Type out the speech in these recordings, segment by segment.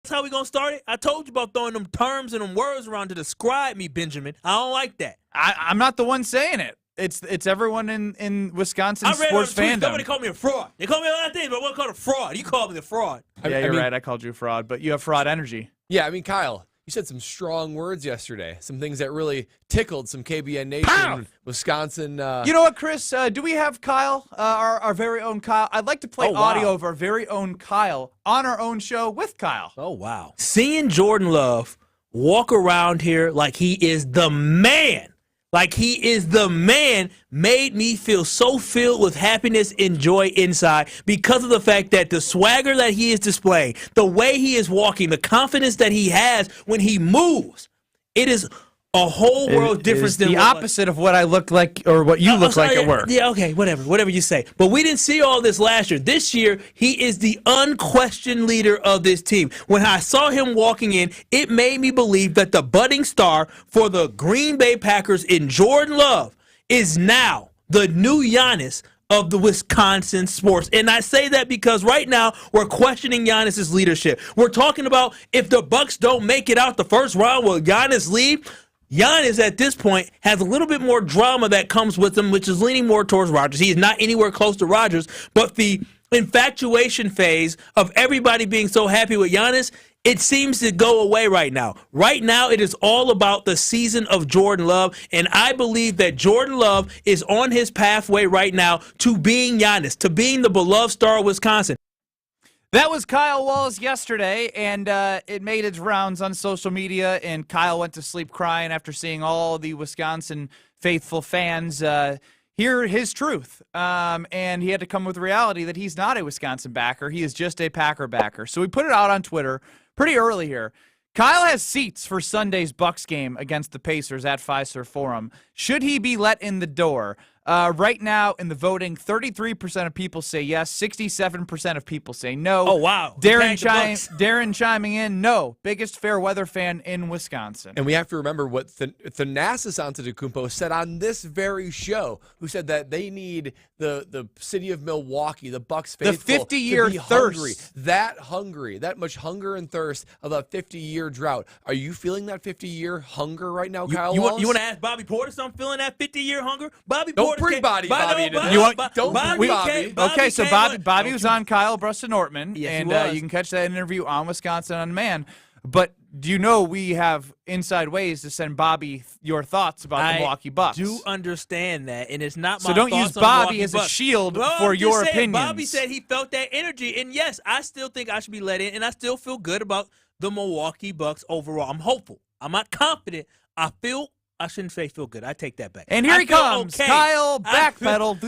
how we going to start it? I told you about throwing them terms and them words around to describe me, Benjamin. I don't like that. I'm not the one saying it. It's everyone in Wisconsin sports fandom. Somebody called me a fraud. They called me a lot of things, but I wasn't called a fraud. You called me a fraud. Yeah, you're right. I called you a fraud, but you have fraud energy. Yeah, I mean, Kyle, you said some strong words yesterday, some things that really tickled some KBN Nation, Wisconsin. You know what, Chris? Do we have Kyle, our very own Kyle? I'd like to play audio of our very own Kyle on our own show with Kyle. Oh, wow. Seeing Jordan Love walk around here like he is the man, made me feel so filled with happiness and joy inside because of the fact that the swagger that he is displaying, the way he is walking, the confidence that he has when he moves, it is a whole world difference than the opposite of what I look like or what you look like at work. Yeah, okay, whatever you say. But we didn't see all this last year. This year, he is the unquestioned leader of this team. When I saw him walking in, it made me believe that the budding star for the Green Bay Packers in Jordan Love is now the new Giannis of the Wisconsin sports. And I say that because right now we're questioning Giannis's leadership. We're talking about if the Bucks don't make it out the first round, will Giannis leave? Giannis, at this point, has a little bit more drama that comes with him, which is leaning more towards Rodgers. He is not anywhere close to Rodgers, but the infatuation phase of everybody being so happy with Giannis, it seems to go away right now. Right now, it is all about the season of Jordan Love, and I believe that Jordan Love is on his pathway right now to being Giannis, to being the beloved star of Wisconsin. That was Kyle Wallace yesterday, and it made its rounds on social media, and Kyle went to sleep crying after seeing all the Wisconsin faithful fans hear his truth. And he had to come with reality that he's not a Wisconsin backer. He is just a Packer backer. So we put it out on Twitter pretty early here. Kyle has seats for Sunday's Bucks game against the Pacers at Fiserv Forum. Should he be let in the door? Right now in the voting, 33% of people say yes, 67% of people say no. Oh, wow. Darren chiming in, no. Biggest fair weather fan in Wisconsin. And we have to remember what Thanasis Antetokounmpo said on this very show, who said that they need the city of Milwaukee, the Bucks faithful, the 50-year thirst. That much hunger and thirst of a 50-year drought. Are you feeling that 50-year hunger right now, Kyle Wallace? You want to ask Bobby Portis if I'm feeling that 50-year hunger? Bobby Don't Portis bring Bobby into this. Don't bring Bobby. Okay, so Bobby was on Kyle Bruston-Nortman, yes, and you can catch that interview on Wisconsin On Demand. But do you know we have inside ways to send Bobby your thoughts about the Milwaukee Bucks? I do understand that, and it's not my So don't thoughts use on Bobby Milwaukee as Bucks. a shield Well, for I'm your just saying, opinions. Bobby said he felt that energy, and yes, I still think I should be let in, and I still feel good about the Milwaukee Bucks overall. I'm hopeful. I'm not confident. I shouldn't say feel good. I take that back. And here he comes, okay. Kyle backpedal.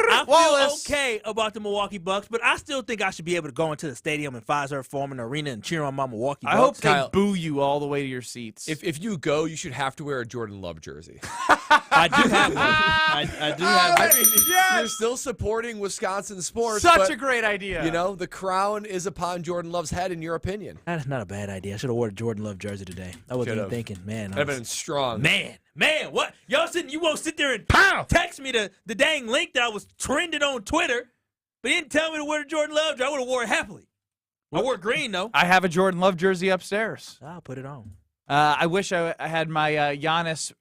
I Wallace. feel okay about the Milwaukee Bucks, but I still think I should be able to go into the stadium and Fiserv Forum and arena and cheer on my Milwaukee Bucks. I hope they Kyle, boo you all the way to your seats. If you go, you should have to wear a Jordan Love jersey. I do have one. I do have one. I mean, you're still supporting Wisconsin sports. Such a great idea. You know, the crown is upon Jordan Love's head, in your opinion. That's not a bad idea. I should have worn a Jordan Love jersey today. I wasn't even thinking, man. That'd have been strong. Man, what? You won't sit there and text me the dang link that I was trending on Twitter, but you didn't tell me to wear the Jordan Love jersey. I would have wore it happily. I wore green, though. I have a Jordan Love jersey upstairs. I'll put it on. I wish I had my Giannis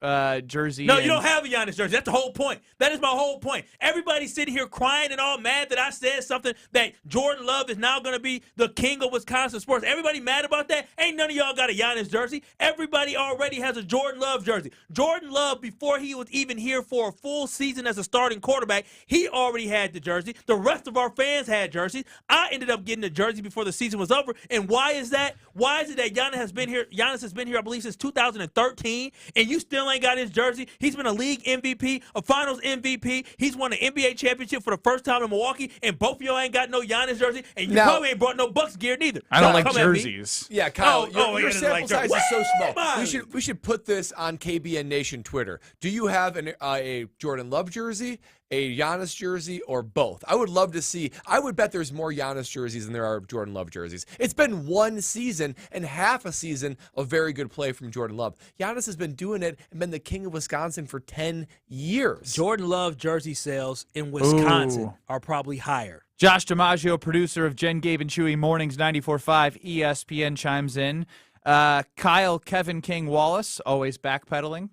jersey. No, you don't have a Giannis jersey. That's the whole point. That is my whole point. Everybody's sitting here crying and all mad that I said something that Jordan Love is now going to be the king of Wisconsin sports. Everybody mad about that? Ain't none of y'all got a Giannis jersey. Everybody already has a Jordan Love jersey. Jordan Love, before he was even here for a full season as a starting quarterback, he already had the jersey. The rest of our fans had jerseys. I ended up getting the jersey before the season was over. And why is that? Why is it that Giannis has been here, I believe, since 2013, and you still ain't got his jersey? He's been a league MVP, a finals MVP. He's won an NBA championship for the first time in Milwaukee, and both of y'all ain't got no Giannis jersey, and you probably ain't brought no Bucks gear neither. I don't like jerseys. Yeah, Kyle, your sample sample size is so small. Man. We should put this on KBN Nation Twitter. Do you have a Jordan Love jersey, a Giannis jersey, or both? I would love to see. I would bet there's more Giannis jerseys than there are Jordan Love jerseys. It's been one season and half a season of very good play from Jordan Love. Giannis has been doing it and been the king of Wisconsin for 10 years. Jordan Love jersey sales in Wisconsin are probably higher Josh DiMaggio, producer of Jen, Gabe, and Chewy Mornings 94.5 ESPN, chimes in. Kyle Kevin King Wallace, always backpedaling.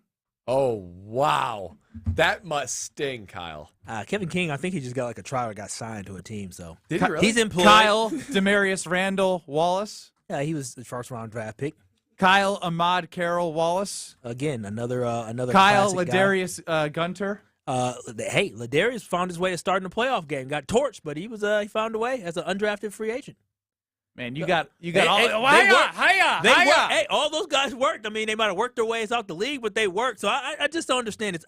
Oh, wow. That must sting, Kyle. Kevin King, I think he just got like a trial or got signed to a team. So Did he really? He's employed. Kyle Demarius Randall Wallace. Yeah, he was the first-round draft pick. Kyle Ahmad Carroll Wallace. Again, another Kyle classic Ladarius Gunter. Hey, Ladarius found his way to starting the playoff game. Got torched, but he found a way as an undrafted free agent. Man, you got They all. worked. Hiya. Hey, all those guys worked. I mean, they might have worked their ways out the league, but they worked. So I just don't understand this.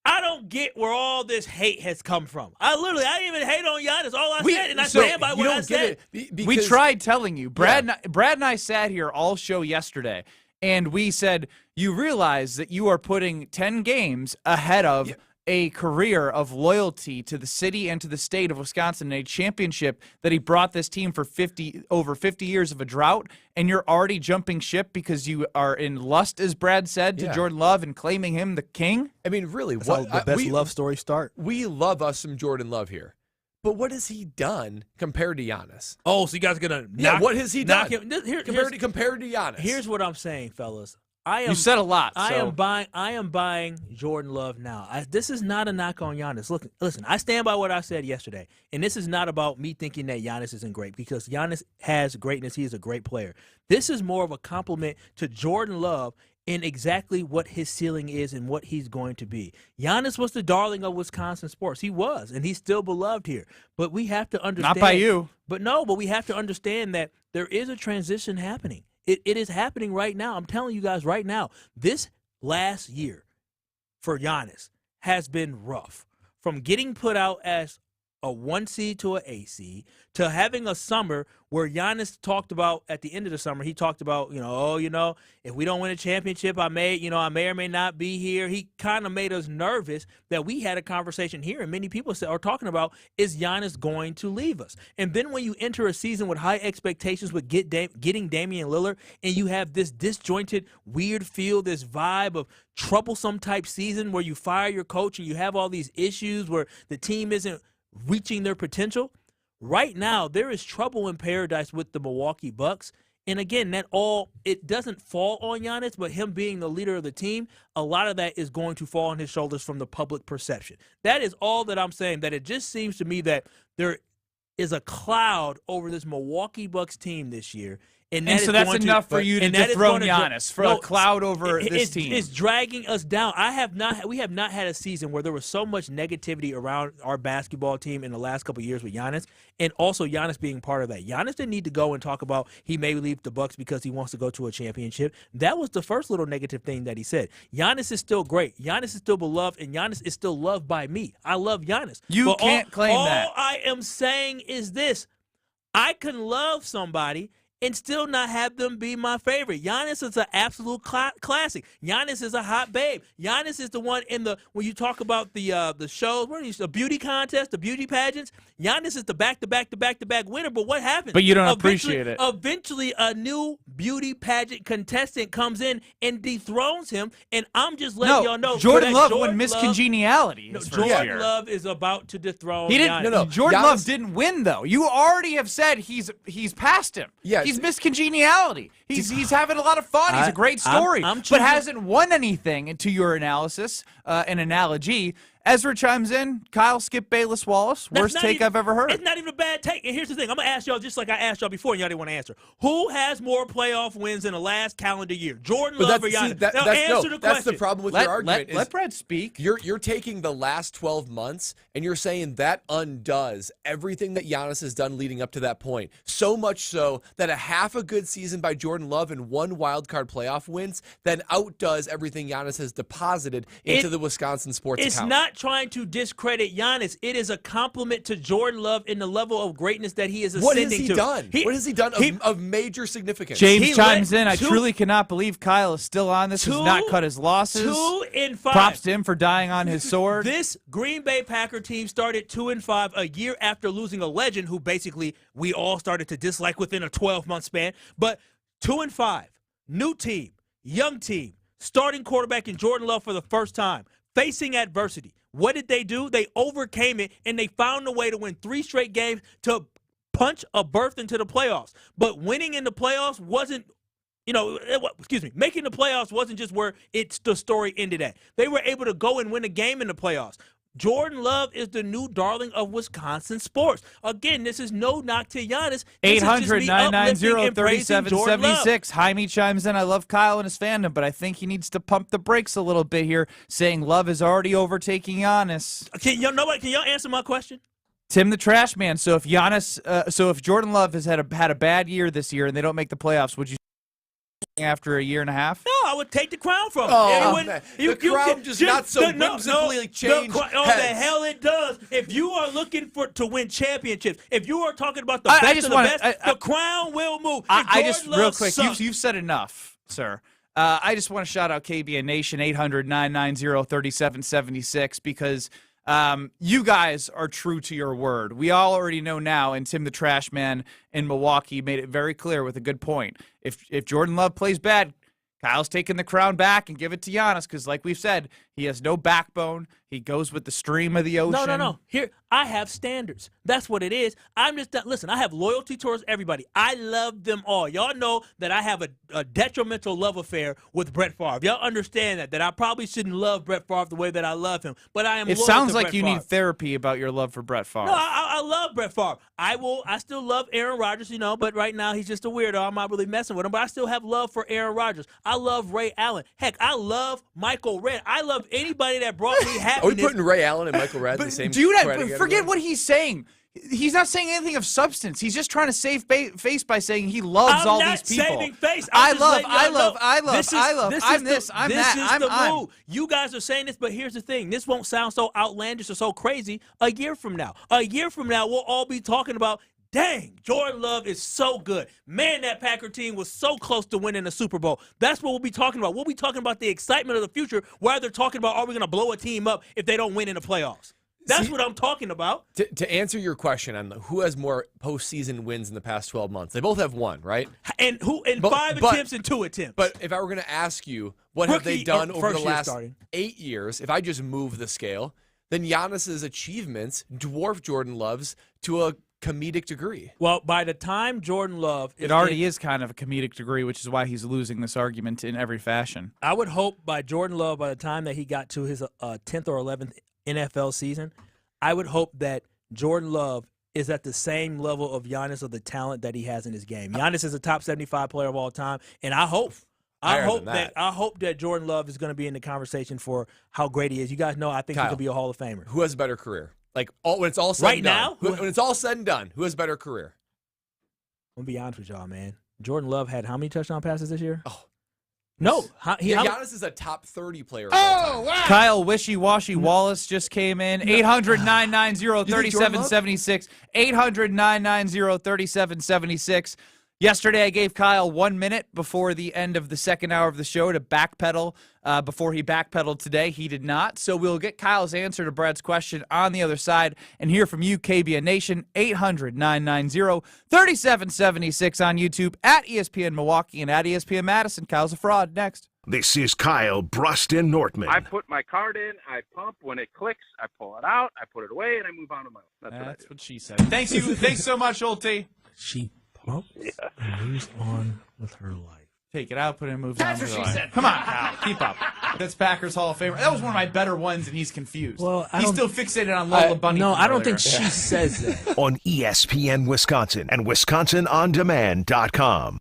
I don't get where all this hate has come from. I didn't even hate on Giannis. All I said, and I stand by what I said. We tried telling you. Brad and I sat here all show yesterday, and we said, you realize that you are putting 10 games ahead of a career of loyalty to the city and to the state of Wisconsin, a championship that he brought this team for over 50 years of a drought, and you're already jumping ship because you are in lust, as Brad said, to Jordan Love and claiming him the king? I mean, really, That's how the best love story start. We love us some Jordan Love here. But what has he done compared to Giannis? Oh, so you guys are going to what has he done compared to Giannis? Here's what I'm saying, fellas. You said a lot. I am buying Jordan Love now. This is not a knock on Giannis. Look, listen, I stand by what I said yesterday, and this is not about me thinking that Giannis isn't great, because Giannis has greatness. He is a great player. This is more of a compliment to Jordan Love in exactly what his ceiling is and what he's going to be. Giannis was the darling of Wisconsin sports. He was, and he's still beloved here. But we have to understand. Not by you. But we have to understand that there is a transition happening. It is happening right now. I'm telling you guys right now, this last year for Giannis has been rough. From getting put out as a 1 seed to an 8 seed to having a summer where Giannis talked about, at the end of the summer, he talked about, if we don't win a championship, I may or may not be here. He kind of made us nervous that we had a conversation here, and many people are talking about, is Giannis going to leave us? And then when you enter a season with high expectations with getting Damian Lillard, and you have this disjointed, weird feel, this vibe of troublesome type season where you fire your coach and you have all these issues where the team isn't reaching their potential. Right now, there is trouble in paradise with the Milwaukee Bucks. And again, it doesn't fall on Giannis, but him being the leader of the team, a lot of that is going to fall on his shoulders from the public perception. That is all that I'm saying, that it just seems to me that there is a cloud over this Milwaukee Bucks team this year. And so that's enough for you to dethrone Giannis, for a cloud over this team. It's dragging us down. We have not had a season where there was so much negativity around our basketball team in the last couple of years with Giannis, and also Giannis being part of that. Giannis didn't need to go and talk about he may leave the Bucks because he wants to go to a championship. That was the first little negative thing that he said. Giannis is still great. Giannis is still beloved, and Giannis is still loved by me. I love Giannis. You can't claim that. All I am saying is this. I can love somebody and still not have them be my favorite. Giannis is an absolute classic. Giannis is a hot babe. Giannis is the one when you talk about the shows, the beauty contest, the beauty pageants, Giannis is the back-to-back winner. But what happens? But you don't appreciate it. Eventually, a new beauty pageant contestant comes in and dethrones him, and I'm just letting y'all know. Jordan Love won Miss Congeniality. Jordan Love is about to dethrone Giannis. No. Jordan Love didn't win, though. You already have said he's past him. Yeah. He's Miss Congeniality. He's having a lot of fun. He's a great story, but hasn't won anything. To your analysis, an analogy. Ezra chimes in. Kyle Skip Bayless Wallace. Worst take I've ever heard. It's not even a bad take. And here's the thing. I'm going to ask y'all just like I asked y'all before and y'all didn't want to answer. Who has more playoff wins in the last calendar year? Jordan Love or Giannis? Answer the question. That's the problem with your argument. Let Brad speak. You're taking the last 12 months and you're saying that undoes everything that Giannis has done leading up to that point. So much so that a half a good season by Jordan Love and one wildcard playoff wins then outdoes everything Giannis has deposited into the Wisconsin sports account. It's not trying to discredit Giannis. It is a compliment to Jordan Love in the level of greatness that he is ascending to. What has he done of major significance? James chimes in. I truly cannot believe Kyle is still on this. Has not cut his losses. 2-5. Props to him for dying on his sword. This Green Bay Packer team started 2-5 a year after losing a legend who basically we all started to dislike within a 12-month span. But 2-5, new team, young team, starting quarterback in Jordan Love for the first time, facing adversity. What did they do? They overcame it, and they found a way to win 3 straight games to punch a berth into the playoffs. But winning in the playoffs wasn't, making the playoffs wasn't just where the story ended at. They were able to go and win a game in the playoffs. Jordan Love is the new darling of Wisconsin sports. Again, this is no knock to Giannis. 800-990-3776. Jaime chimes in. I love Kyle and his fandom, but I think he needs to pump the brakes a little bit here, saying Love is already overtaking Giannis. Can y'all answer my question? Tim the Trash Man. So if if Jordan Love has had a bad year this year and they don't make the playoffs, would you after a year and a half? No, I would take the crown from him. The crown just not so whimsically changed. The hell it does. If you are looking to win championships, if you are talking about the best of the best, the crown will move. Real quick, you've said enough, sir. I just want to shout out KBN Nation, 800-990-3776, because you guys are true to your word. We all already know now, and Tim the Trash Man in Milwaukee made it very clear with a good point. If Jordan Love plays bad, Kyle's taking the crown back and give it to Giannis because, like we've said, he has no backbone. He goes with the stream of the ocean. No. Here, I have standards. That's what it is. I'm just listen. I have loyalty towards everybody. I love them all. Y'all know that I have a detrimental love affair with Brett Favre. Y'all understand that I probably shouldn't love Brett Favre the way that I love him. But I am. It sounds like you need therapy about your love for Brett Favre. No, I love Brett Favre. I still love Aaron Rodgers, but right now he's just a weirdo. I'm not really messing with him. But I still have love for Aaron Rodgers. I love Ray Allen. Heck, I love Michael Redd. I love anybody that brought me happiness. Are we putting Ray Allen and Michael Redd in the same category? Forget what he's saying. He's not saying anything of substance. He's just trying to save face by saying he loves all these people. I'm not saving face. I love. I'm this, I'm that. This is the move. You guys are saying this, but here's the thing. This won't sound so outlandish or so crazy a year from now. A year from now, we'll all be talking about, dang, Jordan Love is so good. Man, that Packer team was so close to winning the Super Bowl. That's what we'll be talking about. We'll be talking about the excitement of the future, while they're talking about, are we going to blow a team up if they don't win in the playoffs? That's what I'm talking about. To answer your question on who has more postseason wins in the past 12 months, they both have one, right? And 5 attempts and 2 attempts. But if I were going to ask you, what have they done over the last 8 years, if I just move the scale, then Giannis's achievements dwarf Jordan Love's to a comedic degree. Well, by the time Jordan Love... It already is kind of a comedic degree, which is why he's losing this argument in every fashion. I would hope by Jordan Love, by the time that he got to his 10th or 11th NFL season, I would hope that Jordan Love is at the same level of Giannis of the talent that he has in his game. Giannis is a top 75 player of all time, and I hope that Jordan Love is going to be in the conversation for how great he is. You guys know I think he could be a Hall of Famer. Who has a better career? Like when it's all said and done. When it's all said and done, who has a better career? I'm going to be honest with y'all, man. Jordan Love had how many touchdown passes this year? Oh. No. Giannis is a top 30 player. Wow. Kyle Wishy-Washy Wallace just came in. 800-990-3776. 800-990-3776. Yesterday, I gave Kyle 1 minute before the end of the second hour of the show to backpedal before he backpedaled today. He did not. So we'll get Kyle's answer to Brad's question on the other side and hear from you, KBN Nation. 800-990-3776 on YouTube, at ESPN Milwaukee and at ESPN Madison. Kyle's a fraud. Next. This is Kyle Bruston Nortman. I put my card in, I pump. When it clicks, I pull it out, I put it away, and I move on to my own. That's what she said. Thanks so much, Old T. She pumps and moves on with her life. Take it out, put it in, moves on with her life. Said. Come on, Kyle. Keep up. That's Packers Hall of Famer. That was one of my better ones, and he's confused. Well, he's still fixated on Lola Bunny. No, I don't think she says that. On ESPN Wisconsin and WisconsinOnDemand.com.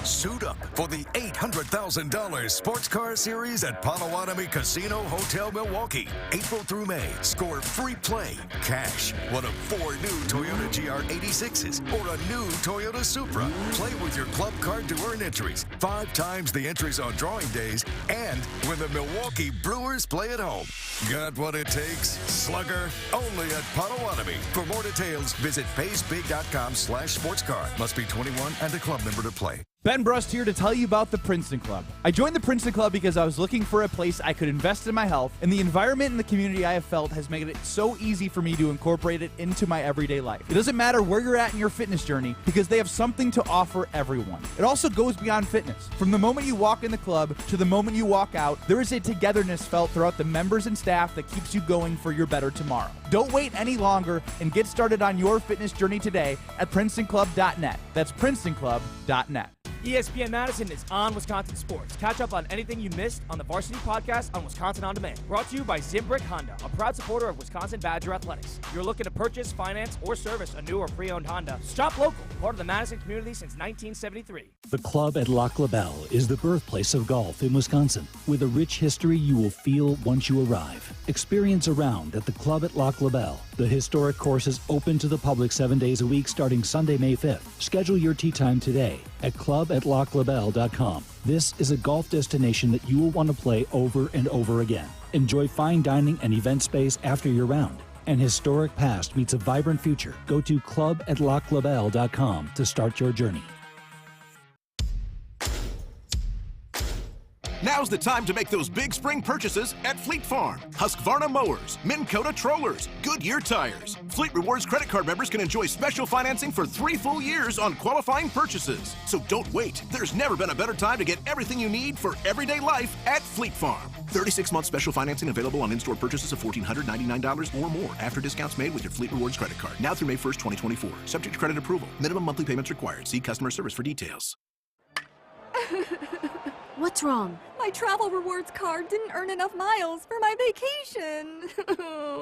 Suit up for the $800,000 Sports Car Series at Potawatomi Casino Hotel Milwaukee. April through May, score free play, cash, one of 4 new Toyota GR86s or a new Toyota Supra. Play with your club card to earn entries, 5 times the entries on drawing days, and when the Milwaukee Brewers play at home. Got what it takes? Slugger, only at Potawatomi. For more details, visit paysbig.com/sportscar. Must be 21 and a club member to play. Ben Brust here to tell you about the Princeton Club. I joined the Princeton Club because I was looking for a place I could invest in my health, and the environment and the community I have felt has made it so easy for me to incorporate it into my everyday life. It doesn't matter where you're at in your fitness journey because they have something to offer everyone. It also goes beyond fitness. From the moment you walk in the club to the moment you walk out, there is a togetherness felt throughout the members and staff that keeps you going for your better tomorrow. Don't wait any longer and get started on your fitness journey today at PrincetonClub.net. That's PrincetonClub.net. ESPN Madison is on Wisconsin sports. Catch up on anything you missed on the Varsity Podcast on Wisconsin On Demand. Brought to you by Zimbrick Honda, a proud supporter of Wisconsin Badger Athletics. If you're looking to purchase, finance, or service a new or pre-owned Honda, shop local, part of the Madison community since 1973. The club at Lac La Belle is the birthplace of golf in Wisconsin, with a rich history you will feel once you arrive. Experience a round at the club at Lac La Belle. The historic course is open to the public 7 days a week starting Sunday, May 5th. Schedule your tee time today at club@laclabelle.com. This is a golf destination that you will want to play over and over again. Enjoy fine dining and event space after your round. An historic past meets a vibrant future. Go to club@laclabelle.com to start your journey. Now's the time to make those big spring purchases at Fleet Farm. Husqvarna mowers, Minn Kota trollers, Goodyear tires. Fleet Rewards credit card members can enjoy special financing for 3 full years on qualifying purchases. So don't wait. There's never been a better time to get everything you need for everyday life at Fleet Farm. 36-month special financing available on in-store purchases of $1,499 or more after discounts made with your Fleet Rewards credit card. Now through May 1st, 2024. Subject to credit approval. Minimum monthly payments required. See customer service for details. What's wrong? My travel rewards card didn't earn enough miles for my vacation.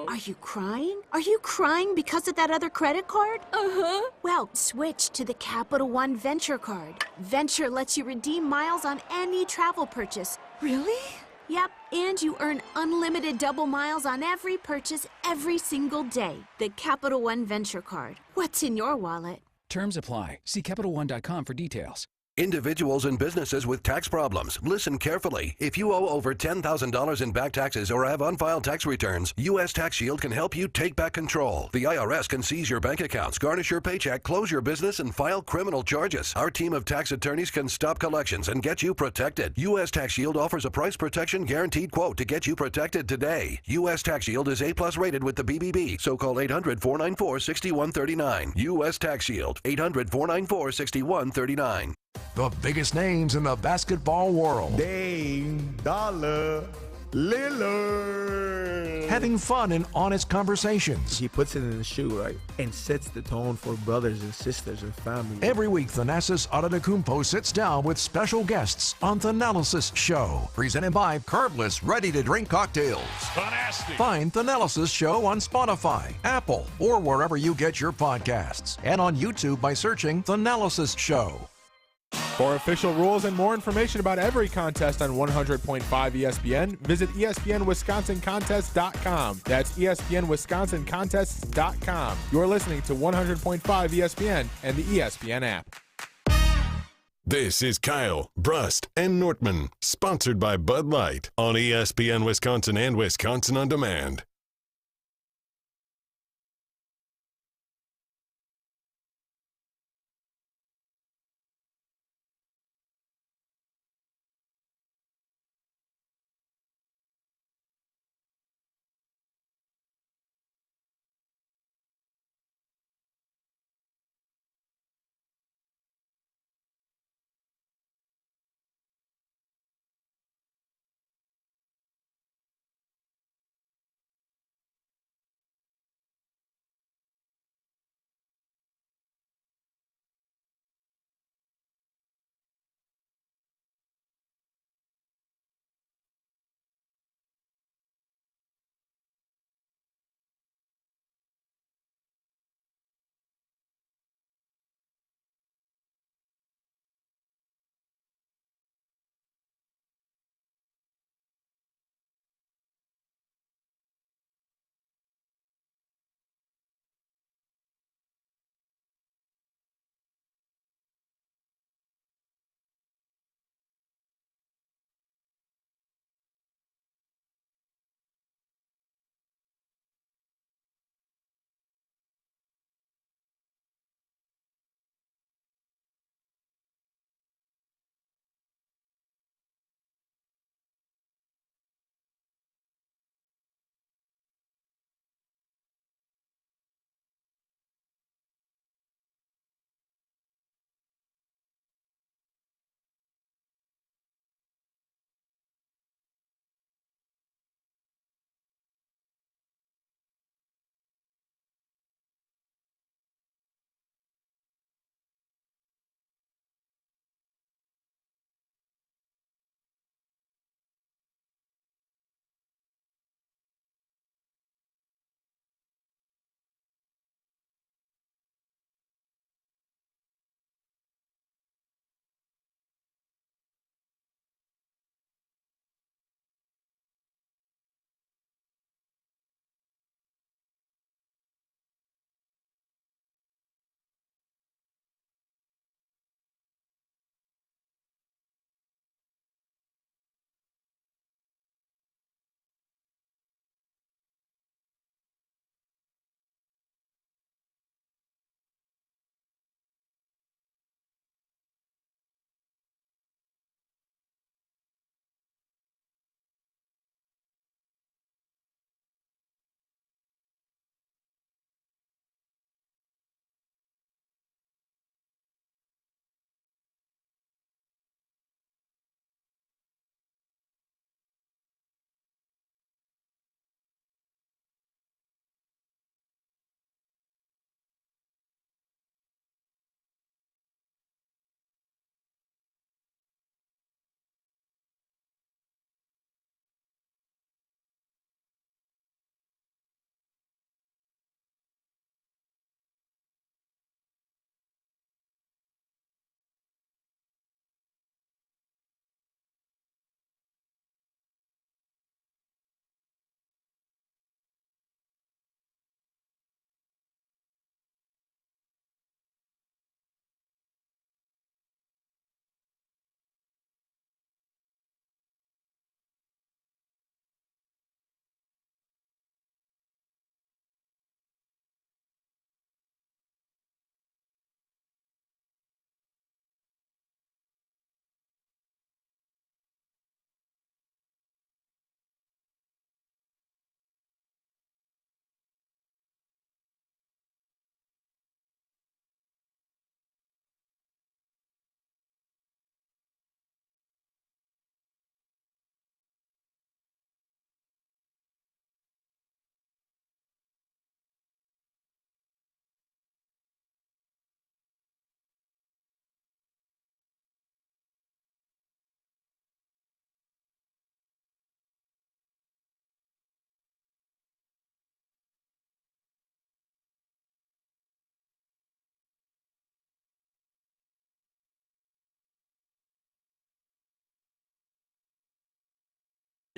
Are you crying? Are you crying because of that other credit card? Uh-huh. Well, switch to the Capital One Venture card. Venture lets you redeem miles on any travel purchase. Really? Yep, and you earn unlimited double miles on every purchase every single day. The Capital One Venture card. What's in your wallet? Terms apply. See CapitalOne.com for details. Individuals and businesses with tax problems, listen carefully. If you owe over $10,000 in back taxes or have unfiled tax returns, U.S. Tax Shield can help you take back control. The IRS can seize your bank accounts, garnish your paycheck, close your business, and file criminal charges. Our team of tax attorneys can stop collections and get you protected. U.S. Tax Shield offers a price protection guaranteed quote to get you protected today. U.S. Tax Shield is A+ rated with the BBB, so call 800-494-6139. U.S. Tax Shield, 800-494-6139. The biggest names in the basketball world. Dame, Dollar, Lillard. Having fun and honest conversations. He puts it in the shoe, right? And sets the tone for brothers and sisters and family. Every week, Thanasis Adetokounmpo sits down with special guests on Thanalysis Show. Presented by Carbless Ready-to-Drink Cocktails. Fantastic. Find Thanalysis Show on Spotify, Apple, or wherever you get your podcasts. And on YouTube by searching Thanalysis Show. For official rules and more information about every contest on 100.5 ESPN, visit ESPNWisconsinContests.com. That's ESPNWisconsinContests.com. You're listening to 100.5 ESPN and the ESPN app. This is Kyle, Brust, and Nortman, sponsored by Bud Light on ESPN Wisconsin and Wisconsin On Demand.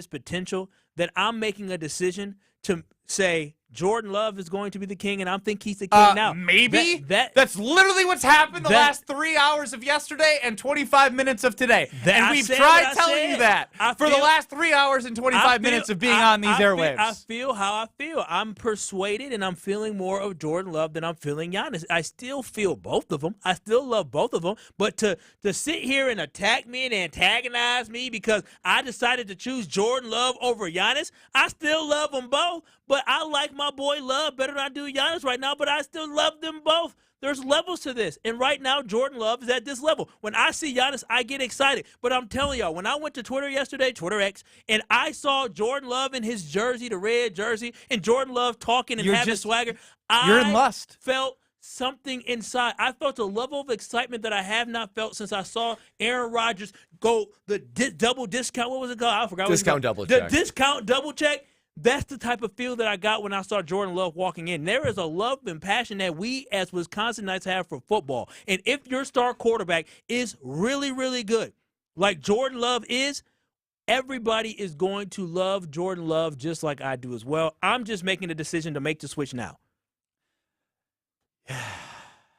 potential that I'm making a decision to say Jordan Love is going to be the king, and I think he's the king now. Maybe? That's literally what's happened the last 3 hours of yesterday and 25 minutes of today. And we've tried telling you that for the last 3 hours and 25 minutes of being on these airwaves. I feel how I feel. I'm persuaded, and I'm feeling more of Jordan Love than I'm feeling Giannis. I still feel both of them. I still love both of them. But to sit here and attack me and antagonize me because I decided to choose Jordan Love over Giannis, I still love them both. But I like my boy Love better than I do Giannis right now, but I still love them both. There's levels to this. And right now, Jordan Love is at this level. When I see Giannis, I get excited. But I'm telling y'all, when I went to Twitter yesterday, Twitter X, and I saw Jordan Love in his jersey, the red jersey, and Jordan Love talking and having swagger, you're in lust. Felt something inside. I felt a level of excitement that I have not felt since I saw Aaron Rodgers go the double discount. What was it called? I forgot. Discount double check. The discount double check. That's the type of feel that I got when I saw Jordan Love walking in. There is a love and passion that we as Wisconsinites have for football. And if your star quarterback is really, really good, like Jordan Love is, everybody is going to love Jordan Love just like I do as well. I'm just making the decision to make the switch now.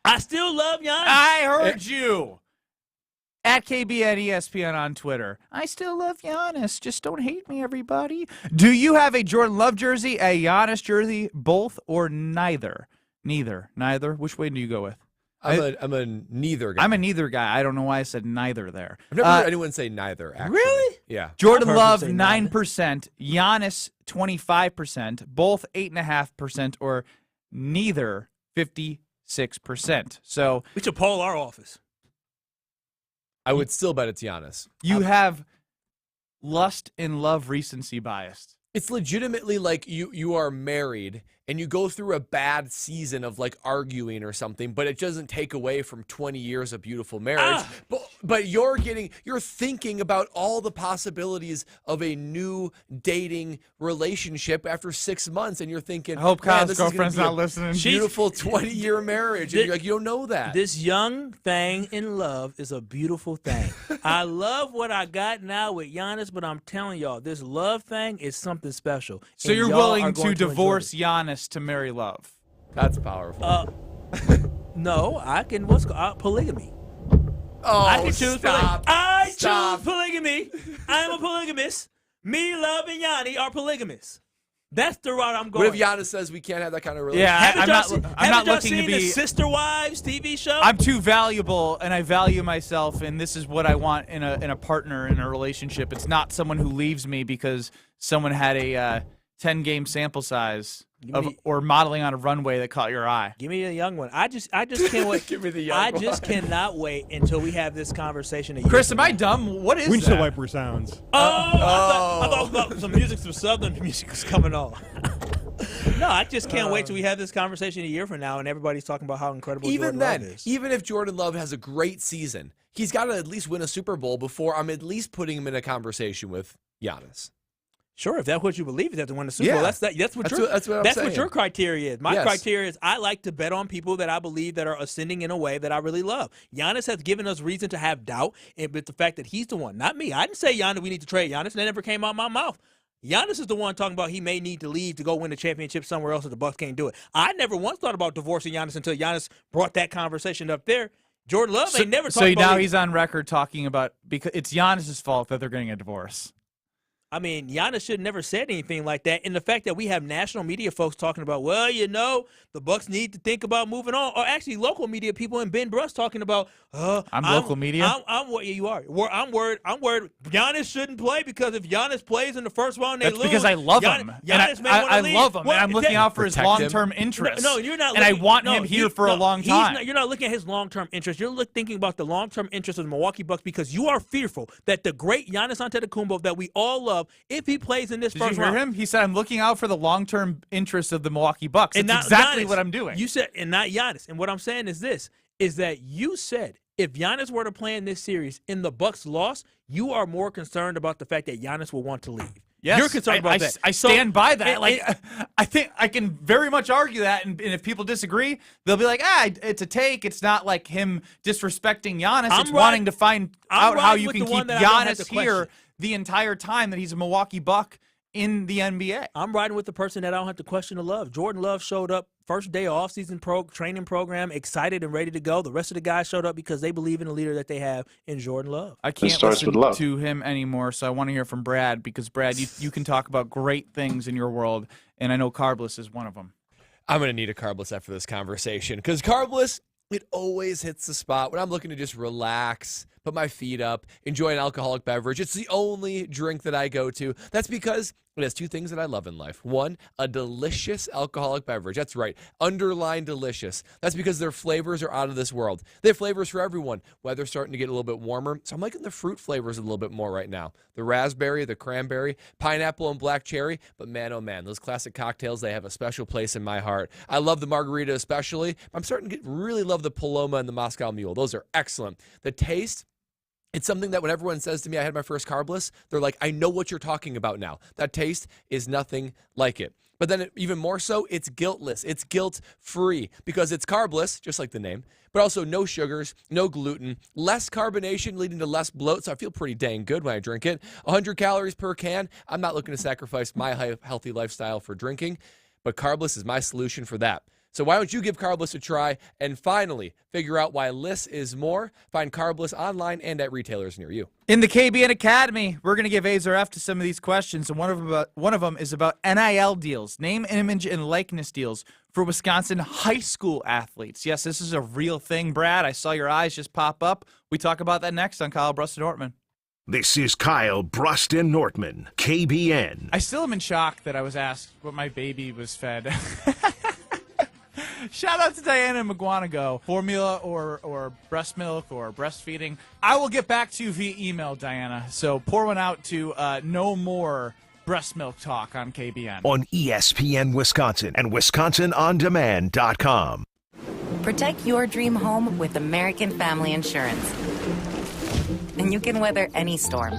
I still love Giannis. I heard you. At KBN ESPN on Twitter. I still love Giannis. Just don't hate me, everybody. Do you have a Jordan Love jersey, a Giannis jersey, both, or neither? Neither. Which way do you go with? I'm a neither guy. I'm a neither guy. I don't know why I said neither there. I've never heard anyone say neither, actually. Really? Yeah. Jordan Love, 9%. Giannis, 25%. Both 8.5%, or neither, 56%. So we should poll our office. I would still bet it's Giannis. You have lust and love recency bias. It's legitimately like you are married and you go through a bad season of like arguing or something, but it doesn't take away from 20 years of beautiful marriage. But you're thinking about all the possibilities of a new dating relationship after 6 months, and you're thinking, I hope Kyle's this is gonna girlfriend's be not a listening. Beautiful 20-year marriage. And you're like, you don't know that. This young thing in love is a beautiful thing. I love what I got now with Giannis, but I'm telling y'all, this love thing is something special. So and you're y'all willing are going to divorce enjoy Giannis to marry Love? That's powerful. No, I can. Polygamy? Oh, I can choose stop. I choose polygamy. I am a polygamist. Me, Love, and Yanni are polygamists. That's the route I'm going. What if Giannis says we can't have that kind of relationship? Yeah, I'm not looking to be the Sister Wives TV show. I'm too valuable, and I value myself, and this is what I want in a partner in a relationship. It's not someone who leaves me because someone had a 10-game sample size or modeling on a runway that caught your eye. Give me a young one. I just can't wait. Give me the young one. Cannot wait until we have this conversation. Chris, am I dumb? What is Windshield that? wiper sounds. I thought some music, some Southern music was coming on. No, I just can't wait till we have this conversation a year from now and everybody's talking about how incredible Jordan Love is. Even if Jordan Love has a great season, he's got to at least win a Super Bowl before I'm at least putting him in a conversation with Giannis. Sure, if that's what you believe, is that to win the Super Bowl. That's what your criteria is. My criteria is I like to bet on people that I believe that are ascending in a way that I really love. Giannis has given us reason to have doubt, but the fact that he's the one, not me. I didn't say Giannis, we need to trade Giannis. That never came out of my mouth. Giannis is the one talking about he may need to leave to go win the championship somewhere else if the Bucks can't do it. I never once thought about divorcing Giannis until Giannis brought that conversation up there. Jordan Love ain't never talked about So now he's on record talking about because it's Giannis' fault that they're getting a divorce. I mean, Giannis should have never said anything like that. And the fact that we have national media folks talking about, well, the Bucks need to think about moving on. Or actually local media people and Ben Bruss talking about, I'm local media? You are. I'm worried. Giannis shouldn't play because if Giannis plays in the first round, That's because I love him. Giannis I love him, and I'm looking out for his long-term interests. No, you're not. And I want him here for a long time. You're not looking at his long-term interests. You're thinking about the long-term interests of the Milwaukee Bucks because you are fearful that the great Giannis Antetokounmpo that we all love, if he plays in this first round. Did you hear him? He said, I'm looking out for the long-term interests of the Milwaukee Bucks. And that's exactly what I'm doing. You said, and not Giannis. And what I'm saying is this, is that you said if Giannis were to play in this series and the Bucks lost, you are more concerned about the fact that Giannis will want to leave. Yes, you're concerned about that. I stand by that. I think I can very much argue that, and if people disagree, they'll be like, it's a take. It's not like him disrespecting Giannis. It's wanting to find out how you can keep Giannis here the entire time that he's a Milwaukee Buck in the NBA. I'm riding with the person that I don't have to question the Love. Jordan Love showed up first day of off-season training program, excited and ready to go. The rest of the guys showed up because they believe in the leader that they have in Jordan Love. I can't listen to him anymore, so I want to hear from Brad because, Brad, you can talk about great things in your world, and I know carbless is one of them. I'm going to need a carbless after this conversation because carbless, it always hits the spot when I'm looking to just relax, put my feet up, enjoy an alcoholic beverage. It's the only drink that I go to. That's because it has two things that I love in life. One, a delicious alcoholic beverage. That's right, underline delicious. That's because their flavors are out of this world. They have flavors for everyone. Weather's starting to get a little bit warmer, so I'm liking the fruit flavors a little bit more right now. The raspberry, the cranberry, pineapple, and black cherry. But man, oh man, those classic cocktails, they have a special place in my heart. I love the margarita especially. I'm starting to really love the Paloma and the Moscow Mule. Those are excellent. The taste, it's something that when everyone says to me, I had my first carbless, they're like, I know what you're talking about now. That taste is nothing like it. But then even more so, it's guiltless. It's guilt-free because it's carbless, just like the name, but also no sugars, no gluten, less carbonation leading to less bloat, so I feel pretty dang good when I drink it. 100 calories per can. I'm not looking to sacrifice my healthy lifestyle for drinking, but carbless is my solution for that. So why don't you give carbless a try and finally figure out why less is more? Find carbless online and at retailers near you. In the KBN Academy, we're going to give A's or F to some of these questions, and one of them is about NIL deals, name, image, and likeness deals for Wisconsin high school athletes. Yes, this is a real thing, Brad. I saw your eyes just pop up. We talk about that next on Kyle Brust and Ortman. This is Kyle Brust and Nortman, KBN. I still am in shock that I was asked what my baby was fed. Shout out to Diana McGuanago. Formula or breast milk or breastfeeding. I will get back to you via email, Diana. So pour one out to no more breast milk talk on KBN. On ESPN Wisconsin and WisconsinOnDemand.com. Protect your dream home with American Family Insurance. And you can weather any storm.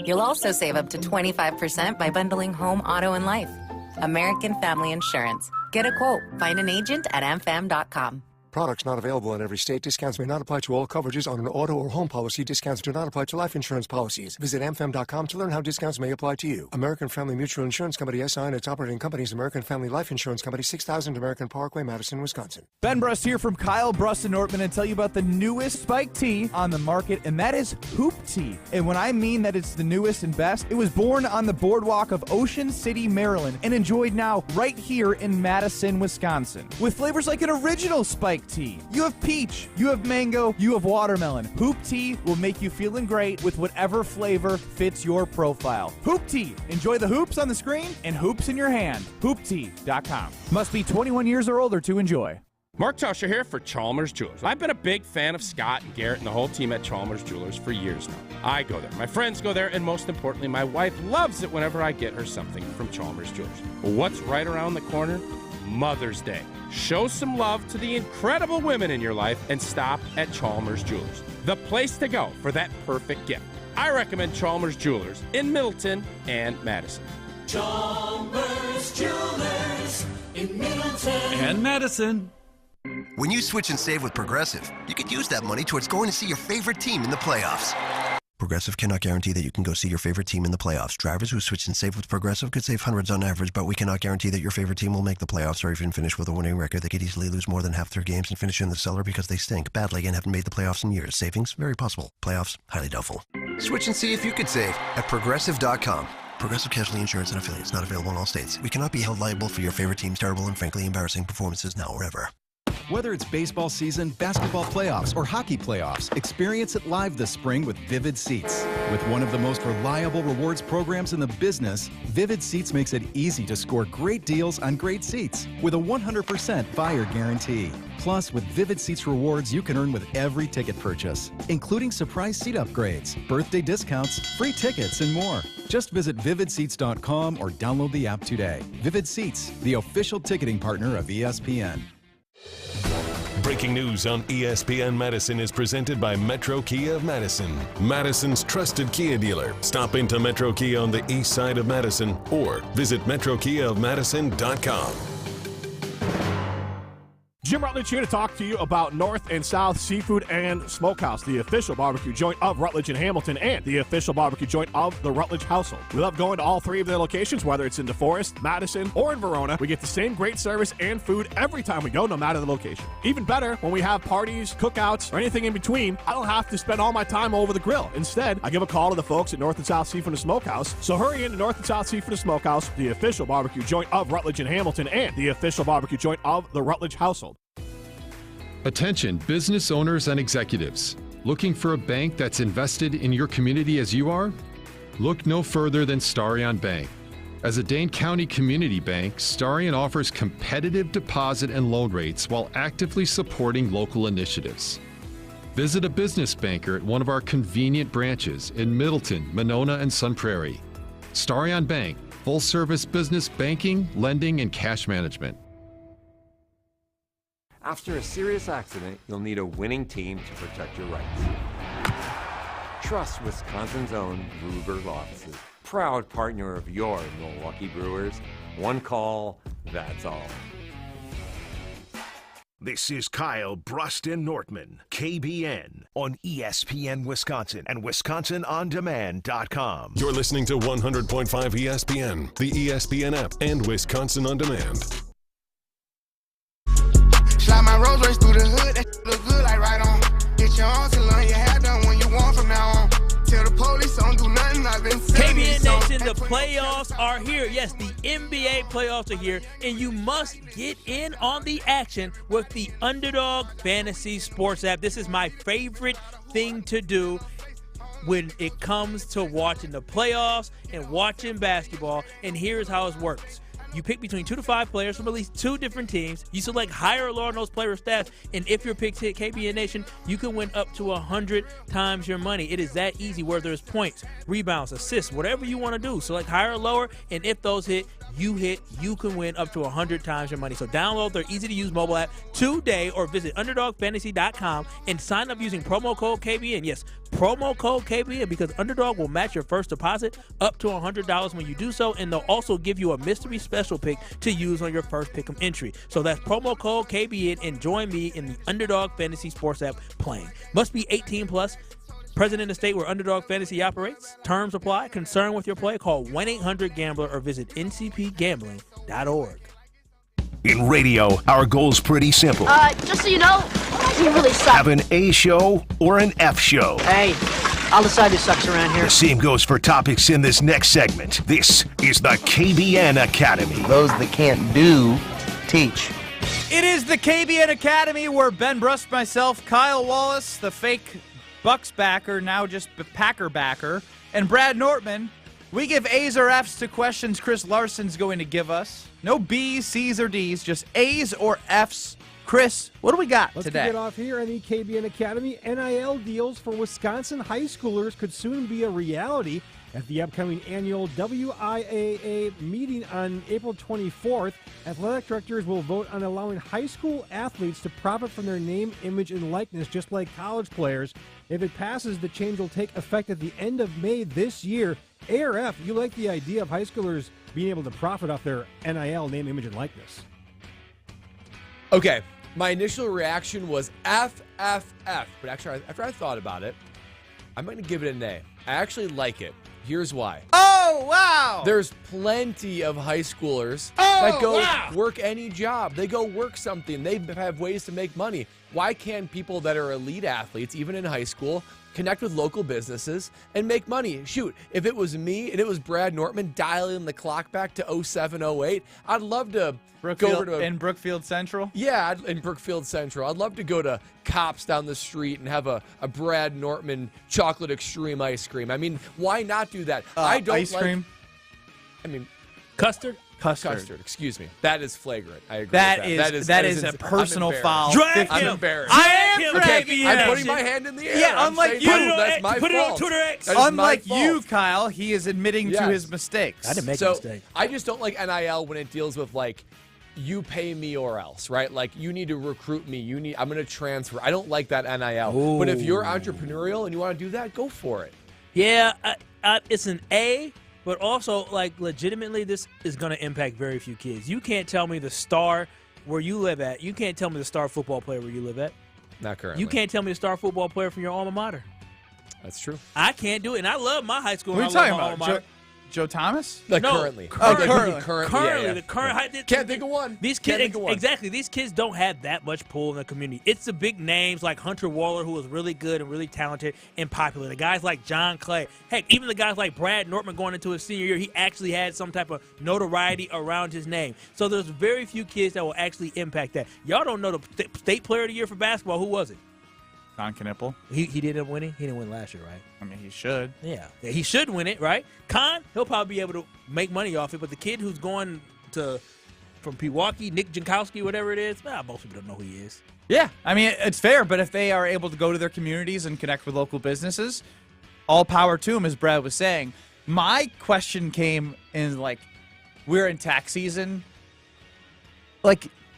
You'll also save up to 25% by bundling home, auto, and life. American Family Insurance. Get a quote. Find an agent at amfam.com. Products not available in every state. Discounts may not apply to all coverages on an auto or home policy. Discounts do not apply to life insurance policies. Visit amfam.com to learn how discounts may apply to you. American Family Mutual Insurance Company, SI, and its operating companies, American Family Life Insurance Company, 6000 American Parkway, Madison, Wisconsin. Ben Brust here from Kyle Brust and Ortman and tell you about the newest spike tee on the market, and that is Hoop Tee. And when I mean that it's the newest and best, it was born on the boardwalk of Ocean City, Maryland, and enjoyed now right here in Madison, Wisconsin. With flavors like an original spike tee. You have peach, you have mango, you have watermelon. Hoop Tee will make you feeling great with whatever flavor fits your profile. Hoop Tee. Enjoy the hoops on the screen and hoops in your hand. HoopTee.com. Must be 21 years or older to enjoy. Mark Tauscher here for Chalmers Jewelers. I've been a big fan of Scott and Garrett and the whole team at Chalmers Jewelers for years now. I go there, my friends go there, and most importantly, my wife loves it whenever I get her something from Chalmers Jewelers. Well, what's right around the corner? Mother's Day. Show some love to the incredible women in your life and stop at Chalmers Jewelers, the place to go for that perfect gift. I recommend Chalmers Jewelers in Middleton and Madison. Chalmers Jewelers in Middleton and Madison. When you switch and save with Progressive, you could use that money towards going to see your favorite team in the playoffs. Progressive cannot guarantee that you can go see your favorite team in the playoffs. Drivers who switch and save with Progressive could save hundreds on average, but we cannot guarantee that your favorite team will make the playoffs or even finish with a winning record. They could easily lose more than half their games and finish in the cellar because they stink badly and haven't made the playoffs in years. Savings? Very possible. Playoffs? Highly doubtful. Switch and see if you could save at Progressive.com. Progressive Casualty Insurance and Affiliates. Not available in all states. We cannot be held liable for your favorite team's terrible and frankly embarrassing performances now or ever. Whether it's baseball season, basketball playoffs, or hockey playoffs, experience it live this spring with Vivid Seats. With one of the most reliable rewards programs in the business, Vivid Seats makes it easy to score great deals on great seats with a 100% buyer guarantee. Plus, with Vivid Seats rewards, you can earn with every ticket purchase, including surprise seat upgrades, birthday discounts, free tickets, and more. Just visit vividseats.com or download the app today. Vivid Seats, the official ticketing partner of ESPN. Breaking news on ESPN Madison is presented by Metro Kia of Madison, Madison's trusted Kia dealer. Stop into Metro Kia on the east side of Madison or visit metrokiaofmadison.com. Jim Rutledge here to talk to you about North and South Seafood and Smokehouse, the official barbecue joint of Rutledge and Hamilton and the official barbecue joint of the Rutledge household. We love going to all three of their locations, whether it's in DeForest, Madison, or in Verona. We get the same great service and food every time we go, no matter the location. Even better, when we have parties, cookouts, or anything in between, I don't have to spend all my time over the grill. Instead, I give a call to the folks at North and South Seafood and Smokehouse. So hurry in to North and South Seafood and Smokehouse, the official barbecue joint of Rutledge and Hamilton and the official barbecue joint of the Rutledge household. Attention business owners and executives. Looking for a bank that's invested in your community as you are? Look no further than Starion Bank. As a Dane County community bank, Starion offers competitive deposit and loan rates while actively supporting local initiatives. Visit a business banker at one of our convenient branches in Middleton, Monona, and Sun Prairie. Starion Bank, full-service business banking, lending, and cash management. After a serious accident, you'll need a winning team to protect your rights. Trust Wisconsin's own Gruber Law Offices, proud partner of your Milwaukee Brewers. One call, that's all. This is Kyle Bruston Nortman, KBN, on ESPN Wisconsin and WisconsinOnDemand.com. You're listening to 100.5 ESPN, the ESPN app, and Wisconsin On Demand. Slide my Rolls Royce through the hood, that look good like right on. Get your arms and learn your hair done when you want from now on. Tell the police don't do nothing, I've been saying KBN Nation, the playoffs are here. Yes, the NBA playoffs are here, and you must get in on the action with the Underdog Fantasy Sports app. This is my favorite thing to do when it comes to watching the playoffs and watching basketball, and here's how it works. You pick between 2 to 5 players from at least 2 different teams. You select higher or lower on those player stats, and if your picks hit KBN Nation, you can win up to 100 times your money. It is that easy, whether it's points, rebounds, assists, whatever you want to do. Select higher or lower, and if those hit, you can win up to 100 times your money. So download their easy-to-use mobile app today or visit UnderdogFantasy.com and sign up using promo code KBN. Yes, promo code KBN, because Underdog will match your first deposit up to $100 when you do so, and they'll also give you a mystery special pick to use on your first pick'em entry. So that's promo code KBN and join me in the Underdog Fantasy Sports app playing. Must be 18 plus. Present in the state where Underdog Fantasy operates. Terms apply. Concern with your play? Call 1-800-GAMBLER or visit ncpgambling.org. In radio, our goal's pretty simple. Just so you know, you really suck. Have an A show or an F show. Hey, I'll decide who sucks around here. The same goes for topics in this next segment. This is the KBN Academy. Those that can't do, teach. It is the KBN Academy where Ben Brust, myself, Kyle Wallace, the fake Bucks backer, now just Packer backer, and Brad Nortman, we give A's or F's to questions Chris Larson's going to give us. No B's, C's, or D's, just A's or F's. Chris, what do we got today? Let's get off here on the KBN Academy. NIL deals for Wisconsin high schoolers could soon be a reality. At the upcoming annual WIAA meeting on April 24th, athletic directors will vote on allowing high school athletes to profit from their name, image, and likeness, just like college players. If it passes, the change will take effect at the end of May this year. A or F, you like the idea of high schoolers being able to profit off their NIL, name, image, and likeness? Okay, my initial reaction was F. But actually, after I thought about it, I'm going to give it an A. I actually like it. Here's why. Oh, wow! There's plenty of high schoolers that go work any job. They go work something. They have ways to make money. Why can't people that are elite athletes, even in high school, connect with local businesses and make money? Shoot, if it was me and it was Brad Nortman dialing the clock back to 07, 08, I'd love to go over to in Brookfield Central? Yeah, in Brookfield Central. I'd love to go to Cops down the street and have a Brad Nortman chocolate extreme ice cream. I mean, why not do that? I don't ice cream? I mean, custard? Custard, excuse me. That is flagrant. I agree that with that. That is a personal foul. I'm embarrassed. I am dragging I'm putting my hand in the air. Yeah, unlike you. That's my fault. Put it on Twitter X. Unlike you, Kyle, he is admitting to his mistakes. I didn't make a mistake. I just don't like NIL when it deals with, like, you pay me or else, right? Like, you need to recruit me. I'm going to transfer. I don't like that NIL. Ooh. But if you're entrepreneurial and you want to do that, go for it. Yeah, it's an A, but also, like, legitimately, this is going to impact very few kids. You can't tell me the star where you live at, you can't tell me the star football player where you live at. Not currently. You can't tell me the star football player from your alma mater. That's true. I can't do it, and I love my high school. What are and you I talking love my about? alma mater. Joe Thomas? No, currently. Currently, the current. Can't think of one. These Can't kids, think of one. exactly. These kids don't have that much pull in the community. It's the big names like Hunter Waller, who was really good and really talented and popular. The guys like John Clay. Heck, even the guys like Brad Nortman going into his senior year, he actually had some type of notoriety around his name. So there's very few kids that will actually impact that. Y'all don't know the state player of the year for basketball. Who was it? Con Knipple. He didn't win it. He didn't win last year, right? I mean, he should. Yeah, he should win it, right? Con, he'll probably be able to make money off it, but the kid who's going from Pewaukee, Nick Jankowski, whatever it is, most people don't know who he is. Yeah, I mean, it's fair, but if they are able to go to their communities and connect with local businesses, all power to them, as Brad was saying. My question came in, we're in tax season.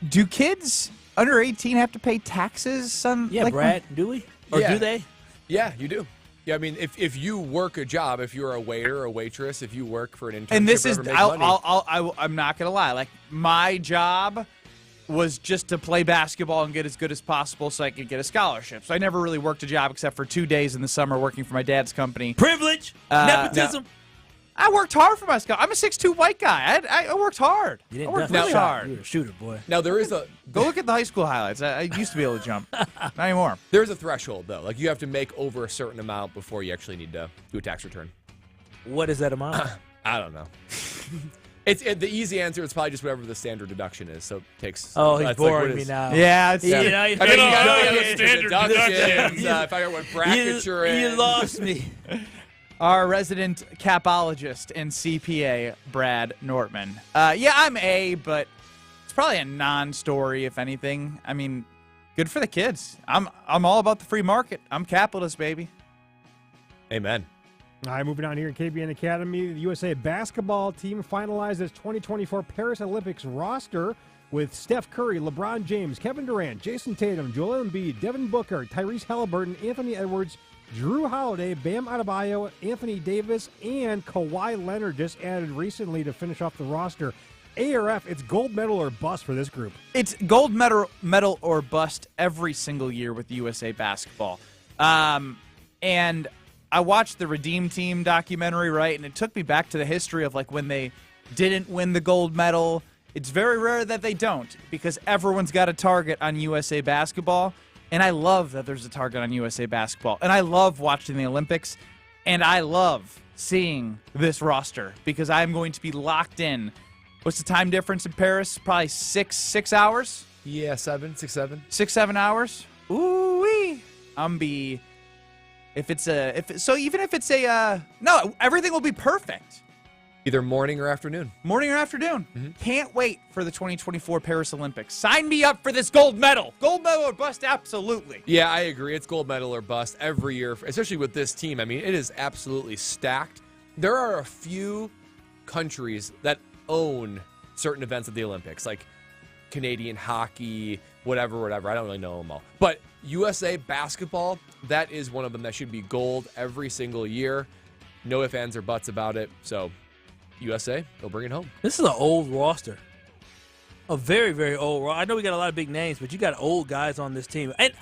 Do kids under 18 have to pay taxes? Brad, do we? Or do they? Yeah, you do. Yeah, I mean, if you work a job, if you're a waiter or a waitress, if you work for an internship, and this is, or make money, I'm not gonna lie. My job was just to play basketball and get as good as possible so I could get a scholarship. So I never really worked a job except for 2 days in the summer working for my dad's company. Privilege, nepotism. No. I worked hard for my scholarship. I'm a 6'2" white guy. I worked hard. You didn't I worked duck really the shot. hard. You were a shooter, boy. now there is a Go look at the high school highlights. I used to be able to jump. Not anymore. there's a threshold though. Like you have to make over a certain amount before you actually need to do a tax return. What is that amount? I don't know. The easy answer is probably just whatever the standard deduction is. So it takes. Oh, he's that's boring what me is. now. Yeah, it's You know, I mean, you gotta look at the standard deductions. If I know what bracket you're in. You lost me. Our resident capologist and CPA, Brad Nortman. Yeah, I'm A, but it's probably a non-story, if anything. I mean, good for the kids. I'm all about the free market. I'm capitalist, baby. Amen. All right, moving on here in KBN Academy, the USA basketball team finalized its 2024 Paris Olympics roster with Steph Curry, LeBron James, Kevin Durant, Jason Tatum, Joel Embiid, Devin Booker, Tyrese Halliburton, Anthony Edwards, Drew Holiday, Bam Adebayo, Anthony Davis, and Kawhi Leonard just added recently to finish off the roster. ARF, it's gold medal or bust for this group. It's gold medal or bust every single year with USA basketball. And I watched the Redeem Team documentary, right? And it took me back to the history of when they didn't win the gold medal. It's very rare that they don't because everyone's got a target on USA basketball. And I love that there's a target on USA basketball. And I love watching the Olympics. And I love seeing this roster because I'm going to be locked in. What's the time difference in Paris? Probably six hours? Yeah, 7, 6, 7. 6, 7 hours? Ooh-wee. No, everything will be perfect. Either morning or afternoon. Morning or afternoon. Mm-hmm. Can't wait for the 2024 Paris Olympics. Sign me up for this gold medal. Gold medal or bust, absolutely. Yeah, I agree. It's gold medal or bust every year, especially with this team. I mean, it is absolutely stacked. There are a few countries that own certain events at the Olympics, like Canadian hockey, whatever. I don't really know them all. But USA basketball, that is one of them that should be gold every single year. No ifs, ands, or buts about it. So USA, they'll bring it home. This is an old roster. A very, very old roster. I know we got a lot of big names, but you got old guys on this team. And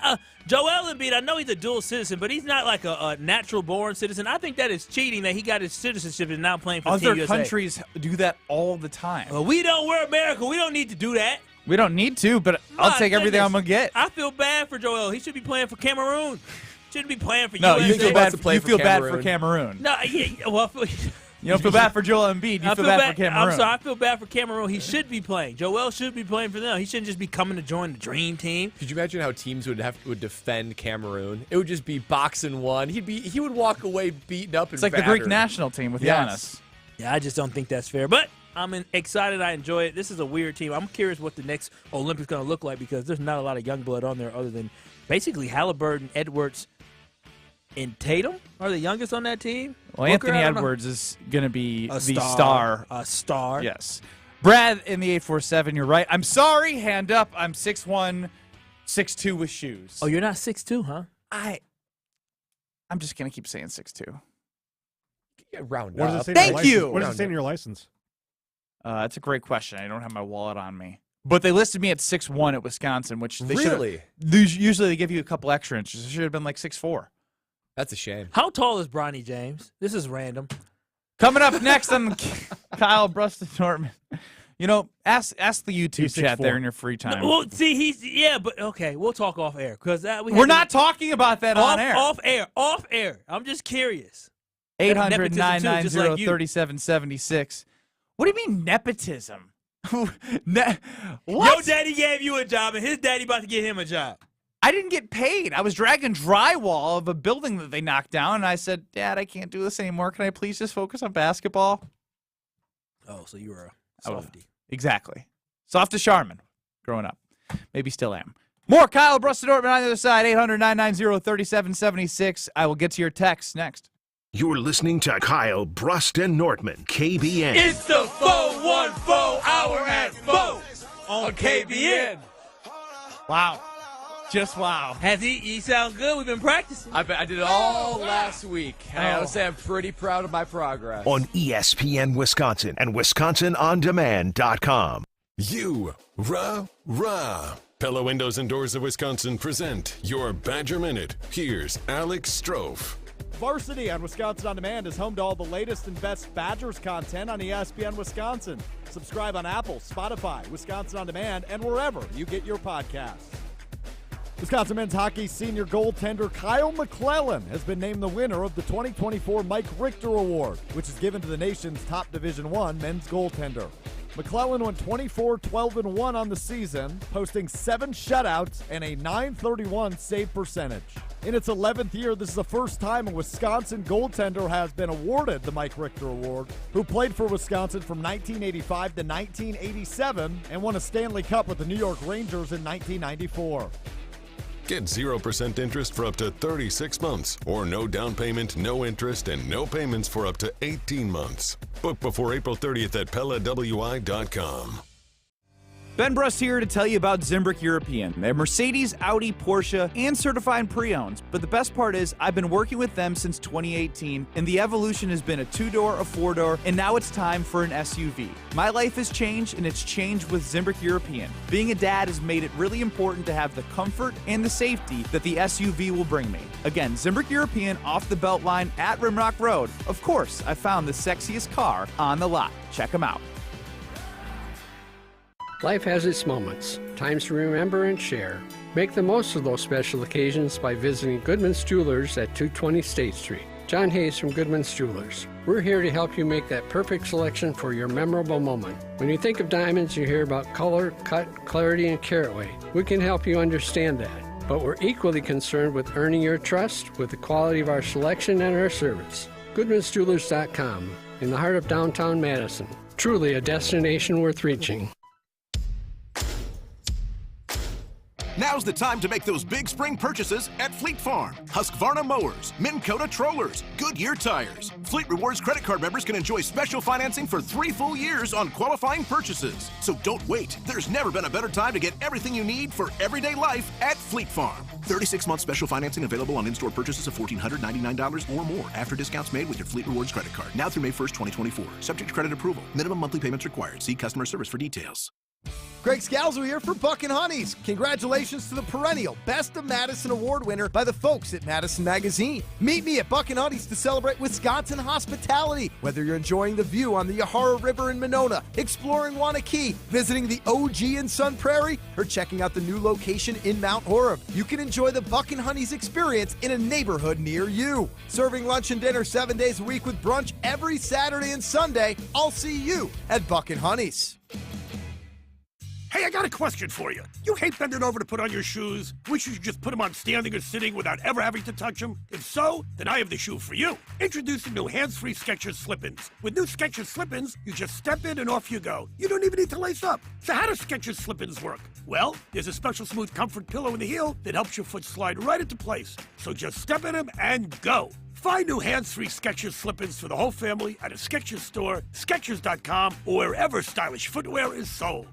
Joel Embiid, I know he's a dual citizen, but he's not like a natural-born citizen. I think that is cheating that he got his citizenship and now playing for Team USA. Other countries do that all the time. Well, we don't. We're America. We don't need to do that. We don't need to, but I'll take everything I'm going to get. I feel bad for Joel. He should be playing for Cameroon. Shouldn't be playing for USA. No, you feel bad for Cameroon. No, yeah, well, you don't feel bad for Joel Embiid. You feel bad for Cameroon. I'm sorry. I feel bad for Cameroon. He should be playing. Joel should be playing for them. He shouldn't just be coming to join the dream team. Could you imagine how teams would defend Cameroon? It would just be boxing one. He would walk away beaten up and It's like battered. the Greek national team with Giannis. Yeah, I just don't think that's fair. But I'm excited. I enjoy it. This is a weird team. I'm curious what the next Olympics going to look like because there's not a lot of young blood on there other than basically Halliburton, Edwards, and Tatum are the youngest on that team. Well, Booker, Anthony Edwards is going to be the star. A star. Yes. Brad in the 847, you're right. I'm sorry, hand up. I'm 6'1", 6'2" with shoes. Oh, you're not 6'2", huh? I'm just going to keep saying 6'2". Yeah, round what up. Thank you. What does it say in your license? That's a great question. I don't have my wallet on me. But they listed me at 6'1" at Wisconsin, which they Really? Usually they give you a couple extra inches. It should have been like 6'4". That's a shame. How tall is Bronny James? This is random. Coming up next on Kyle Bruston Nortman. Ask the YouTube chat there in your free time. Well, see, but okay, we'll talk off air because we're not talking about that on air. Off air. I'm just curious. 800-990-3776. What do you mean nepotism? What? Your daddy gave you a job, and his daddy about to get him a job. I didn't get paid. I was dragging drywall of a building that they knocked down, and I said, Dad, I can't do this anymore. Can I please just focus on basketball? Oh, so you were a softie. Exactly. Soft as Charmin growing up. Maybe still am. More Kyle Bruston Nortman on the other side. 800-990-3776. I will get to your texts next. You're listening to Kyle Bruston Nortman, KBN. It's the 414 hour at 4 on KBN. Wow. Just wow. Has he sound good? We've been practicing. I did it all last week. And I gotta say, I'm pretty proud of my progress. On ESPN Wisconsin and WisconsinOnDemand.com. Rah. Pella Windows and Doors of Wisconsin present your Badger Minute. Here's Alex Strofe. Varsity on Wisconsin On Demand is home to all the latest and best Badgers content on ESPN Wisconsin. Subscribe on Apple, Spotify, Wisconsin On Demand, and wherever you get your podcasts. Wisconsin men's hockey senior goaltender Kyle McClellan has been named the winner of the 2024 Mike Richter Award, which is given to the nation's top Division I men's goaltender. McClellan went 24-12-1 on the season, posting 7 shutouts and a .931 save percentage. In its 11th year, this is the first time a Wisconsin goaltender has been awarded the Mike Richter Award, who played for Wisconsin from 1985 to 1987 and won a Stanley Cup with the New York Rangers in 1994. Get 0% interest for up to 36 months, or no down payment, no interest, and no payments for up to 18 months. Book before April 30th at PellaWI.com. Ben Brust here to tell you about Zimbrick European. They're Mercedes, Audi, Porsche, and certified pre-owned. But the best part is I've been working with them since 2018, and the evolution has been a 2-door, a 4-door, and now it's time for an SUV. My life has changed, and it's changed with Zimbrick European. Being a dad has made it really important to have the comfort and the safety that the SUV will bring me. Again, Zimbrick European off the belt line at Rimrock Road. Of course, I found the sexiest car on the lot. Check them out. Life has its moments, times to remember and share. Make the most of those special occasions by visiting Goodman's Jewelers at 220 State Street. John Hayes from Goodman's Jewelers. We're here to help you make that perfect selection for your memorable moment. When you think of diamonds, you hear about color, cut, clarity, and carat weight. We can help you understand that. But we're equally concerned with earning your trust with the quality of our selection and our service. Goodman'sJewelers.com, in the heart of downtown Madison. Truly a destination worth reaching. Now's the time to make those big spring purchases at Fleet Farm. Husqvarna mowers, Minn Kota trollers, Goodyear tires. Fleet Rewards credit card members can enjoy special financing for 3 full years on qualifying purchases. So don't wait. There's never been a better time to get everything you need for everyday life at Fleet Farm. 36-month special financing available on in-store purchases of $1,499 or more after discounts made with your Fleet Rewards credit card. Now through May 1st, 2024. Subject to credit approval. Minimum monthly payments required. See customer service for details. Greg Scalzo here for Buckin' Honeys. Congratulations to the perennial Best of Madison Award winner by the folks at Madison Magazine. Meet me at Buckin' Honeys to celebrate Wisconsin hospitality. Whether you're enjoying the view on the Yahara River in Monona, exploring Wanakee, visiting the OG in Sun Prairie, or checking out the new location in Mount Horeb, you can enjoy the Buckin' Honeys experience in a neighborhood near you. Serving lunch and dinner 7 days a week with brunch every Saturday and Sunday. I'll see you at Buckin' Honeys. Hey, I got a question for you. You hate bending over to put on your shoes? Wish you could just put them on standing or sitting without ever having to touch them? If so, then I have the shoe for you. Introducing new hands-free Skechers Slip-ins. With new Skechers Slip-ins, you just step in and off you go. You don't even need to lace up. So how do Skechers Slip-ins work? Well, there's a special smooth comfort pillow in the heel that helps your foot slide right into place. So just step in them and go. Find new hands-free Skechers Slip-ins for the whole family at a Skechers store, Skechers.com, or wherever stylish footwear is sold.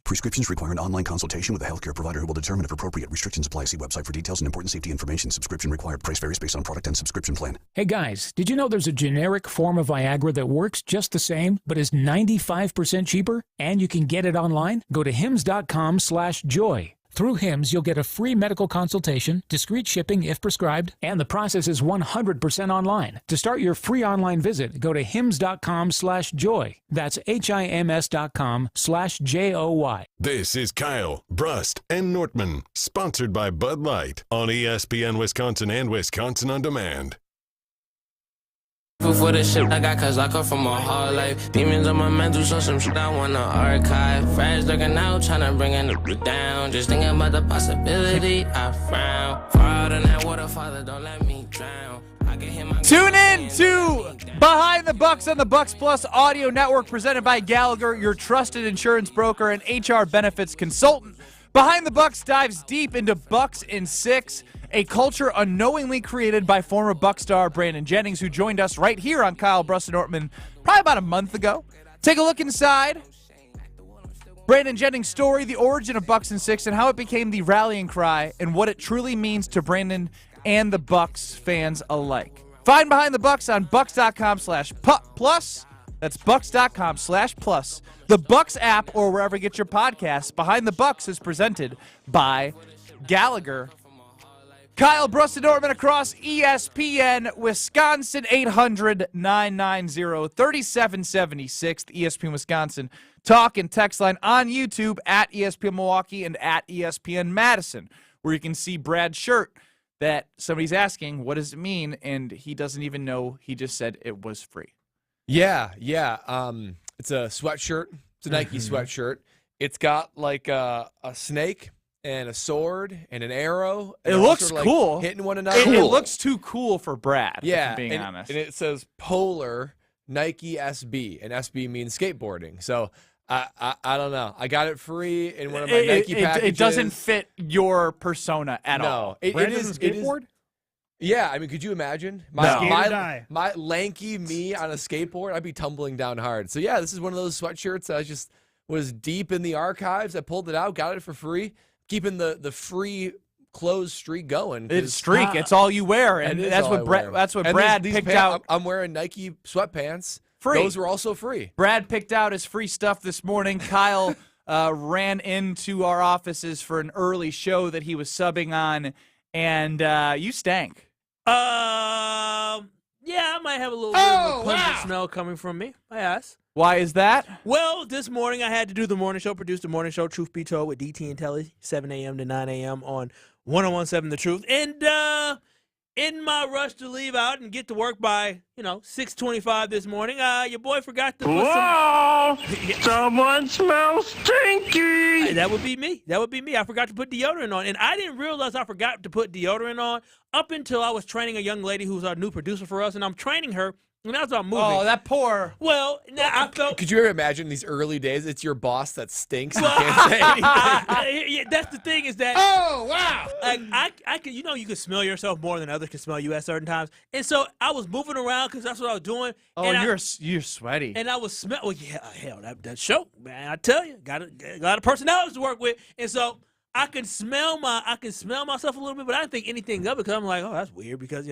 Prescriptions require an online consultation with a healthcare provider who will determine if appropriate. Restrictions apply. See website for details and important safety information. Subscription required. Price varies based on product and subscription plan. Hey guys, did you know there's a generic form of Viagra that works just the same, but is 95% cheaper? And you can get it online? Go to hims.com/joy. Through Hims, you'll get a free medical consultation, discreet shipping if prescribed, and the process is 100% online. To start your free online visit, go to hims.com/joy. That's HIMS.com/JOY. This is Kyle, Brust, and Nortman, sponsored by Bud Light on ESPN Wisconsin and Wisconsin On Demand. For the shit I got, cause I come from a hard life. Demons on my mental, so some shit I wanna archive. Friends looking out, tryna bring it down. Just thinking about the possibility, I frown. Far out in that water, Father, don't let me drown. I can hear my Tune in to Behind the Bucks on the Bucks Plus Audio Network, presented by Gallagher, your trusted insurance broker and HR benefits consultant. Behind the Bucks dives deep into Bucks in 6, a culture unknowingly created by former Buck star Brandon Jennings, who joined us right here on Kyle, Brust, and Nortman probably about a month ago. Take a look inside Brandon Jennings' story, the origin of Bucks in 6, and how it became the rallying cry, and what it truly means to Brandon and the Bucks fans alike. Find Behind the Bucks on bucks.com/plus. That's bucks.com/plus. The Bucks app, or wherever you get your podcasts. Behind the Bucks is presented by Gallagher. Kyle, Brust, and Nortman across ESPN Wisconsin, 800-990-3776, the ESPN Wisconsin talk and text line on YouTube at ESPN Milwaukee and at ESPN Madison, where you can see Brad's shirt that somebody's asking, what does it mean? And he doesn't even know. He just said it was free. Yeah. It's a sweatshirt. It's a Nike sweatshirt. It's got like a snake and a sword and an arrow. And It looks also, cool. Hitting one another. It looks too cool for Brad, Yeah, if I'm being honest. And it says Polar Nike SB, and SB means skateboarding. So I don't know. I got it free in one of my Nike packages. It doesn't fit your persona at all. It is. Yeah, I mean, could you imagine my lanky me on a skateboard? I'd be tumbling down hard. So yeah, this is one of those sweatshirts that I just was deep in the archives. I pulled it out, got it for free, keeping the free clothes streak going. It's streak. It's all you wear, and that's what Brad picked out. I'm wearing Nike sweatpants. Free. Those were also free. Brad picked out his free stuff this morning. Kyle ran into our offices for an early show that he was subbing on, and you stank. Yeah, I might have a little bit of a pungent smell coming from me. I asked. Why is that? Well, this morning I had to do the morning show, produce the morning show, Truth Be Told, with DT and Telly, 7 a.m. to 9 a.m. on 101.7 The Truth. And in my rush to leave out and get to work by, 6:25 this morning, your boy forgot to put Someone smells stinky. That would be me. I forgot to put deodorant on. And I didn't realize I forgot to put deodorant on up until I was training a young lady who's our new producer for us, and I'm training her. And that's what I'm moving. Oh, that poor. Well, I felt. Could you ever imagine these early days? It's your boss that stinks. You can't say anything. That's the thing is that. Oh, wow. Like I can, you can smell yourself more than others can smell you at certain times. And so I was moving around because that's what I was doing. Oh, and you're sweaty. And I was smell. Well, yeah, hell, that show, man. I tell you, got a lot of personalities to work with, and so I can smell myself a little bit, but I didn't think anything of it because I'm like, oh, that's weird because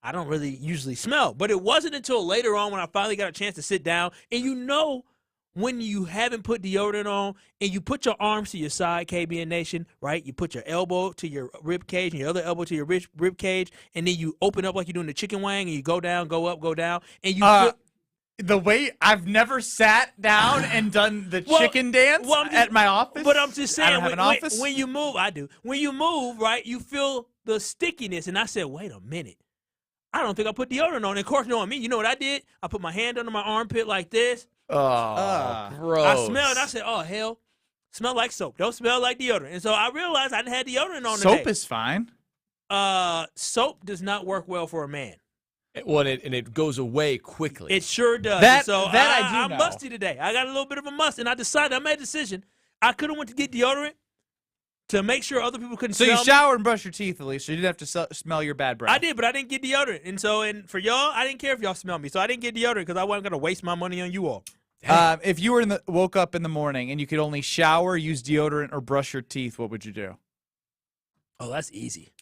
I don't really usually smell. But it wasn't until later on when I finally got a chance to sit down. And when you haven't put deodorant on and you put your arms to your side, KBN Nation, right? You put your elbow to your rib cage and your other elbow to your rib cage. And then you open up like you're doing the chicken wing and you go down, go up, go down. And you the way I've never sat down and done the chicken dance at my office. But I'm just saying, I don't have an office. When you move, I do. When you move, right, you feel the stickiness. And I said, wait a minute. I don't think I put deodorant on. And of course, knowing me, you know what I did? I put my hand under my armpit like this. Oh, gross. I smelled. I said, oh, hell. Smell like soap. Don't smell like deodorant. And so I realized I didn't have deodorant on today. Soap is fine. Soap does not work well for a man. It goes away quickly. It sure does. I do I'm know. musty today. I got a little bit of a must, and I made a decision. I could have went to get deodorant to make sure other people couldn't So smell you showered and brushed your teeth at least, so you didn't have to smell your bad breath. I did, but I didn't get deodorant. And for y'all, I didn't care if y'all smell me. So I didn't get deodorant because I wasn't going to waste my money on you all. If you were woke up in the morning and you could only shower, use deodorant, or brush your teeth, what would you do? Oh, that's easy.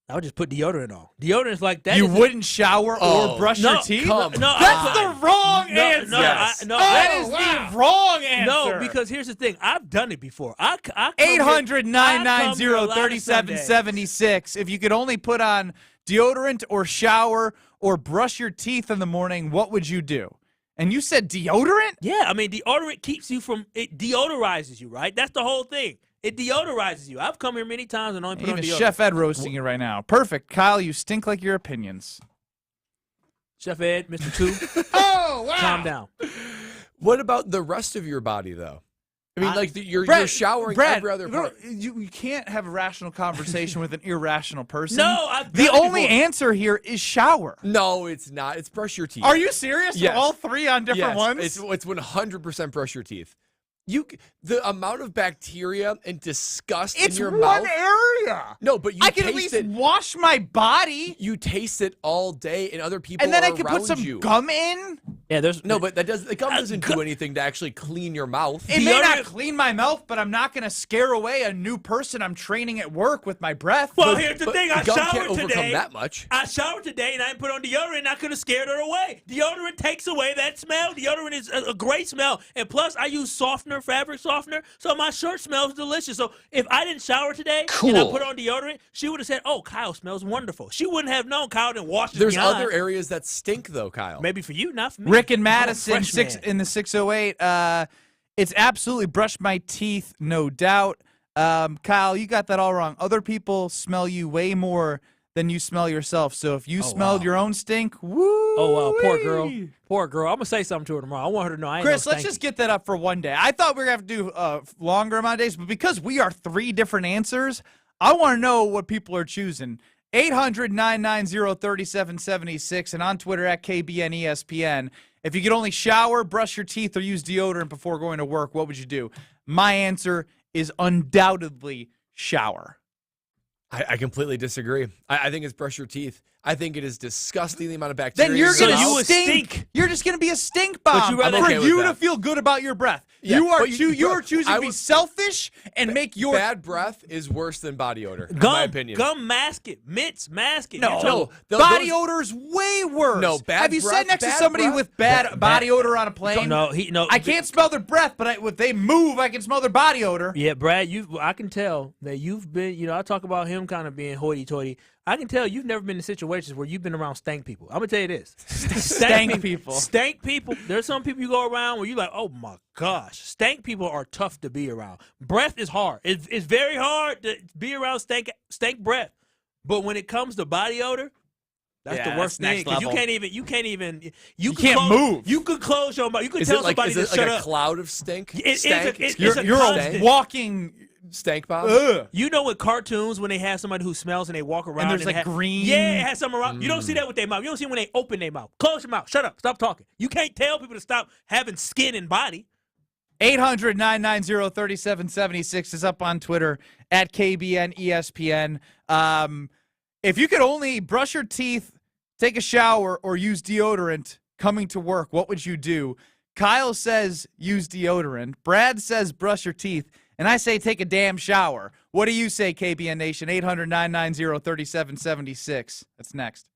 I would just put deodorant on. Deodorant is like that. You wouldn't shower or brush your teeth? No, that's the wrong answer. That is the wrong answer. No, because here's the thing. I've done it before. 800-990-3776. If you could only put on deodorant or shower or brush your teeth in the morning, what would you do? And you said deodorant? Yeah, I mean, deodorant keeps you from, it deodorizes you, right? That's the whole thing. It deodorizes you. I've come here many times and only put on deodorant. Even Chef Ed roasting you right now. Perfect. Kyle, you stink like your opinions. Chef Ed, Mr. Two. Oh, wow. Calm down. What about the rest of your body, though? I mean, you're showering every other part. You can't have a rational conversation with an irrational person. No, the only answer here is shower. No, it's not. It's brush your teeth. Are you serious? Yes. All three on different ones? It's 100% brush your teeth. The amount of bacteria and disgust in your mouth. It's one area. No, but you I can at least wash my body. You taste it all day, and other people and then are I can put some gum in. Yeah, there's but the gum doesn't do anything to actually clean your mouth. It may not clean my mouth, but I'm not going to scare away a new person I'm training at work with my breath. Well, here's the thing. I gum showered can't overcome today. that much. I showered today, and I didn't put on deodorant, and I could have scared her away. Deodorant takes away that smell. Deodorant is a great smell. And plus, I use softener, fabric softener, so my shirt smells delicious. So if I didn't shower today and I put on deodorant, she would have said, oh, Kyle smells wonderful. She wouldn't have known Kyle didn't wash his There's behind. other areas that stink, though, Kyle. Maybe for you, not for me. Rick and Madison in the 608. It's absolutely brushed my teeth, no doubt. Kyle, you got that all wrong. Other people smell you way more than you smell yourself. So if you smelled your own stink, woo! Oh, wow. Poor girl. Poor girl. I'm going to say something to her tomorrow. I want her to know I ain't Chris, no let's just get that up for one day. I thought we were going to have to do a longer amount of days, but because we are three different answers, I want to know what people are choosing. 800-990-3776 and on Twitter at KBN ESPN. If you could only shower, brush your teeth, or use deodorant before going to work, what would you do? My answer is undoubtedly shower. I completely disagree. I think it's brush your teeth. I think it is disgusting the amount of bacteria. Then you're going you to stink. You're just going to be a stink bomb But for you to feel good about your breath. Yeah, you are choosing to be selfish and make your bad breath is worse than body odor, in my opinion. Gum mask it. Mints mask it. No, body odor is way worse. No, bad Have you breath, sat next to bad somebody breath? with bad body odor on a plane? No, I can't smell their breath, but if they move, I can smell their body odor. Yeah, Brad, I can tell that you've been, I talk about him kind of being hoity-toity. I can tell you've never been in situations where you've been around stank people. I'm going to tell you this. Stank people. Stank people. There's some people you go around where you're like, oh, my gosh. Stank people are tough to be around. Breath is hard. It's very hard to be around stank breath. But when it comes to body odor, that's the worst thing. Because you can't move. You could close your mouth. You could tell somebody to shut like up. A cloud of stink? It's You're a walking stank bomb. You know, with cartoons, when they have somebody who smells and they walk around and there's like green. Yeah, it has something around. You don't see that with their mouth. You don't see it when they open their mouth. Close your mouth. Shut up. Stop talking. You can't tell people to stop having skin and body. 800-990-3776 is up on Twitter at KBN ESPN. If you could only brush your teeth, take a shower, or use deodorant coming to work, what would you do? Kyle says use deodorant. Brad says brush your teeth. And I say take a damn shower. What do you say, KBN Nation? 800-990-3776. That's next.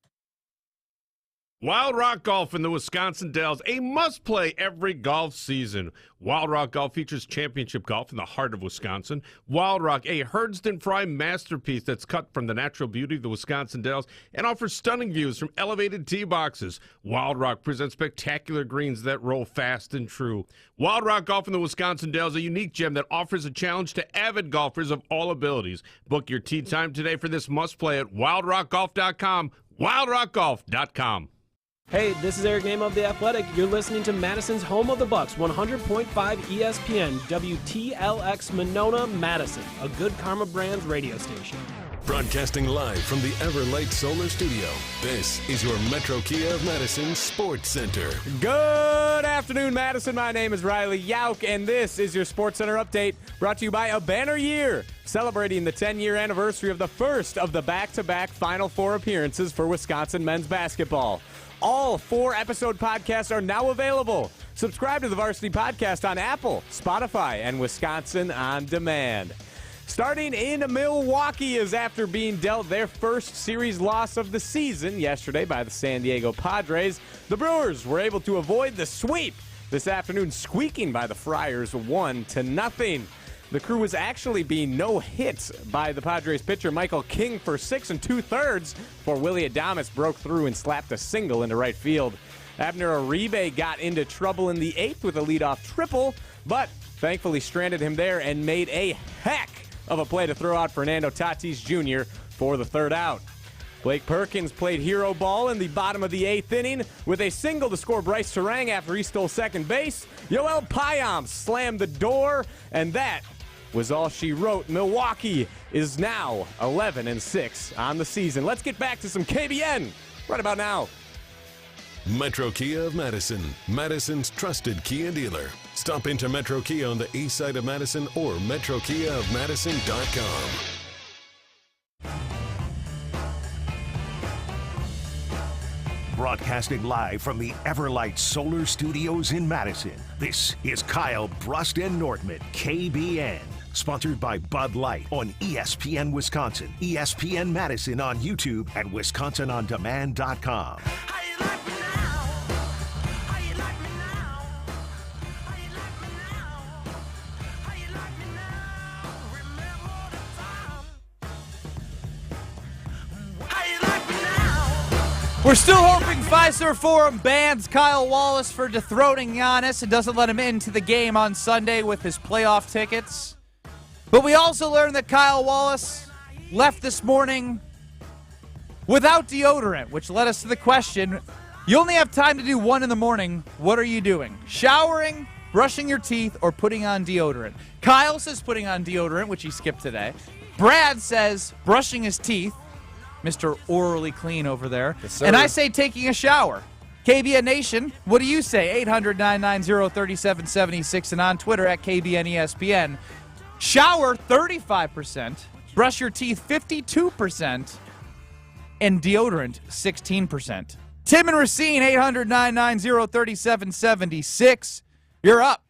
Wild Rock Golf in the Wisconsin Dells, a must-play every golf season. Wild Rock Golf features championship golf in the heart of Wisconsin. Wild Rock, a Herdston Fry masterpiece that's cut from the natural beauty of the Wisconsin Dells and offers stunning views from elevated tee boxes. Wild Rock presents spectacular greens that roll fast and true. Wild Rock Golf in the Wisconsin Dells, a unique gem that offers a challenge to avid golfers of all abilities. Book your tee time today for this must-play at wildrockgolf.com, wildrockgolf.com. Hey, this is Eric Name of The Athletic. You're listening to Madison's home of the Bucks, 100.5 ESPN, WTLX Monona, Madison, a Good Karma Brands radio station. Broadcasting live from the Everlight Solar Studio, this is your Metro Kia of Madison Sports Center. Good afternoon, Madison. My name is Riley Yauk, and this is your Sports Center update brought to you by A Banner Year, celebrating the 10-year anniversary of the first of the back-to-back Final Four appearances for Wisconsin men's basketball. All 4-episode podcasts are now available. Subscribe to the Varsity Podcast on Apple, Spotify, and Wisconsin On Demand. Starting in Milwaukee is after being dealt their first series loss of the season yesterday by the San Diego Padres. The Brewers were able to avoid the sweep this afternoon, squeaking by the Friars 1-0. The Crew was actually being no-hit by the Padres pitcher Michael King for 6 2/3 before Willie Adames broke through and slapped a single into right field. Abner Uribe got into trouble in the 8th with a leadoff triple, but thankfully stranded him there and made a heck of a play to throw out Fernando Tatis Jr. for the 3rd out. Blake Perkins played hero ball in the bottom of the 8th inning with a single to score Bryce Terang after he stole second base. Yoel Payam slammed the door, and that was all she wrote. Milwaukee is now 11-6 on the season. Let's get back to some KBN right about now. Metro Kia of Madison, Madison's trusted Kia dealer. Stop into Metro Kia on the east side of Madison or metrokiaofmadison.com. Broadcasting live from the Everlight Solar Studios in Madison, this is Kyle Brust and Nordman, KBN. Sponsored by Bud Light on ESPN Wisconsin, ESPN Madison on YouTube, and WisconsinOnDemand.com. We're still hoping Fiserv Forum bans Kyle Wallace for dethroning Giannis and doesn't let him into the game on Sunday with his playoff tickets. But we also learned that Kyle Wallace left this morning without deodorant, which led us to the question, you only have time to do one in the morning. What are you doing? Showering, brushing your teeth, or putting on deodorant? Kyle says putting on deodorant, which he skipped today. Brad says brushing his teeth. Mr. Orally Clean over there. Yes, sir. And I say taking a shower. KBN Nation, what do you say? 800-990-3776 and on Twitter at KBN ESPN. Shower, 35%. Brush your teeth, 52%. And deodorant, 16%. Tim and Racine, 800-990-3776. You're up.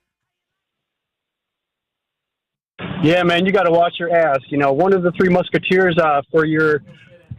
Yeah, man, you got to wash your ass. You know, one of the three musketeers for your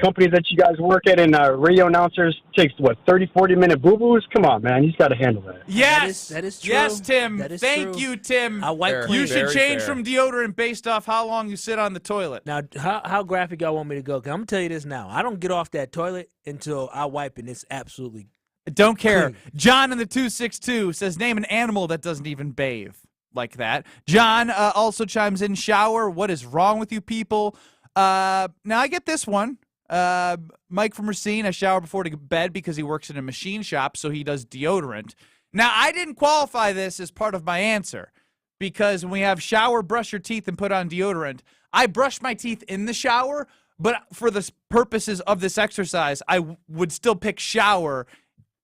company that you guys work at, and radio announcers takes, 30-40-minute boo-boos? Come on, man. You just got to handle that. Yes. That is true. Yes, Tim. That is Thank true. you, Tim. I wipe clean. You should change from deodorant based off how long you sit on the toilet. Now, how graphic y'all want me to go? 'Cause I'm going to tell you this now. I don't get off that toilet until I wipe, and it's absolutely Don't care. clean. John in the 262 says, name an animal that doesn't even bathe like that. John also chimes in, shower. What is wrong with you people? Now, I get this one. Mike from Racine, I shower before to bed because he works in a machine shop, so he does deodorant. Now, I didn't qualify this as part of my answer because when we have shower, brush your teeth, and put on deodorant, I brush my teeth in the shower, but for the purposes of this exercise, I would still pick shower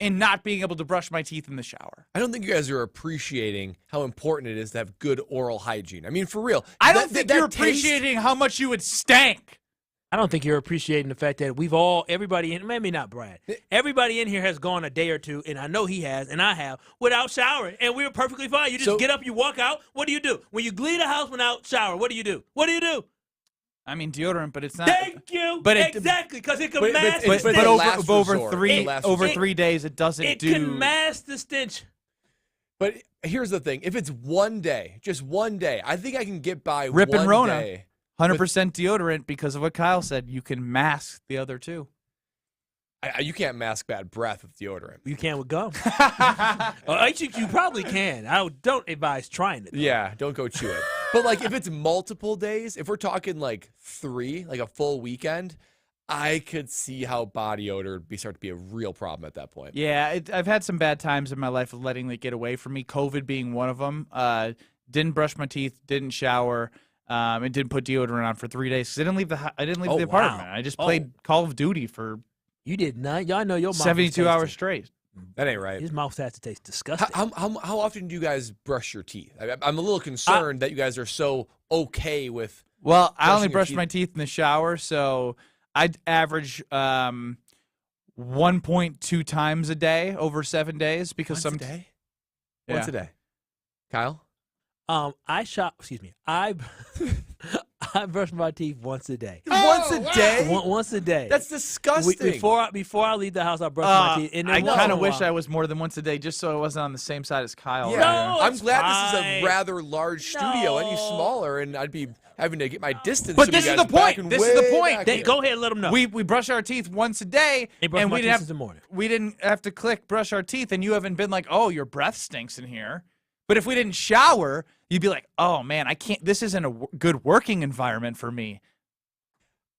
and not being able to brush my teeth in the shower. I don't think you guys are appreciating how important it is to have good oral hygiene. I mean, for real. I don't think you're appreciating how much you would stank. I don't think you're appreciating the fact that everybody in, maybe not Brad, everybody in here has gone a day or two, and I know he has, and I have, without showering, and we were perfectly fine. You just get up, you walk out. What do you do? When you leave the house without shower, what do you do? What do you do? I mean, deodorant, but it's not. Thank you. But exactly, because it can mask But, the stench. over 3 days, it doesn't It do. can mask the stench. But here's the thing. If it's one day, just one day, I think I can get by Rip one and Rona, day. 100% deodorant because of what Kyle said. You can mask the other two. You can't mask bad breath with deodorant. You can with gum. Actually, you probably can. I don't advise trying it. Yeah, don't go chew it. But like if it's multiple days, if we're talking like 3, like a full weekend, I could see how body odor would start to be a real problem at that point. Yeah, I've had some bad times in my life of letting it get away from me. COVID being one of them. Didn't brush my teeth, didn't shower, and didn't put deodorant on for 3 days because I didn't leave the apartment. I just played Call of Duty for. You did not. Y'all know your mouth 72 hours straight. That ain't right. His mouth has to taste disgusting. How often do you guys brush your teeth? I'm a little concerned that you guys are so okay with. Well, I only brushing brush my teeth in the shower, so I'd average 1.2 times a day over 7 days because Once a day? Once a day. Kyle? I brush my teeth once a day. Once a day? Once a day. That's disgusting. Before I leave the house, I brush my teeth. And then I once kind in of a wish while- I was more than once a day, just so I wasn't on the same side as Kyle. Yeah. right I'm here. glad this is a fine. rather large studio. Any smaller, and I'd be having to get my distance. But from this you is guys the point. back and This is the way point. back Then here. go ahead and let them know. We brush our teeth once a day, They brush and my we teeth didn't since the morning. we didn't have to brush our teeth, and you haven't been like, oh, your breath stinks in here. But if we didn't shower, you'd be like, oh man, I can't. This isn't a good working environment for me.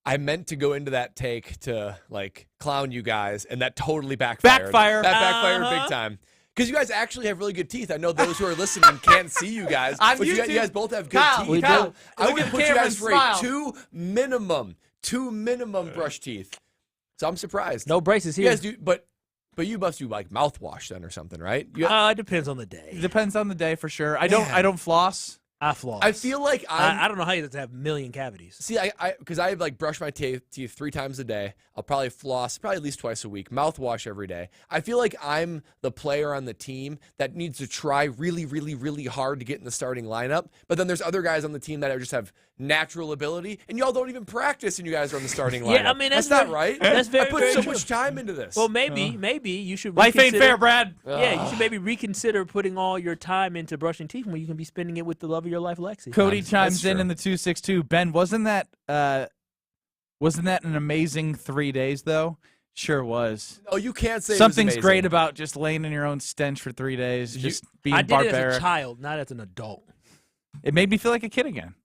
I meant to go into that take to like clown you guys, and that totally backfired. Backfire. That backfired big time. Because you guys actually have really good teeth. I know those who are listening can't see you guys, On but you YouTube, guys both have good Kyle, teeth. Kyle, I look would at the put you camera guys and for smile. two minimum brush teeth. So I'm surprised. No braces You here. guys do, but you must do like mouthwash then or something, right? It depends on the day. Depends on the day for sure. I don't floss. I floss. I feel like I don't know how you have a million cavities. See, because I like brush my teeth 3 times a day. I'll probably floss probably at least twice a week. Mouthwash every day. I feel like I'm the player on the team that needs to try really, really, really hard to get in the starting lineup. But then there's other guys on the team that just have natural ability, and y'all don't even practice, and you guys are on the starting lineup. Yeah, I mean that's not very- right. That's very, I put very so true. much time into this. Well, maybe you should. Life ain't reconsider- fair, Brad. Yeah, you should maybe reconsider putting all your time into brushing teeth when you can be spending it with the love of your life, Lexi. Cody chimes true. in the 262. Ben, wasn't that an amazing 3 days though? Sure was. Oh, you can't say Something's it was great amazing. about just laying in your own stench for 3 days, just being I did barbaric. it as a child, not as an adult. It made me feel like a kid again.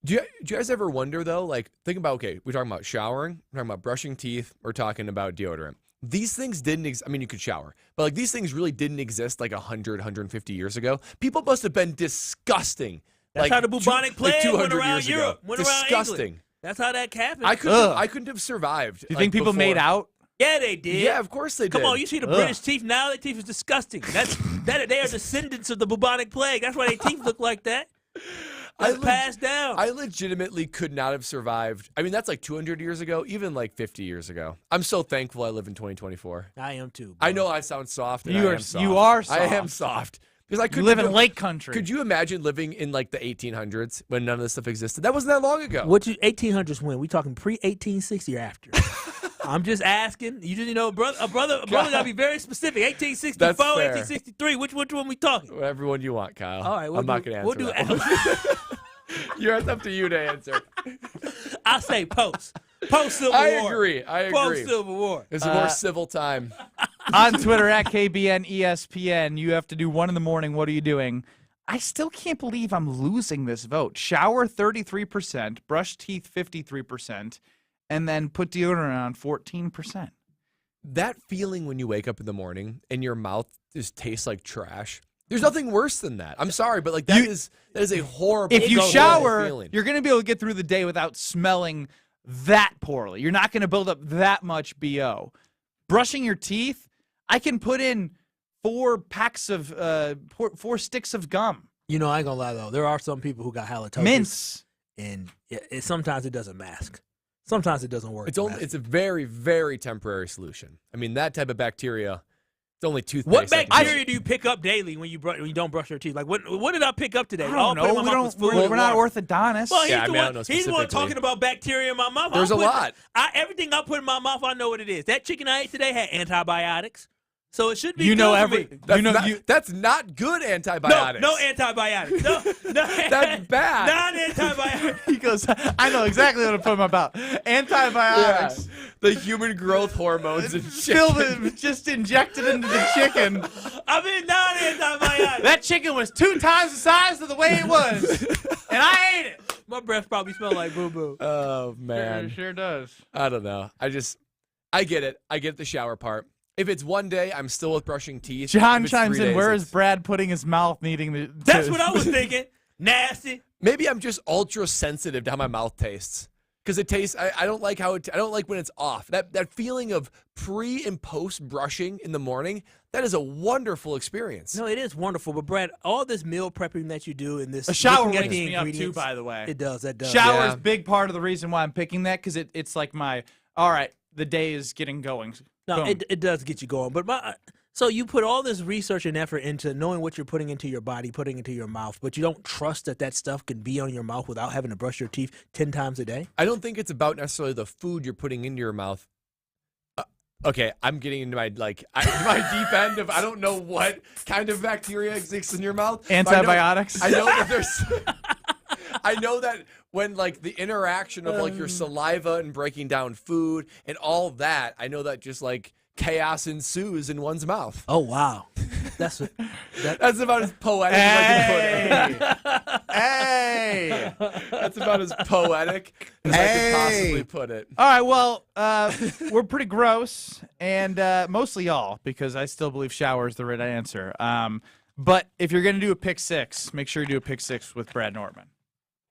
Do you guys ever wonder though? Like, think about we're talking about showering, we're talking about brushing teeth, we're talking about deodorant. These things didn't exist. I mean, you could shower, but like these things really didn't exist like 100, 150 years ago. People must have been disgusting. That's like, how the bubonic plague 200 went around years Europe, ago. went around Disgusting. England. That's how that happened. I couldn't have survived. Do you think people made out? Yeah, they did. Yeah, of course they did. Come on, you see the British teeth now? Their teeth is disgusting. They are descendants of the bubonic plague. That's why their teeth look like that. It's passed down. I legitimately could not have survived. I mean, that's like 200 years ago, even like 50 years ago. I'm so thankful I live in 2024. I am too. I know I sound soft. And You I are- am soft. you are soft. I am soft. Because I couldn't live in do- lake country. Could you imagine living in like the 1800s when none of this stuff existed? That wasn't that long ago. What you 1800s when? We talking pre 1860 or after? I'm just asking. You just a brother gotta be very specific. 1864, That's fair. 1863. Which one we talking? Whatever one you want, Kyle. All right, I'm not going to answer we'll do that one. It's up to you to answer. I say post Civil War. I agree. Post Civil War. It's a more civil time. On Twitter at KBN ESPN, you have to do 1 in the morning. What are you doing? I still can't believe I'm losing this vote. Shower 33%, brush teeth 53%, and then put deodorant on 14%. That feeling when you wake up in the morning and your mouth just tastes like trash. There's nothing worse than that. I'm sorry, but like that is a horrible. If you horrible shower, feeling. you're going to be able to get through the day without smelling that poorly. You're not going to build up that much BO. Brushing your teeth, I can put in 4 sticks of gum. I ain't gonna lie though. There are some people who got halitosis. Mints. And sometimes it doesn't mask. Sometimes it doesn't work. It's a very, very temporary solution. I mean, that type of bacteria, it's only toothpaste. What that can bacteria do you pick up daily when you don't brush your teeth? Like what did I pick up today? I All don't I put know. in my mouth was food We're and not water. orthodontists. Well, Yeah, I mean, I don't know he's the one specifically. talking about bacteria in my mouth. There's a lot. Everything I put in my mouth, I know what it is. That chicken I ate today had antibiotics, so it should be. You know good for every. me. That's not good antibiotics. No antibiotics. No, That's bad. non-antibiotics. He goes, I know exactly what to put in my mouth. Antibiotics. Yeah. The human growth hormones and shit. Just injected into the chicken. I mean non-antibiotics. That chicken was 2 times the size of the way it was, and I ate it. My breath probably smelled like boo boo. Oh man, Sure does. I don't know. I get it. I get the shower part. If it's one day, I'm still with brushing teeth. John If it's chimes 3 in. days, Where it's- is Brad putting his mouth needing the? That's what I was thinking. Nasty. Maybe I'm just ultra sensitive to how my mouth tastes. Because it tastes, I don't like how I don't like when it's off. That feeling of pre and post brushing in the morning, that is a wonderful experience. No, it is wonderful. But Brad, all this meal prepping that you do and this A shower looking at wakes the me up too, ingredients, by the way. It does. That does. Shower is Yeah. a big part of the reason why I'm picking that, because it's like all right, the day is getting going. No, Boom. it does get you going. But So you put all this research and effort into knowing what you're putting into your body, putting into your mouth, but you don't trust that stuff can be on your mouth without having to brush your teeth 10 times a day? I don't think it's about necessarily the food you're putting into your mouth. Okay, I'm getting into my my deep end of I don't know what kind of bacteria exists in your mouth. Antibiotics. I know that there's. I know that when the interaction of your saliva and breaking down food and all that, I know that just chaos ensues in one's mouth. Oh wow, that's about as poetic as I can put it. Hey, that's about as poetic as I could possibly put it. All right, well, we're pretty gross, and mostly y'all, because I still believe shower is the right answer. But if you're going to do a pick six, make sure you do a pick six with Brad Nortman.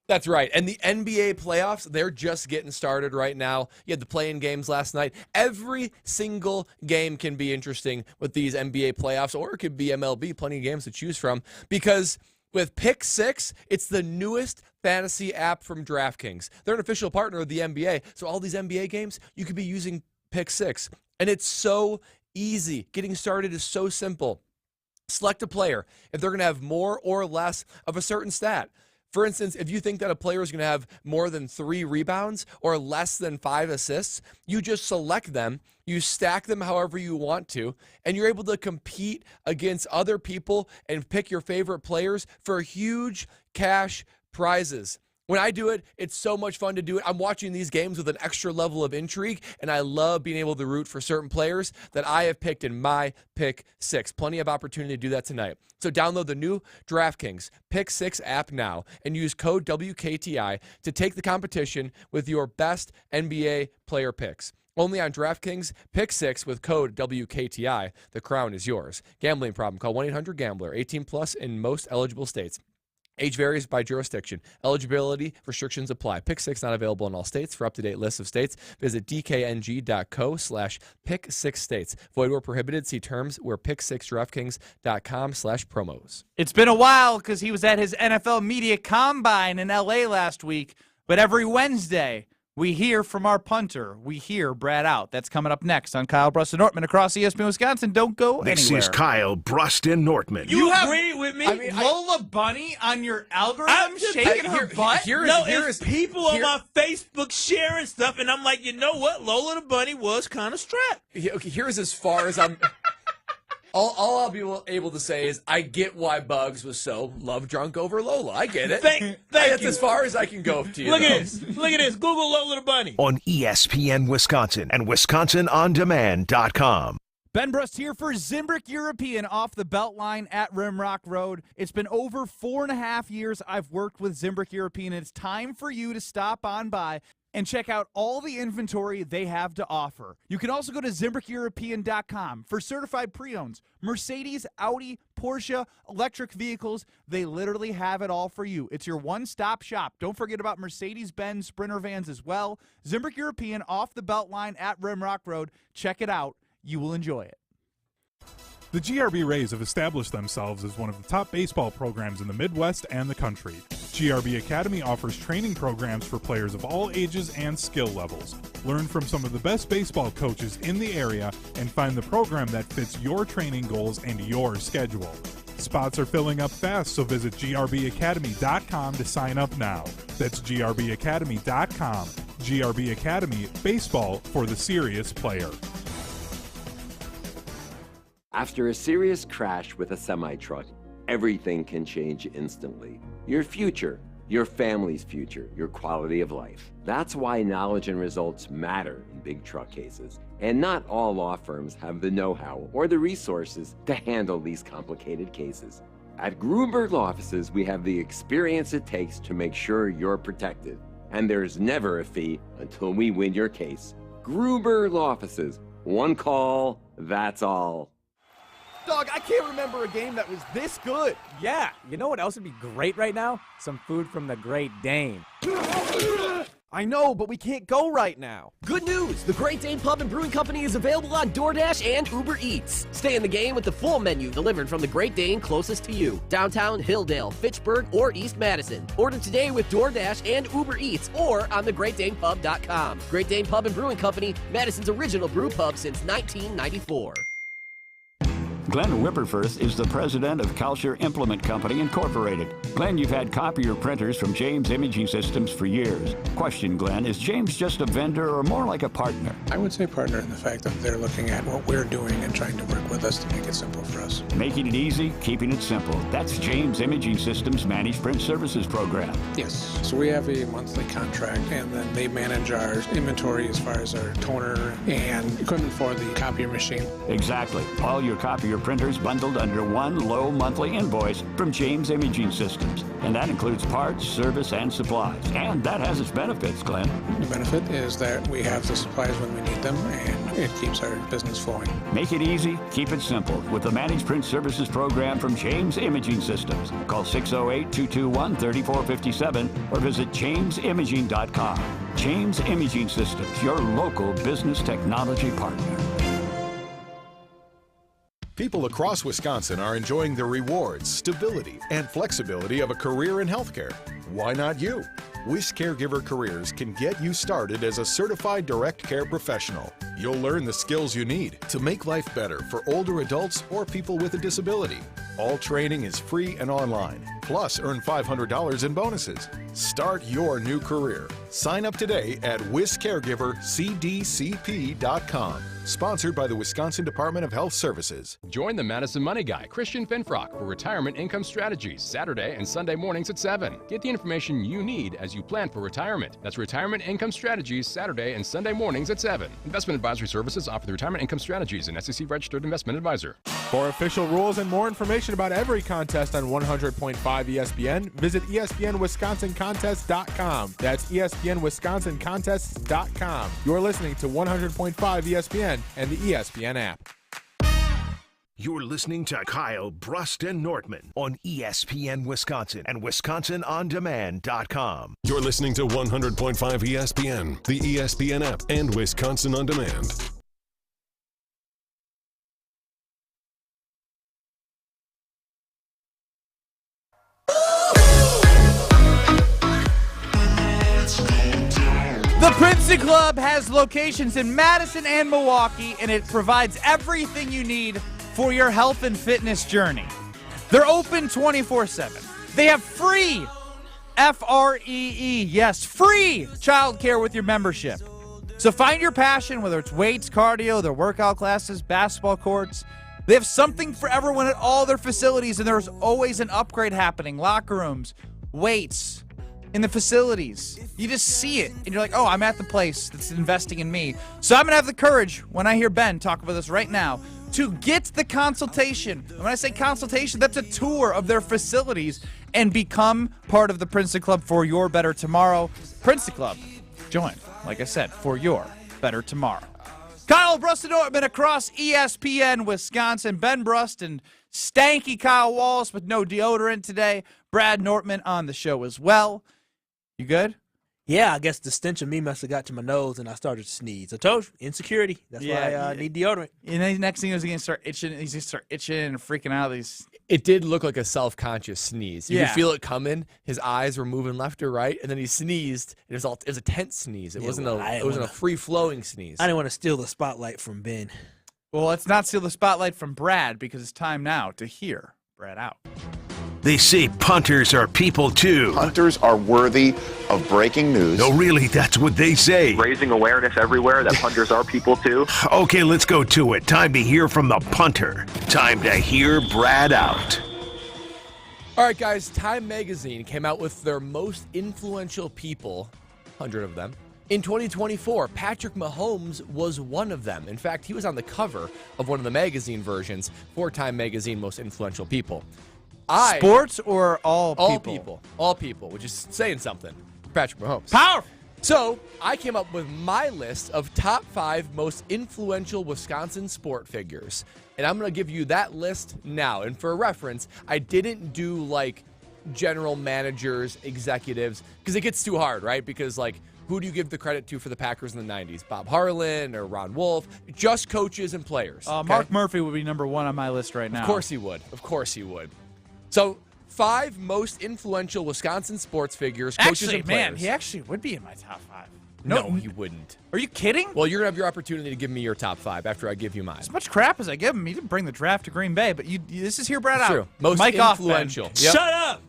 That's right. And the NBA playoffs, they're just getting started right now. You had the play-in games last night. Every single game can be interesting with these NBA playoffs, or it could be MLB, plenty of games to choose from. Because with Pick 6, it's the newest fantasy app from DraftKings. They're an official partner of the NBA, so all these NBA games, you could be using Pick 6. And it's so easy. Getting started is so simple. Select a player if they're going to have more or less of a certain stat. For instance, if you think that a player is going to have more than 3 rebounds or less than 5 assists, you just select them, you stack them however you want to, and you're able to compete against other people and pick your favorite players for huge cash prizes. When I do it, it's so much fun to do it. I'm watching these games with an extra level of intrigue, and I love being able to root for certain players that I have picked in my Pick 6. Plenty of opportunity to do that tonight. So download the new DraftKings Pick 6 app now and use code WKTI to take the competition with your best NBA player picks. Only on DraftKings Pick 6 with code WKTI. The crown is yours. Gambling problem? Call 1-800-GAMBLER. 18 plus in most eligible states. Age varies by jurisdiction. Eligibility restrictions apply. Pick 6 not available in all states. For up-to-date lists of states, visit dkng.co/pick6states. Void where prohibited. See terms where pick6draftkings.com/promos. It's been a while because he was at his NFL Media Combine in L.A. last week, but every Wednesday we hear from our punter. We hear Brad Out. That's coming up next on Kyle Brust and Nortman across ESPN Wisconsin. Don't go This anywhere. is Kyle Brust and Nortman. You agree with me? Lola Bunny on your algorithm I'm just shaking her butt? It's people on my Facebook sharing stuff, and I'm like, you know what? Lola the Bunny was kind of strapped. Okay, here's as far as I'm... All I'll be able to say is I get why Bugs was so love drunk over Lola. I get it. Thank That's you. as far as I can go to you. Look at this. Look at this. Google Lola the Bunny. On ESPN Wisconsin and WisconsinOnDemand.com. Ben Brust here for Zimbrick European off the Beltline at Rimrock Road. It's been over 4.5 years I've worked with Zimbrick European, and it's time for you to stop on by and check out all the inventory they have to offer. You can also go to ZimbrickEuropean.com for certified pre-owns, Mercedes, Audi, Porsche, electric vehicles. They literally have it all for you. It's your one-stop shop. Don't forget about Mercedes-Benz Sprinter vans as well. Zimbrick European off the Beltline at Rimrock Road. Check it out. You will enjoy it. The GRB Rays have established themselves as one of the top baseball programs in the Midwest and the country. GRB Academy offers training programs for players of all ages and skill levels. Learn from some of the best baseball coaches in the area and find the program that fits your training goals and your schedule. Spots are filling up fast, so visit grbacademy.com to sign up now. That's grbacademy.com. GRB Academy, baseball for the serious player. After a serious crash with a semi-truck, everything can change instantly. Your future, your family's future, your quality of life. That's why knowledge and results matter in big truck cases. And not all law firms have the know-how or the resources to handle these complicated cases. At Gruberg Law Offices, we have the experience it takes to make sure you're protected. And there's never a fee until we win your case. Gruberg Law Offices. One call, that's all. Dog, I can't remember a game that was this good. Yeah, you know what else would be great right now? Some food from the Great Dane. I know, but we can't go right now. Good news! The Great Dane Pub and Brewing Company is available on DoorDash and Uber Eats. Stay in the game with the full menu delivered from the Great Dane closest to you. Downtown, Hilldale, Fitchburg, or East Madison. Order today with DoorDash and Uber Eats or on thegreatdanepub.com. Great Dane Pub and Brewing Company, Madison's original brew pub since 1994. Glenn Whipperfirth is the president of Kalsher Implement Company, Incorporated. Glenn, you've had copier printers from James Imaging Systems for years. Question, Glenn, is James just a vendor or more like a partner? I would say partner in the fact that they're looking at what we're doing and trying to work with us to make it simple for us. Making it easy, keeping it simple. That's James Imaging Systems Managed Print Services Program. Yes. So we have a monthly contract, and then they manage our inventory as far as our toner and equipment for the copier machine. Exactly. All your copier printers bundled under one low monthly invoice from James Imaging Systems. And that includes parts, service, and supplies. And that has its benefits, Glenn. The benefit is that we have the supplies when we need them, and it keeps our business flowing. Make it easy, keep it simple with the Managed Print Services Program from James Imaging Systems. Call 608-221-3457 or visit jamesimaging.com. James Imaging Systems, your local business technology partner. People across Wisconsin are enjoying the rewards, stability, and flexibility of a career in healthcare. Why not you? WIS Caregiver Careers can get you started as a certified direct care professional. You'll learn the skills you need to make life better for older adults or people with a disability. All training is free and online. Plus, earn $500 in bonuses. Start your new career. Sign up today at wiscaregivercdcp.com. Sponsored by the Wisconsin Department of Health Services. Join the Madison Money Guy, Christian Finfrock, for Retirement Income Strategies, Saturday and Sunday mornings at 7. Get the information you need as you plan for retirement. That's Retirement Income Strategies, Saturday and Sunday mornings at 7. Investment advisory services offer the Retirement Income Strategies, an SEC-registered investment advisor. For official rules and more information about every contest on 100.5 ESPN, visit ESPNWisconsinContest.com. That's ESPNWisconsinContests.com. You're listening to 100.5 ESPN and the ESPN app. You're listening to Kyle Brust and Nortman on ESPN Wisconsin and WisconsinOnDemand.com. You're listening to 100.5 ESPN, the ESPN app, and Wisconsin On Demand. The Princeton Club has locations in Madison and Milwaukee, and it provides everything you need for your health and fitness journey. They're open 24/7. They have free, F-R-E-E, yes, free childcare with your membership. So find your passion, whether it's weights, cardio, their workout classes, basketball courts. They have something for everyone at all their facilities, and there's always an upgrade happening. Locker rooms, weights, in the facilities. You just see it, and you're like, oh, I'm at the place that's investing in me. So I'm going to have the courage, when I hear Ben talk about this right now, to get the consultation. And when I say consultation, that's a tour of their facilities and become part of the Princeton Club for your better tomorrow. Princeton Club, join, like I said, for your better tomorrow. Kyle Brust and Nortman across ESPN Wisconsin. Ben Brust and stanky Kyle Wallace with no deodorant today. Brad Nortman on the show as well. You good? Yeah, I guess the stench of me must have got to my nose and I started to sneeze. I told you, insecurity. That's why I need deodorant. And then the next thing is he's going to start itching. He's going to start itching and freaking out. It did look like a self-conscious sneeze. You Yeah. could feel it coming. His eyes were moving left or right, and then he sneezed. It was a tense sneeze. It wasn't a free-flowing sneeze. I didn't want to steal the spotlight from Ben. Well, let's not steal the spotlight from Brad because it's time now to hear Brad out. They say punters are people too. Punters are worthy of breaking news. No, really, that's what they say. Raising awareness everywhere that punters are people too. Okay, let's go to it. Time to hear from the punter. Time to hear Brad out. All right, guys, Time Magazine came out with their most influential people, 100 of them. In 2024, Patrick Mahomes was one of them. In fact, he was on the cover of one of the magazine versions for Time Magazine Most Influential People. Sports or all people? All people, which is saying something. Patrick Mahomes. Powerful. So I came up with my list of top 5 most influential Wisconsin sport figures. And I'm going to give you that list now. And for reference, I didn't do like general managers, executives, because it gets too hard, right? Because like, who do you give the credit to for the Packers in the 90s? Bob Harlan or Ron Wolf? Just coaches and players. Okay? Mark Murphy would be number 1 on my list right now. Of course he would. Of course he would. So, 5 most influential Wisconsin sports figures, coaches, and players. Man, he actually would be in my top 5. No, he wouldn't. Are you kidding? Well, you're going to have your opportunity to give me your top 5 after I give you mine. As much crap as I give him, he didn't bring the draft to Green Bay, but this is here, Brad. True. Most Mike influential. Off, Yep. Shut up!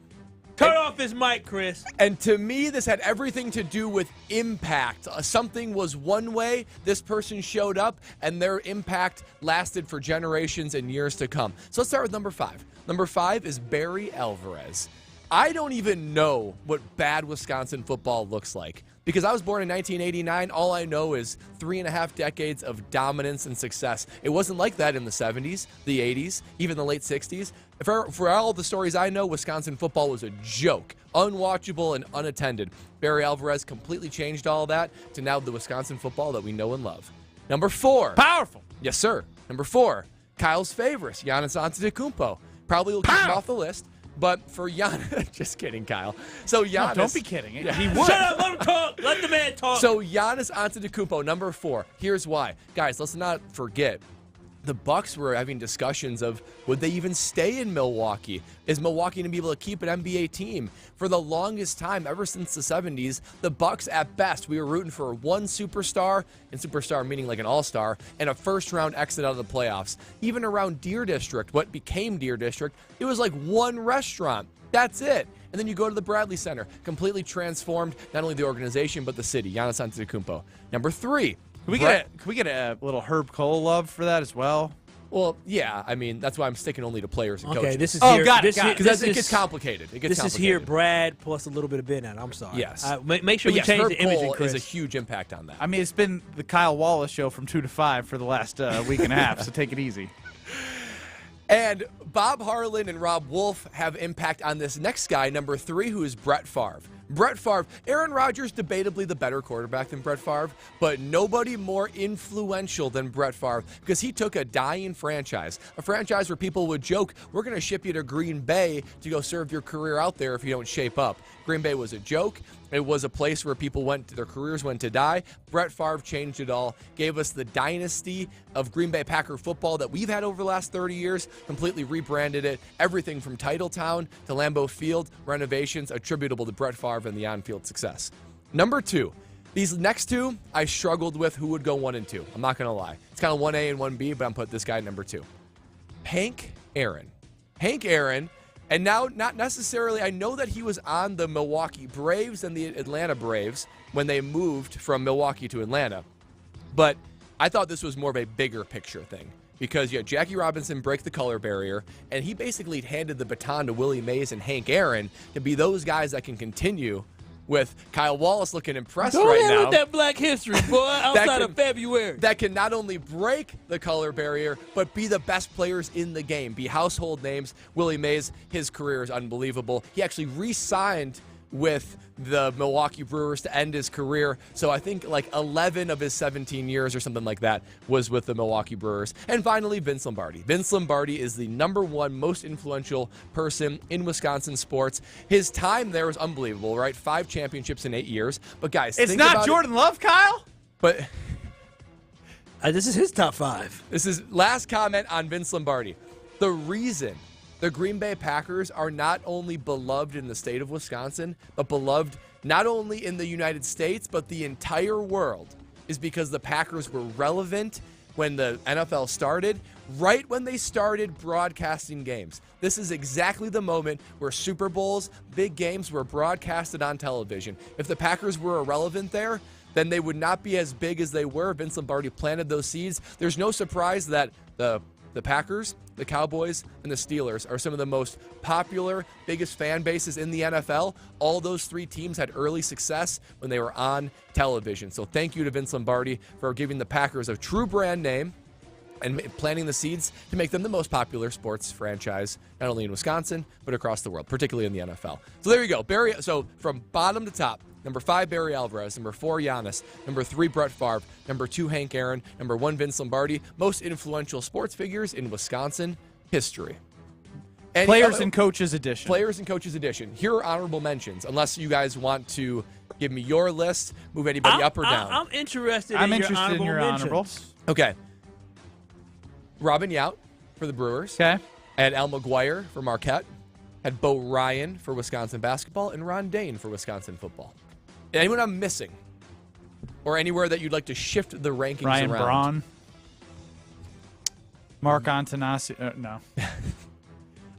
Turn off his mic, Chris. And to me, this had everything to do with impact. Something was one way, this person showed up, and their impact lasted for generations and years to come. So let's start with number 5. Number 5 is Barry Alvarez. I don't even know what bad Wisconsin football looks like. Because I was born in 1989, all I know is 3.5 decades of dominance and success. It wasn't like that in the 70s, the 80s, even the late 60s. For all the stories I know, Wisconsin football was a joke, unwatchable and unattended. Barry Alvarez completely changed all that to now the Wisconsin football that we know and love. Number 4. Powerful. Yes, sir. Number 4. Kyle's favorites, Giannis Antetokounmpo. Probably will keep him off the list. But for Giannis, just kidding, Kyle. So Giannis, no, don't be kidding. Yeah. He would. Shut up, let him talk. Let the man talk. So Giannis Antetokounmpo, number 4. Here's why, guys. Let's not forget. The Bucks were having discussions of would they even stay in Milwaukee? Is Milwaukee going to be able to keep an NBA team? For the longest time, ever since the 70s, the Bucks at best, we were rooting for one superstar, and superstar meaning like an all-star, and a first-round exit out of the playoffs. Even around Deer District, what became Deer District, it was like one restaurant. That's it. And then you go to the Bradley Center, completely transformed not only the organization but the city. Giannis Antetokounmpo. Number 3. Can we get a little Herb Cole love for that as well? Well, yeah. I mean, that's why I'm sticking only to players and coaches. Okay, this is here. got it. Because it gets complicated. This is here, Brad, plus a little bit of Ben. I'm sorry. Yes. Make sure we change Herb the imaging, Cole Chris. is a huge impact on that. I mean, it's been the Kyle Wallace show from 2 to 5 for the last week and a half, so take it easy. And Bob Harlan and Rob Wolf have impact on this next guy, number 3, who is Brett Favre. Brett Favre, Aaron Rodgers, debatably the better quarterback than Brett Favre, but nobody more influential than Brett Favre because he took a dying franchise, a franchise where people would joke, we're going to ship you to Green Bay to go serve your career out there if you don't shape up. Green Bay was a joke. It was a place where people their careers went to die. Brett Favre changed it all, gave us the dynasty of Green Bay Packer football that we've had over the last 30 years, completely rebranded it. Everything from Titletown to Lambeau Field renovations attributable to Brett Favre and the on-field success. Number 2. These next 2, I struggled with who would go 1 and 2. I'm not going to lie. It's kind of 1A and 1B, but I'm putting this guy at number 2. Hank Aaron. Hank Aaron. And now, not necessarily, I know that he was on the Milwaukee Braves and the Atlanta Braves when they moved from Milwaukee to Atlanta. But I thought this was more of a bigger picture thing because you had Jackie Robinson break the color barrier, and he basically handed the baton to Willie Mays and Hank Aaron to be those guys that can continue with Kyle Wallace looking impressed Go right ahead now. with that Black History, boy, outside of February. That can not only break the color barrier, but be the best players in the game, be household names. Willie Mays, his career is unbelievable. He actually re-signed with the Milwaukee Brewers to end his career. So I think like 11 of his 17 years or something like that was with the Milwaukee Brewers. And finally, Vince Lombardi. Vince Lombardi is the number 1 most influential person in Wisconsin sports. His time there was unbelievable, right? 5 championships in 8 years. But guys, it's think not about Jordan Love, Kyle? But this is his top 5. This is last comment on Vince Lombardi. The reason the Green Bay Packers are not only beloved in the state of Wisconsin, but beloved not only in the United States, but the entire world is because the Packers were relevant when the NFL started, right when they started broadcasting games. This is exactly the moment where Super Bowls, big games were broadcasted on television. If the Packers were irrelevant there, then they would not be as big as they were. Vince Lombardi planted those seeds. There's no surprise that the Packers, the Cowboys, and the Steelers are some of the most popular, biggest fan bases in the NFL. All those 3 teams had early success when they were on television. So thank you to Vince Lombardi for giving the Packers a true brand name and planting the seeds to make them the most popular sports franchise, not only in Wisconsin, but across the world, particularly in the NFL. So there you go. So from bottom to top, number 5, Barry Alvarez. Number 4, Giannis. Number 3, Brett Favre. Number 2, Hank Aaron. Number 1, Vince Lombardi. Most influential sports figures in Wisconsin history. And Players and Coaches Edition. Players and Coaches Edition. Here are honorable mentions, unless you guys want to give me your list, move anybody up or down. I'm interested in your honorables. Okay. Robin Yount for the Brewers. Okay. I had Al McGuire for Marquette. Had Bo Ryan for Wisconsin basketball and Ron Dane for Wisconsin football. Anyone I'm missing? or anywhere that you'd like to shift the rankings Ryan around. Braun. Mark Antanasi. No.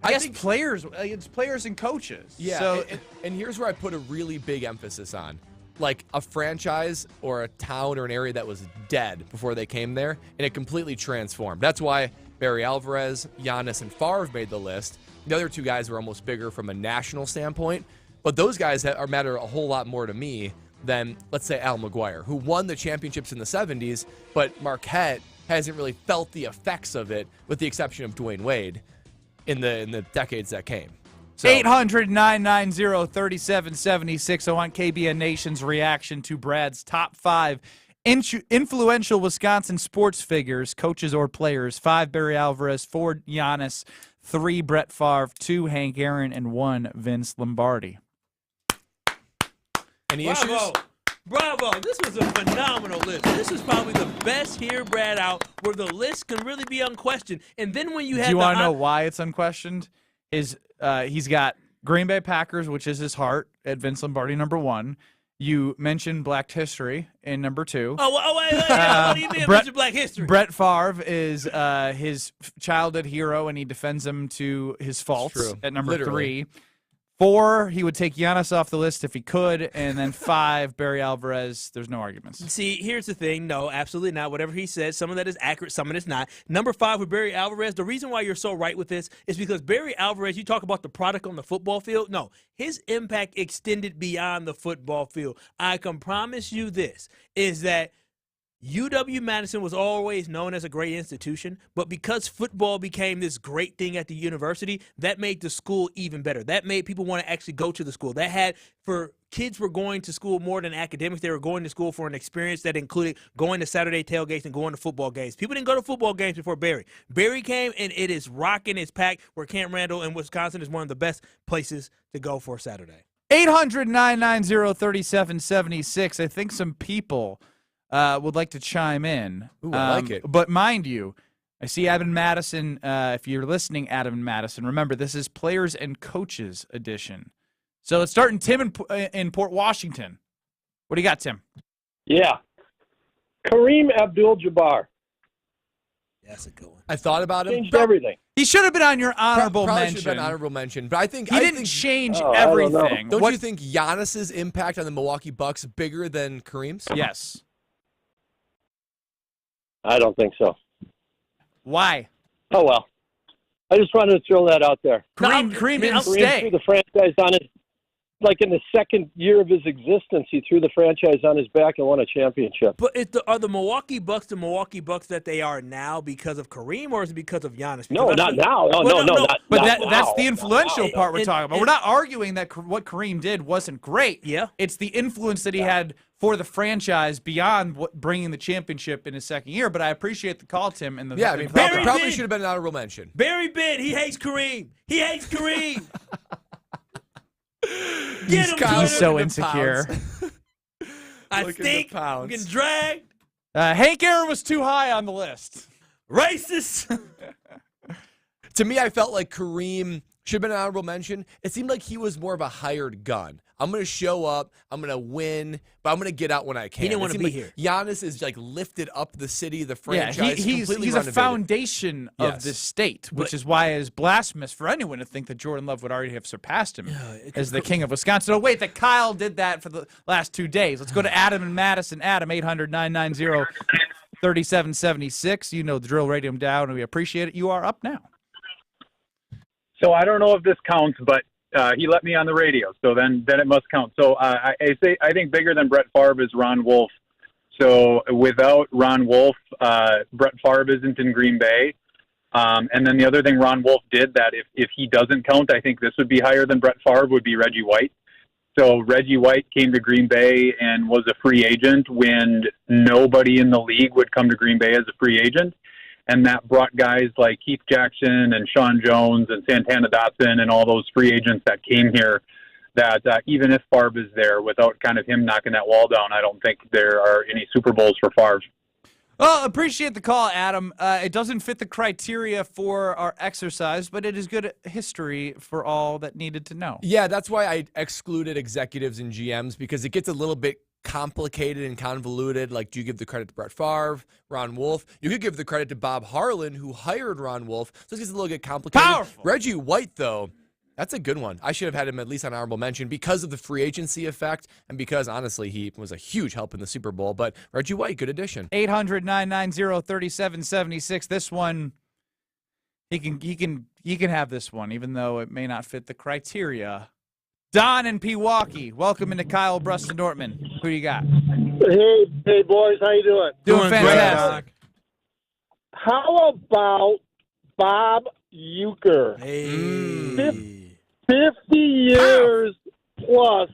I guess players. It's players and coaches. Yeah, So and here's where I put a really big emphasis on. Like a franchise or a town or an area that was dead before they came there, and it completely transformed. That's why Barry Alvarez, Giannis, and Favre made the list. The other two guys were almost bigger from a national standpoint, but those guys matter a whole lot more to me than, let's say, Al McGuire, who won the championships in the 70s, but Marquette hasn't really felt the effects of it, with the exception of Dwayne Wade, in the decades that came. So, 800-990-3776. I want KBN Nation's reaction to Brad's top 5 influential Wisconsin sports figures, coaches or players. 5, Barry Alvarez. 4, Giannis. 3, Brett Favre. 2, Hank Aaron. And 1, Vince Lombardi. Any Bravo. issues? Bravo. This was a phenomenal list. This is probably the best Hear Brad Out, where the list can really be unquestioned. And then when you had Do you want to know why it's unquestioned? He's got Green Bay Packers, which is his heart, at Vince Lombardi, number 1. You mentioned Black History in number 2. wait. What do you mean, Mr. Black History? Brett Favre is his childhood hero, and he defends him to his faults at number 3. 4, he would take Giannis off the list if he could, and then 5, Barry Alvarez. There's no arguments. See, here's the thing. No, absolutely not. Whatever he says, some of that is accurate, some of it's not. Number 5 with Barry Alvarez, the reason why you're so right with this is because Barry Alvarez, you talk about the product on the football field. No, his impact extended beyond the football field. I can promise you this, is that UW-Madison was always known as a great institution, but because football became this great thing at the university, that made the school even better. That made people want to actually go to the school. Kids were going to school more than academics. They were going to school for an experience that included going to Saturday tailgates and going to football games. People didn't go to football games before Barry. Barry came, and it is rocking. It's packed, where Camp Randall in Wisconsin is one of the best places to go for Saturday. 800-990-3776. I think some people would like to chime in. Ooh, I like it. But mind you, I see Adam Madison. If you're listening, Adam Madison, remember, this is Players and Coaches edition. So let's start in Tim in Port Washington. What do you got, Tim? Yeah. Kareem Abdul-Jabbar. That's a good one. I thought about him. Changed everything. He should have been on your honorable Probably mention. should have been honorable mention, but I think he didn't change I everything. Don't you think Giannis's impact on the Milwaukee Bucks bigger than Kareem's? Yes. I don't think so. Why? Oh, well. I just wanted to throw that out there. Kareem didn't stay. Threw the franchise on it. Like in the second year of his existence, he threw the franchise on his back and won a championship. But are the Milwaukee Bucks the Milwaukee Bucks that they are now because of Kareem, or is it because of Giannis? No, not now. No. That's the influential part we're talking about. We're not arguing that what Kareem did wasn't great. Yeah. It's the influence that he had for the franchise beyond bringing the championship in his second year. But I appreciate the call, Tim. And Barry probably should have been an honorable mention. Barry Bid, he hates Kareem. He hates Kareem. He's so insecure. I think I'm getting dragged. Hank Aaron was too high on the list. Racist. To me, I felt like Kareem should have been an honorable mention. It seemed like he was more of a hired gun. I'm going to show up, I'm going to win, but I'm going to get out when I can. He didn't want to be here. Giannis is like lifted up the city, the franchise. Yeah, he's a renovated. foundation of this state, which is why it is blasphemous for anyone to think that Jordan Love would already have surpassed him as the king of Wisconsin. Oh, wait, that Kyle did that for the last 2 days. Let's go to Adam and Madison. Adam, 800-990-3776. You know the drill, radio him down, and we appreciate it. You are up now. So I don't know if this counts, but he let me on the radio, so then it must count. So I think bigger than Brett Favre is Ron Wolf. So without Ron Wolf, Brett Favre isn't in Green Bay. And then the other thing Ron Wolf did that if he doesn't count, I think this would be higher than Brett Favre, would be Reggie White. So Reggie White came to Green Bay and was a free agent when nobody in the league would come to Green Bay as a free agent. And that brought guys like Keith Jackson and Sean Jones and Santana Dotson and all those free agents that came here, that even if Favre is there, without kind of him knocking that wall down, I don't think there are any Super Bowls for Favre. Well, appreciate the call, Adam. It doesn't fit the criteria for our exercise, but it is good history for all that needed to know. Yeah, that's why I excluded executives and GMs, because it gets a little bit complicated and convoluted. Like, do you give the credit to Brett Favre, Ron Wolf? You could give the credit to Bob Harlan, who hired Ron Wolf. So this gets a little bit complicated. Powerful. Reggie White, though, that's a good one. I should have had him at least on honorable mention because of the free agency effect and because, honestly, he was a huge help in the Super Bowl. But Reggie White, good addition. 800-990-3776. This one, he can have this one, even though it may not fit the criteria. Don in Pewaukee, welcome into Kyle Brust and Nortman. Who you got? Hey, boys, how you doing? Doing fantastic. How about Bob Uecker? Hey. 50 years plus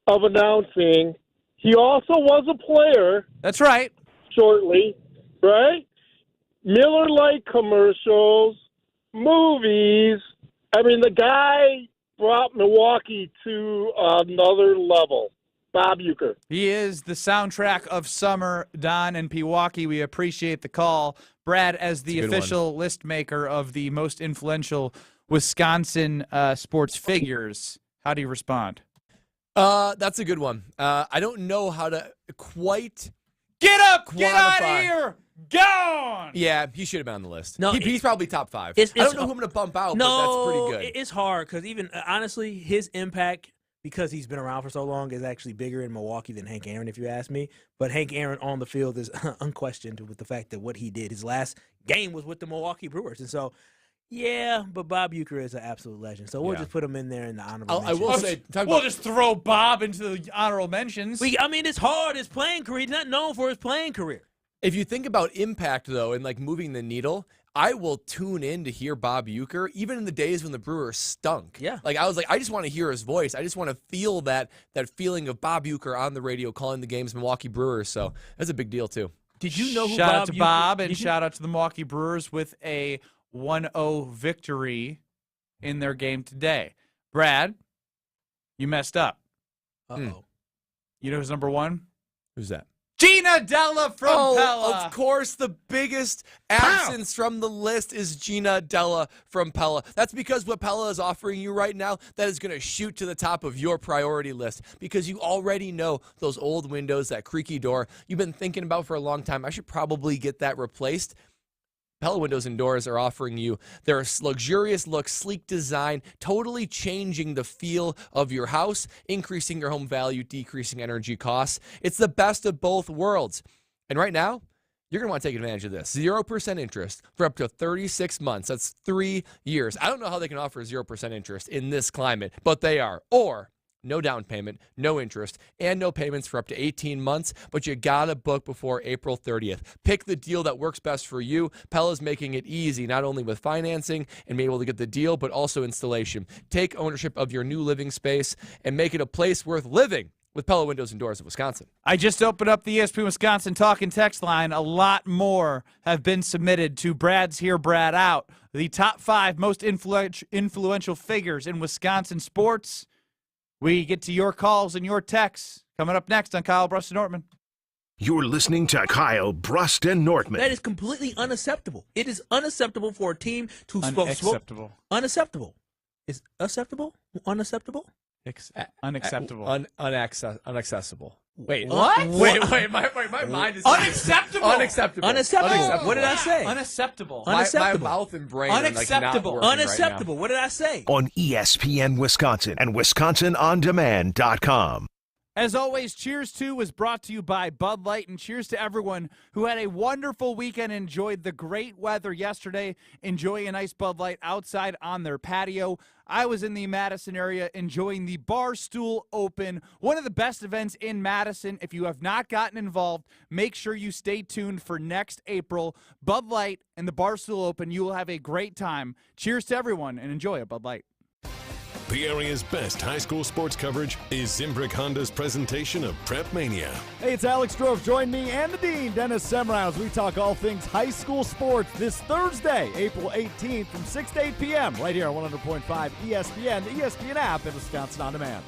of announcing. He also was a player. That's right. Shortly, right? Miller Lite commercials, movies. I mean, the guy brought Milwaukee to another level. Bob Uecker. He is the soundtrack of summer. Don in Pewaukee, we appreciate the call. Brad, as the official list maker of the most influential Wisconsin sports figures, how do you respond? That's a good one. I don't know how to quite get up, quantify. get out of here, gone. Yeah, he should have been on the list. No, he's probably top 5. I don't know who I'm going to bump out, but that's pretty good. It's hard because even honestly, his impact, because he's been around for so long, is actually bigger in Milwaukee than Hank Aaron, if you ask me. But Hank Aaron on the field is unquestioned with the fact that what he did, his last game was with the Milwaukee Brewers. And so, yeah, but Bob Uecker is an absolute legend. So we'll just put him in there in the honorable mentions. I will say, we'll just throw Bob into the honorable mentions. I mean, it's hard. His playing career. He's not known for his playing career. If you think about impact, though, and like moving the needle, I will tune in to hear Bob Uecker, even in the days when the Brewers stunk. Yeah. Like, I was like, I just want to hear his voice. I just want to feel that feeling of Bob Uecker on the radio calling the games Milwaukee Brewers. So that's a big deal, too. Did you know who shout Bob out to Uecker, Bob and shout out to the Milwaukee Brewers with a 1-0 victory in their game today. Brad, you messed up. Uh-oh. You know who's number 1? Who's that? Gina Della from Pella. Of course, the biggest absence from the list is Gina Della from Pella. That's because what Pella is offering you right now, that is going to shoot to the top of your priority list because you already know those old windows, that creaky door you've been thinking about for a long time. I should probably get that replaced. Pella Windows and Doors are offering you their luxurious look, sleek design, totally changing the feel of your house, increasing your home value, decreasing energy costs. It's the best of both worlds. And right now, you're going to want to take advantage of this. 0% interest for up to 36 months. That's 3 years. I don't know how they can offer 0% interest in this climate, but they are. Or no down payment, no interest, and no payments for up to 18 months, but you gotta book before April 30th. Pick the deal that works best for you. Pella's making it easy, not only with financing and being able to get the deal, but also installation. Take ownership of your new living space and make it a place worth living with Pella Windows and Doors of Wisconsin. I just opened up the ESPN Wisconsin talk and text line. A lot more have been submitted to Brad's Here, Brad Out. The top 5 most influential figures in Wisconsin sports. We get to your calls and your texts coming up next on Kyle Brust and Nortman. You're listening to Kyle Brust and Nortman. That is completely unacceptable. It is unacceptable for a team to Unacceptable. Unacceptable. Is acceptable? Unacceptable? Unacceptable. Unaccessible. Wait. What? Wait, my mind is... Unacceptable. Unacceptable. Unacceptable. What did I say? Unacceptable. My mouth and brain Unacceptable. are like not working Unacceptable. right What did I say? On ESPN Wisconsin and WisconsinOnDemand.com. As always, Cheers 2 was brought to you by Bud Light, and cheers to everyone who had a wonderful weekend, enjoyed the great weather yesterday, enjoying a nice Bud Light outside on their patio. I was in the Madison area enjoying the Barstool Open, one of the best events in Madison. If you have not gotten involved, make sure you stay tuned for next April. Bud Light and the Barstool Open, you will have a great time. Cheers to everyone, and enjoy a Bud Light. The area's best high school sports coverage is Zimbrick Honda's presentation of Prep Mania. Hey, it's Alex Drove. Join me and the Dean, Dennis Semrau, as we talk all things high school sports this Thursday, April 18th from 6 to 8 p.m. right here on 100.5 ESPN, the ESPN app, and Wisconsin On Demand.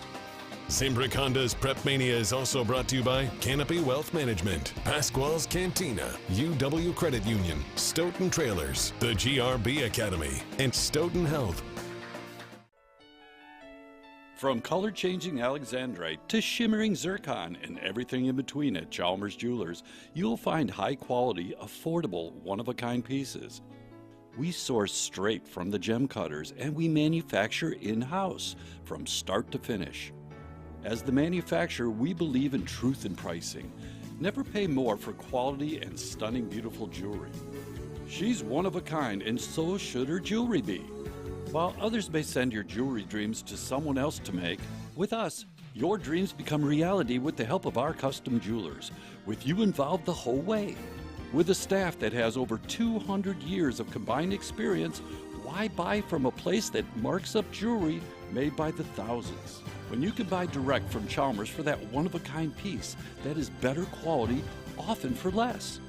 Zimbrick Honda's Prep Mania is also brought to you by Canopy Wealth Management, Pasquale's Cantina, UW Credit Union, Stoughton Trailers, the GRB Academy, and Stoughton Health. From color-changing alexandrite to shimmering zircon and everything in between at Chalmers Jewelers, you'll find high-quality, affordable, one-of-a-kind pieces. We source straight from the gem cutters, and we manufacture in-house from start to finish. As the manufacturer, we believe in truth in pricing. Never pay more for quality and stunning, beautiful jewelry. She's one of a kind, and so should her jewelry be. While others may send your jewelry dreams to someone else to make, with us, your dreams become reality with the help of our custom jewelers, with you involved the whole way. With a staff that has over 200 years of combined experience, why buy from a place that marks up jewelry made by the thousands? When you can buy direct from Chalmers for that one-of-a-kind piece that is better quality, often for less.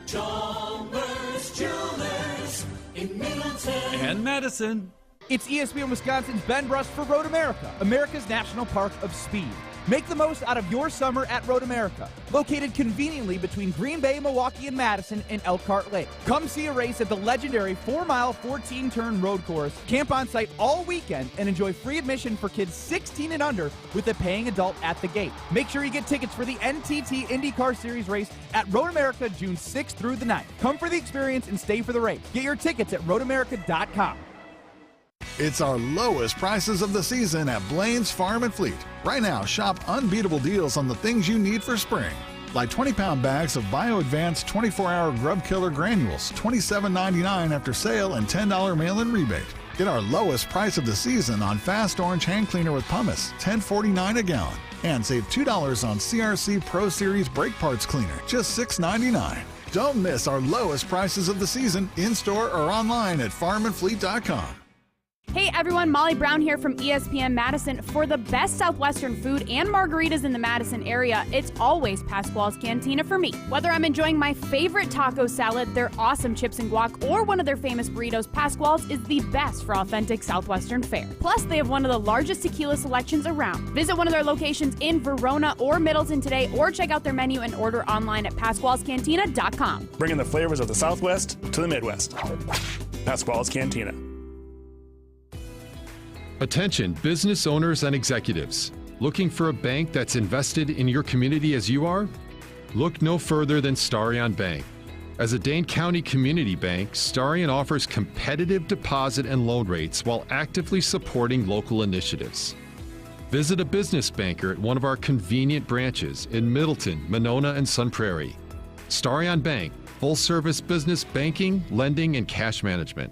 Chalmers Jewelers in Middleton And Madison. It's ESPN Wisconsin's Ben Brust for Road America, America's National Park of Speed. Make the most out of your summer at Road America, located conveniently between Green Bay, Milwaukee, and Madison in Elkhart Lake. Come see a race at the legendary 4-mile, 14-turn road course, camp on site all weekend, and enjoy free admission for kids 16 and under with a paying adult at the gate. Make sure you get tickets for the NTT IndyCar Series race at Road America June 6th through the 9th. Come for the experience and stay for the race. Get your tickets at roadamerica.com. It's our lowest prices of the season at Blaine's Farm and Fleet. Right now, shop unbeatable deals on the things you need for spring. Like 20-pound bags of Bio-Advanced 24-hour grub killer granules, $27.99 after sale and $10 mail-in rebate. Get our lowest price of the season on Fast Orange Hand Cleaner with pumice, $10.49 a gallon. And save $2 on CRC Pro Series Brake Parts Cleaner, just $6.99. Don't miss our lowest prices of the season in-store or online at farmandfleet.com. Hey everyone, Molly Brown here from ESPN Madison. For the best Southwestern food and margaritas in the Madison area, it's always Pasquale's Cantina for me. Whether I'm enjoying my favorite taco salad, their awesome chips and guac, or one of their famous burritos, Pasquale's is the best for authentic Southwestern fare. Plus, they have one of the largest tequila selections around. Visit one of their locations in Verona or Middleton today, or check out their menu and order online at Pasquale'sCantina.com. Bringing the flavors of the Southwest to the Midwest. Pasquale's Cantina. Attention business owners and executives. Looking for a bank that's invested in your community as you are? Look no further than Starion Bank. As a Dane County community bank, Starion offers competitive deposit and loan rates while actively supporting local initiatives. Visit a business banker at one of our convenient branches in Middleton, Monona, and Sun Prairie. Starion Bank, full-service business banking, lending, and cash management.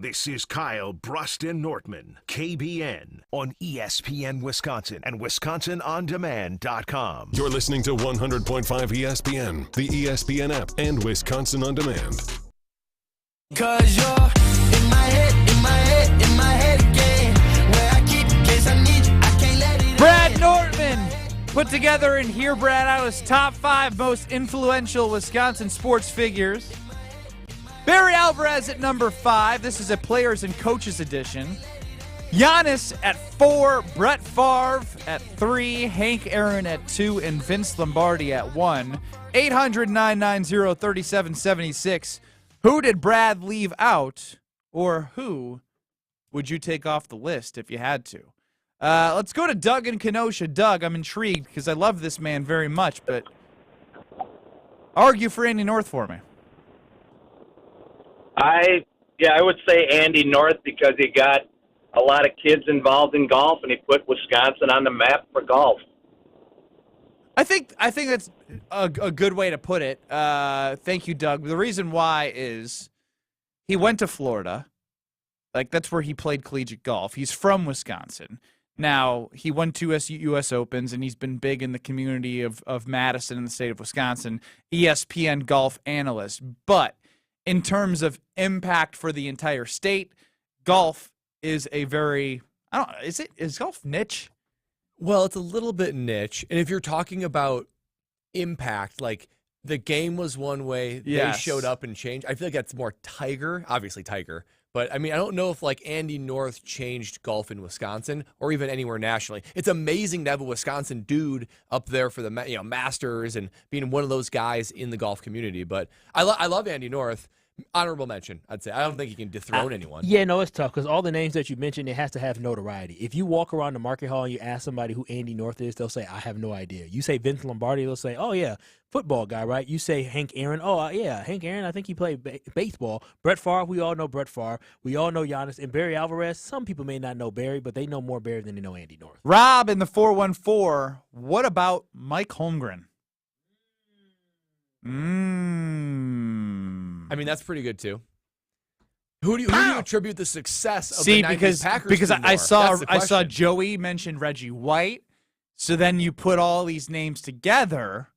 This is Kyle Brust and Nortman, KBN, on ESPN Wisconsin and WisconsinOnDemand.com. You're listening to 100.5 ESPN, the ESPN app, and Wisconsin On Demand. Cause you're in my head, in my head, in my head again. Where I keep in case I need you, I can't let it Brad Nortman put together in here, Brad, out of his top 5 most influential Wisconsin sports figures. Barry Alvarez at number 5. This is a players and coaches edition. Giannis at 4. Brett Favre at 3. Hank Aaron at 2. And Vince Lombardi at 1. 800-990-3776. Who did Brad leave out? Or who would you take off the list if you had to? Let's go to Doug in Kenosha. Doug, I'm intrigued because I love this man very much, but argue for Andy North for me. I would say Andy North because he got a lot of kids involved in golf and he put Wisconsin on the map for golf. I think that's a good way to put it. Thank you, Doug. The reason why is he went to Florida. Like, that's where he played collegiate golf. He's from Wisconsin. Now, he won 2 U.S. Opens, and he's been big in the community of Madison in the state of Wisconsin, ESPN golf analyst. But in terms of impact for the entire state, golf is a very, is golf niche? Well, it's a little bit niche. And if you're talking about impact, like the game was one way, they showed up and changed. I feel like that's more Tiger, obviously Tiger. But, I mean, I don't know if, like, Andy North changed golf in Wisconsin or even anywhere nationally. It's amazing to have a Wisconsin dude up there for the Masters and being one of those guys in the golf community. But I love Andy North. Honorable mention, I'd say. I don't think he can dethrone anyone. Yeah, no, it's tough because all the names that you mentioned, it has to have notoriety. If you walk around the market hall and you ask somebody who Andy North is, they'll say, I have no idea. You say Vince Lombardi, they'll say, oh, yeah, football guy, right? You say Hank Aaron, yeah, Hank Aaron, I think he played baseball. Brett Favre, we all know Brett Favre. We all know Giannis. And Barry Alvarez, some people may not know Barry, but they know more Barry than they know Andy North. Rob in the 414, what about Mike Holmgren? I mean, that's pretty good, too. Who do you attribute the success of the 90s Packers because to I saw question. Joey mentioned Reggie White, so then you put all these names together.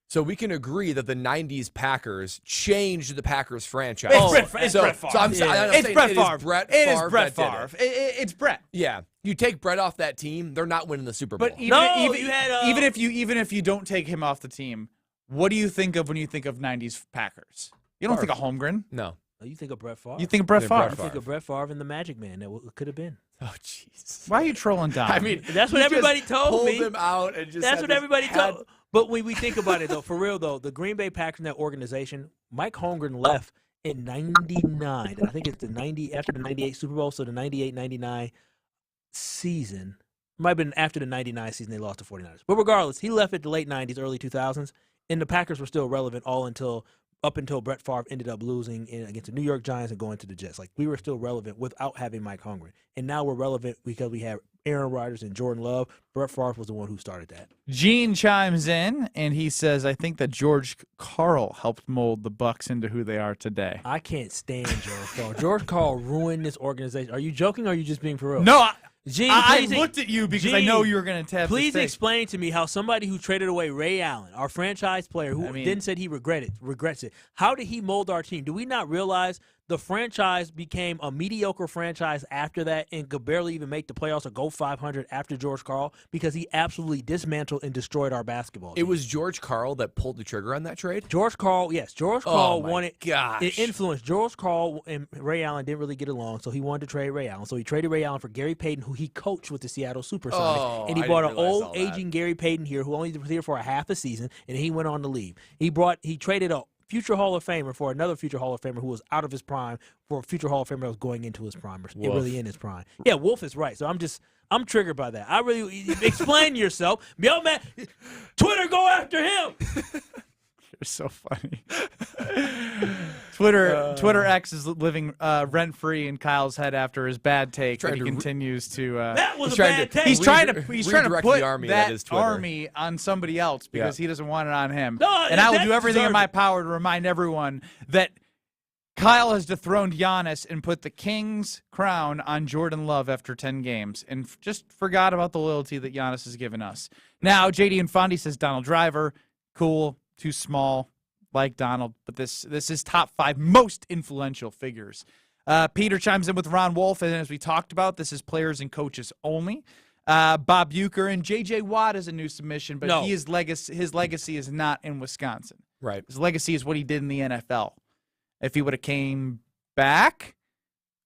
So we can agree that the 90s Packers changed the Packers franchise. It's Brett Favre. It's Brett Favre. It is Brett Favre. It's Brett. Yeah. You take Brett off that team, they're not winning the Super Bowl. But even if you don't take him off the team, what do you think of when you think of 90s Packers? You don't think of Holmgren. No. You think of Brett Favre. You think of Brett Favre. You think of Brett Favre and the Magic Man that could have been. Oh, jeez. Why are you trolling Don? I mean, that's what everybody told me. Pulled him out and just that's what everybody told. But when we think about it, though, for real, though, the Green Bay Packers and that organization, Mike Holmgren left in '99. And I think it's after the '98 Super Bowl, so the '98-'99 season. Might have been after the '99 season they lost to 49ers. But regardless, he left at the late '90s, early 2000s, and the Packers were still relevant up until Brett Favre ended up losing against the New York Giants and going to the Jets. Like, we were still relevant without having Mike Holmgren. And now we're relevant because we have Aaron Rodgers and Jordan Love. Brett Favre was the one who started that. Gene chimes in, and he says, I think that George Karl helped mold the Bucs into who they are today. I can't stand George Karl. George Karl ruined this organization. Are you joking or are you just being for real? No, Gene, I looked at you because I know you were going to tap. Please explain to me how somebody who traded away Ray Allen, our franchise player, who then said he regrets it. How did he mold our team? Do we not realize the franchise became a mediocre franchise after that and could barely even make the playoffs or go 500 after George Karl because he absolutely dismantled and destroyed our basketball team? It was George Karl that pulled the trigger on that trade? George Karl, yes. George Karl wanted gosh. It influenced. George Karl and Ray Allen didn't really get along, so he wanted to trade Ray Allen. So he traded Ray Allen for Gary Payton, who he coached with the Seattle Supersonics. And he brought an old, aging Gary Payton here who only was here for a half a season, and he went on to leave. He traded a future Hall of Famer for another future Hall of Famer who was out of his prime for a future Hall of Famer that was going into his prime, really in his prime. Yeah, Wolf is right. So I'm triggered by that. I really explain yourself. Yo, man, Twitter, go after him. You're so funny. Twitter X is living rent free in Kyle's head after his bad take, and he continues to. That was a bad take. He's trying to put the army that army on somebody else because he doesn't want it on him. No, and I will do everything in my power to remind everyone that Kyle has dethroned Giannis and put the king's crown on Jordan Love after 10 games and just forgot about the loyalty that Giannis has given us. Now, JD Infanti says Donald Driver, cool. Too small, like Donald, but this is top 5 most influential figures. Peter chimes in with Ron Wolf, and as we talked about, this is players and coaches only. Bob Uecker and J.J. Watt is a new submission, but his legacy is not in Wisconsin. Right. His legacy is what he did in the NFL. If he would have came back,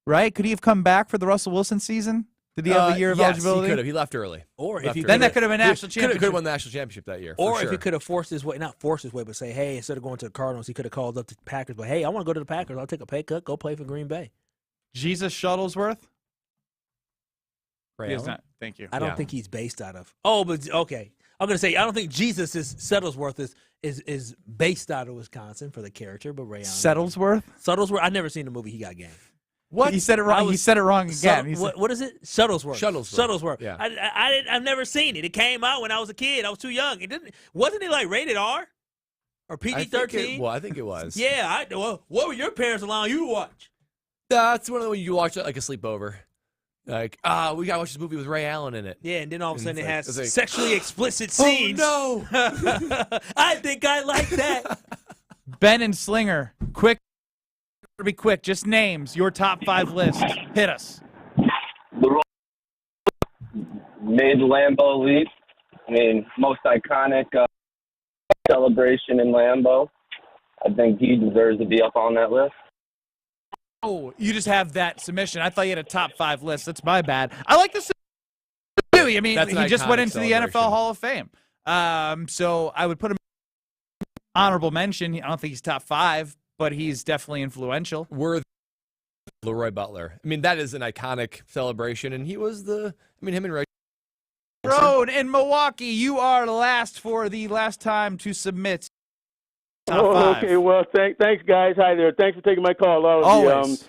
right? Could he have come back for the Russell Wilson season? Did he have a year of eligibility? He could have. He left early. That could have been national championship. Could have won the national championship that year. Or if he could have forced his way, not forced his way, but say, hey, instead of going to the Cardinals, he could have called up the Packers. But hey, I want to go to the Packers. I'll take a pay cut. Go play for Green Bay. Jesus Shuttlesworth. He is not. Thank you. I don't think he's based out of. Oh, but okay. I'm gonna say I don't think Jesus Shuttlesworth is based out of Wisconsin for the character, but Ray Allen. Shuttlesworth. I've never seen the movie. He Got Game. What? He said it wrong. He said it wrong again. What is it? Shuttlesworth. Shuttlesworth. Yeah. I've never seen it. It came out when I was a kid. I was too young. Wasn't it like rated R or PG-13? I think it was. Yeah. What were your parents allowing you to watch? That's one of the ones you watch like a sleepover. Like, we gotta watch this movie with Ray Allen in it. Yeah, and then all of a sudden it has sexually explicit scenes. Oh no! I think I like that. Ben and Slinger, quick. Be quick, just names, your top 5 list. Hit us. Mid Lambeau leap. I mean, most iconic celebration in Lambeau. I think he deserves to be up on that list. Oh, you just have that submission. I thought you had a top 5 list. That's my bad. I like this too. I mean, he just went into the NFL Hall of Fame. So I would put him honorable mention. I don't think he's top 5. but he's definitely influential. Worthy. Leroy Butler. I mean, that is an iconic celebration, and he was him and Ray. Road in Milwaukee, you are last for the last time to submit. Top five. Okay. Well, thanks, guys. Hi there. Thanks for taking my call. Always.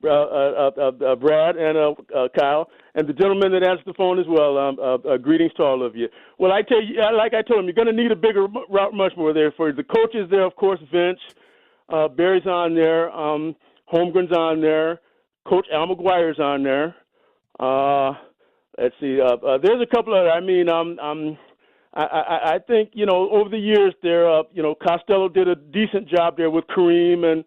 Brad and Kyle, and the gentleman that answered the phone as well. Greetings to all of you. Well, I tell you, like I told him, you're going to need a bigger route Rushmore there for you. The coaches there, of course, Vince, Barry's on there, Holmgren's on there, Coach Al McGuire's on there. Let's see. There's a couple of. I think over the years there, Costello did a decent job there with Kareem and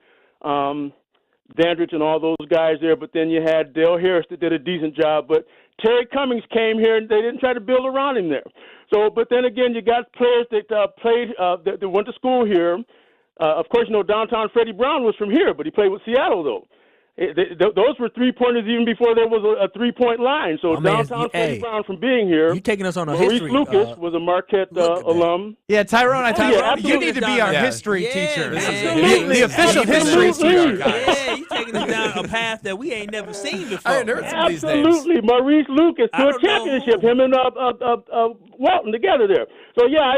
Dandridge and all those guys there. But then you had Dale Harris that did a decent job. But Terry Cummings came here and they didn't try to build around him there. So, but then again, you got players that played that went to school here. Of course, downtown Freddie Brown was from here, but he played with Seattle though. Those were 3-pointers even before there was a 3-point line. So downtown Freddie Brown from being here. You taking us on a Maurice history? Lucas was a Marquette alum. Yeah, Tyrone, I think you need to be our history teacher. The official history teacher. Yeah, you taking us down a path that we ain't never seen before. I hadn't heard some of these names. Absolutely, Maurice Lucas to a championship. Him and Walton together there. So yeah,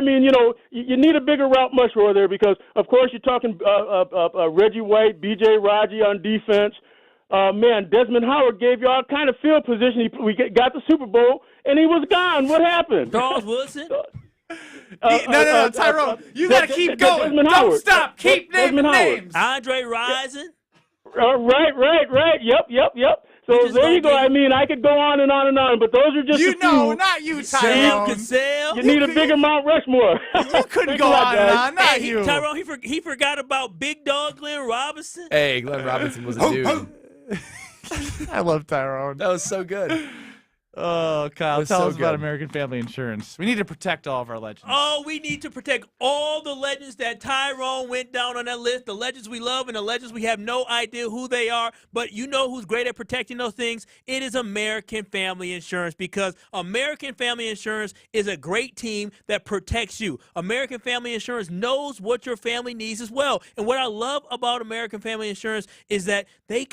you need a bigger route Rushmore there because of course you're talking Reggie White, B.J. Raji on defense. Desmond Howard gave you all kind of field position. We got the Super Bowl, and he was gone. What happened? Charles Woodson? No, Tyrone. You got to keep going. Don't stop. Keep naming names. Andre Rison? Right. Yep. So there you go. I could go on and on and on, but those are just a few. Not you, Tyrone. You need a bigger Mount Rushmore. You couldn't go on and on, not you. Tyrone, he forgot about Big Dog Glenn Robinson. Hey, Glenn Robinson was a dude. I love Tyrone. That was so good. Oh, Kyle, tell us about American Family Insurance. We need to protect all of our legends. Oh, we need to protect all the legends that Tyrone went down on that list, the legends we love and the legends we have no idea who they are, but you know who's great at protecting those things? It is American Family Insurance because American Family Insurance is a great team that protects you. American Family Insurance knows what your family needs as well. And what I love about American Family Insurance is that they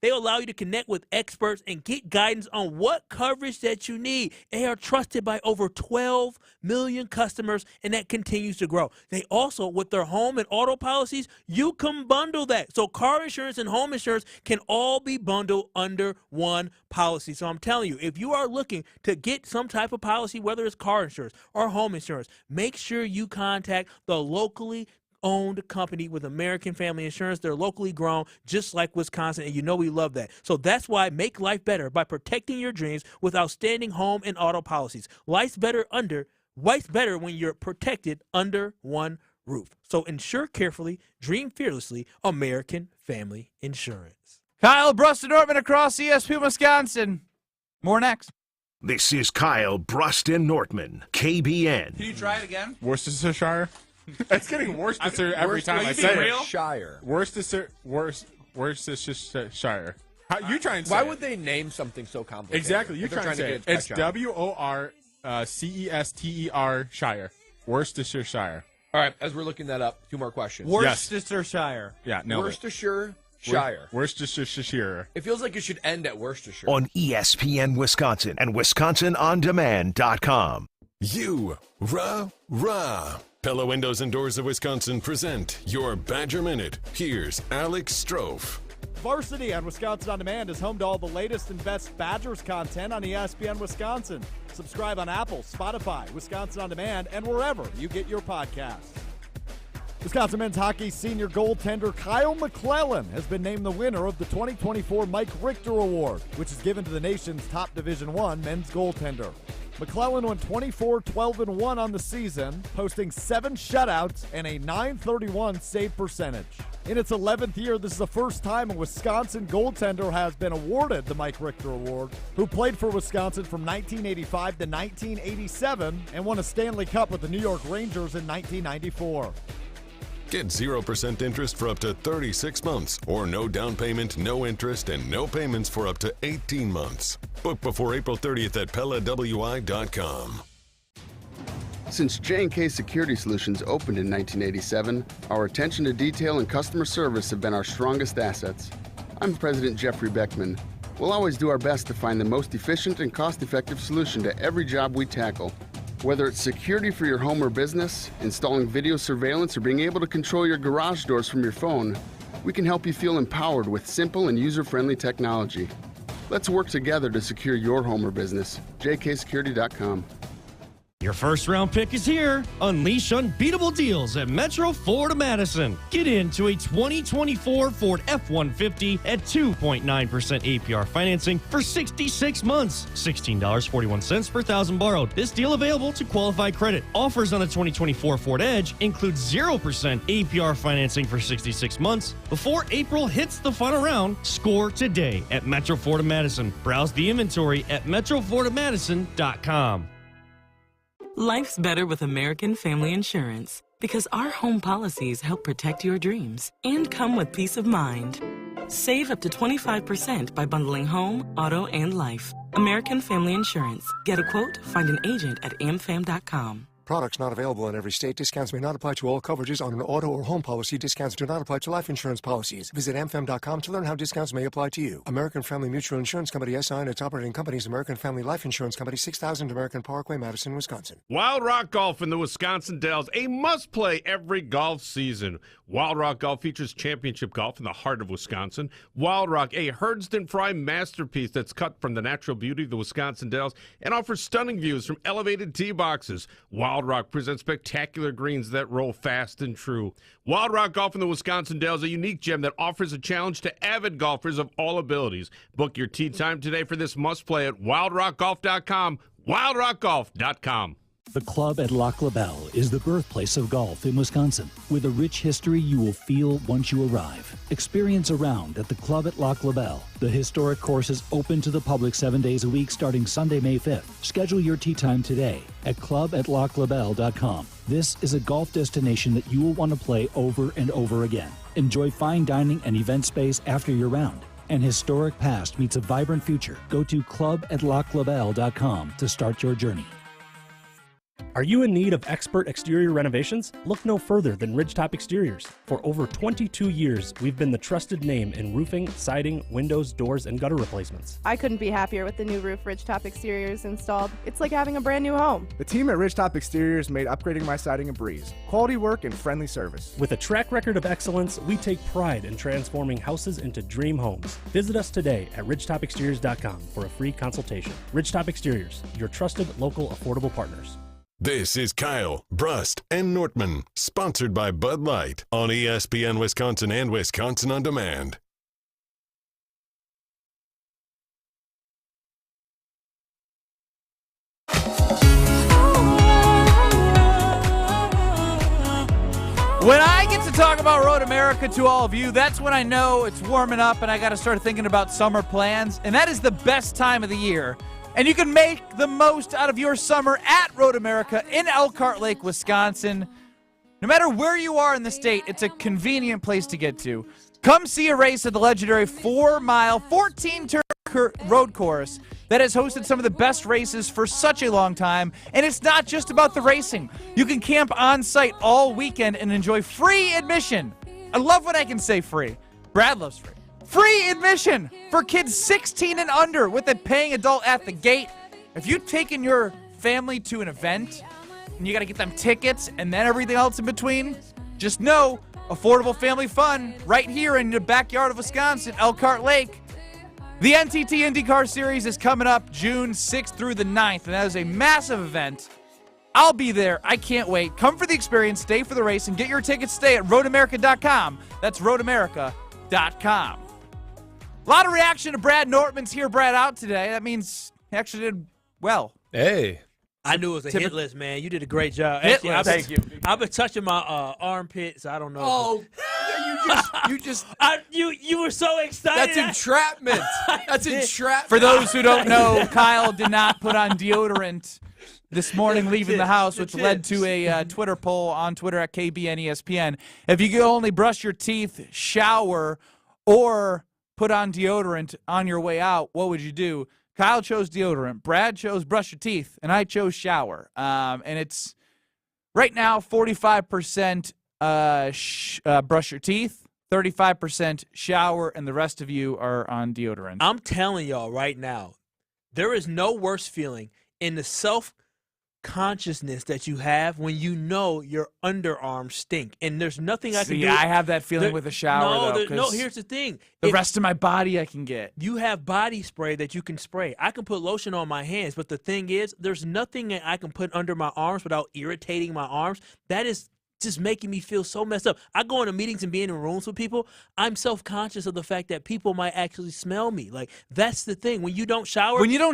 allow you to connect with experts and get guidance on what coverage that you need. They are trusted by over 12 million customers, and that continues to grow. They also, with their home and auto policies, you can bundle that. So car insurance and home insurance can all be bundled under one policy. So I'm telling you, if you are looking to get some type of policy, whether it's car insurance or home insurance, make sure you contact the locally owned company with American Family Insurance. They're locally grown, just like Wisconsin, and we love that. So that's why make life better by protecting your dreams with outstanding home and auto policies. Life's better when you're protected under one roof. So insure carefully, dream fearlessly, American Family Insurance. Kyle Brust-Nortman across ESPN Wisconsin. More next. This is Kyle Brust-Nortman, KBN. Can you try it again? Worcestershire? It's getting Worcestershire every time I say it. Shire. Worcestershire. How you trying to say Why would they name something so complicated? Exactly. You're trying to say it. It's WORCESTER Shire. Worcestershire. All right, as we're looking that up, 2 more questions. Worcestershire. Yeah, no. Worcestershire. Worcestershire. It feels like it should end at Worcestershire. On ESPN Wisconsin and WisconsinOnDemand.com. Rah. Pella Windows and Doors of Wisconsin present your Badger Minute. Here's Alex Strofe. Varsity on Wisconsin On Demand is home to all the latest and best Badgers content on ESPN Wisconsin. Subscribe on Apple, Spotify, Wisconsin On Demand, and wherever you get your podcasts. Wisconsin men's hockey senior goaltender Kyle McClellan has been named the winner of the 2024 Mike Richter Award, which is given to the nation's top Division I men's goaltender. McClellan went 24-12-1 on the season, posting 7 shutouts and a .931 save percentage. In its 11th year, this is the first time a Wisconsin goaltender has been awarded the Mike Richter Award, who played for Wisconsin from 1985 to 1987 and won a Stanley Cup with the New York Rangers in 1994. Get 0% interest for up to 36 months or no down payment, no interest, and no payments for up to 18 months. Book before April 30th at PellaWI.com. Since J&K Security Solutions opened in 1987, our attention to detail and customer service have been our strongest assets. I'm President Jeffrey Beckman. We'll always do our best to find the most efficient and cost-effective solution to every job we tackle. Whether it's security for your home or business, installing video surveillance, or being able to control your garage doors from your phone, we can help you feel empowered with simple and user-friendly technology. Let's work together to secure your home or business. jksecurity.com. Your first round pick is here. Unleash unbeatable deals at Metro Ford of Madison. Get into a 2024 Ford F-150 at 2.9% APR financing for 66 months. $16.41 per thousand borrowed. This deal available to qualified credit. Offers on the 2024 Ford Edge include 0% APR financing for 66 months. Before April hits the final round, score today at Metro Ford of Madison. Browse the inventory at metrofordofmadison.com. Life's better with American Family Insurance because our home policies help protect your dreams and come with peace of mind. Save up to 25% by bundling home, auto, and life. American Family Insurance. Get a quote, find an agent at amfam.com. Products not available in every state. Discounts may not apply to all coverages on an auto or home policy. Discounts do not apply to life insurance policies. Visit amfam.com to learn how discounts may apply to you. American Family Mutual Insurance Company, SI, and its operating companies, American Family Life Insurance Company, 6000 American Parkway, Madison, Wisconsin. Wild Rock Golf in the Wisconsin Dells, a must-play every golf season. Wild Rock Golf features championship golf in the heart of Wisconsin. Wild Rock, a Herdston Fry masterpiece that's cut from the natural beauty of the Wisconsin Dells and offers stunning views from elevated tee boxes. Wild Rock presents spectacular greens that roll fast and true. Wild Rock Golf in the Wisconsin Dells, a unique gem that offers a challenge to avid golfers of all abilities. Book your tee time today for this must-play at wildrockgolf.com, wildrockgolf.com. The Club at Lac La Belle is the birthplace of golf in Wisconsin, with a rich history you will feel once you arrive. Experience a round at the Club at Lac La Belle. The historic course is open to the public 7 days a week starting Sunday, May 5th. Schedule your tee time today at clubatlaclabelle.com. This is a golf destination that you will want to play over and over again. Enjoy fine dining and event space after your round. An historic past meets a vibrant future. Go to clubatlaclabelle.com to start your journey. Are you in need of expert exterior renovations? Look no further than Ridgetop Exteriors. For over 22 years, we've been the trusted name in roofing, siding, windows, doors, and gutter replacements. I couldn't be happier with the new roof Ridgetop Exteriors installed. It's like having a brand new home. The team at Ridgetop Exteriors made upgrading my siding a breeze. Quality work and friendly service. With a track record of excellence, we take pride in transforming houses into dream homes. Visit us today at ridgetopexteriors.com for a free consultation. Ridgetop Exteriors, your trusted local affordable partners. This is Kyle, Brust, and Nortman, sponsored by Bud Light on ESPN Wisconsin and Wisconsin On Demand. When I get to talk about Road America to all of you, that's when I know it's warming up and I got to start thinking about summer plans. And that is the best time of the year. And you can make the most out of your summer at Road America in Elkhart Lake, Wisconsin. No matter where you are in the state, it's a convenient place to get to. Come see a race at the legendary 4-mile, 14-turn road course that has hosted some of the best races for such a long time. And it's not just about the racing. You can camp on site all weekend and enjoy free admission. I love when I can say free. Brad loves free. Free admission for kids 16 and under with a paying adult at the gate. If you've taken your family to an event and you got to get them tickets and then everything else in between, just know affordable family fun right here in the backyard of Wisconsin, Elkhart Lake. The NTT IndyCar Series is coming up June 6th through the 9th, and that is a massive event. I'll be there. I can't wait. Come for the experience, stay for the race, and get your tickets today at roadamerica.com. That's roadamerica.com. A lot of reaction to Brad Nortman's Hear Brad Out today. That means he actually did well. Hey. I knew it was a hit list, man. You did a great job. Hit Actually, list. Thank you. I've been touching my armpits. I don't know. Oh, you were so excited. That's entrapment. That's entrapment. For those who don't know, Kyle did not put on deodorant this morning leaving the house, which led to a Twitter poll on Twitter at KBN ESPN. If you could only brush your teeth, shower, or put on deodorant on your way out, what would you do? Kyle chose deodorant, Brad chose brush your teeth, and I chose shower. And it's Right now, 45% brush your teeth, 35% shower, and the rest of you are on deodorant. I'm telling y'all right now, there is no worse feeling in the self-consciousness that you have when you know your underarms stink. And there's nothing I can do. I have that feeling with a shower, though. No, here's the thing. The rest of my body I can get. You have body spray that you can spray. I can put lotion on my hands, but the thing is, there's nothing that I can put under my arms without irritating my arms. That is just making me feel so messed up. I go into meetings and being in rooms with people, I'm self-conscious of the fact that people might actually smell me. Like, that's the thing. When you don't shower, you can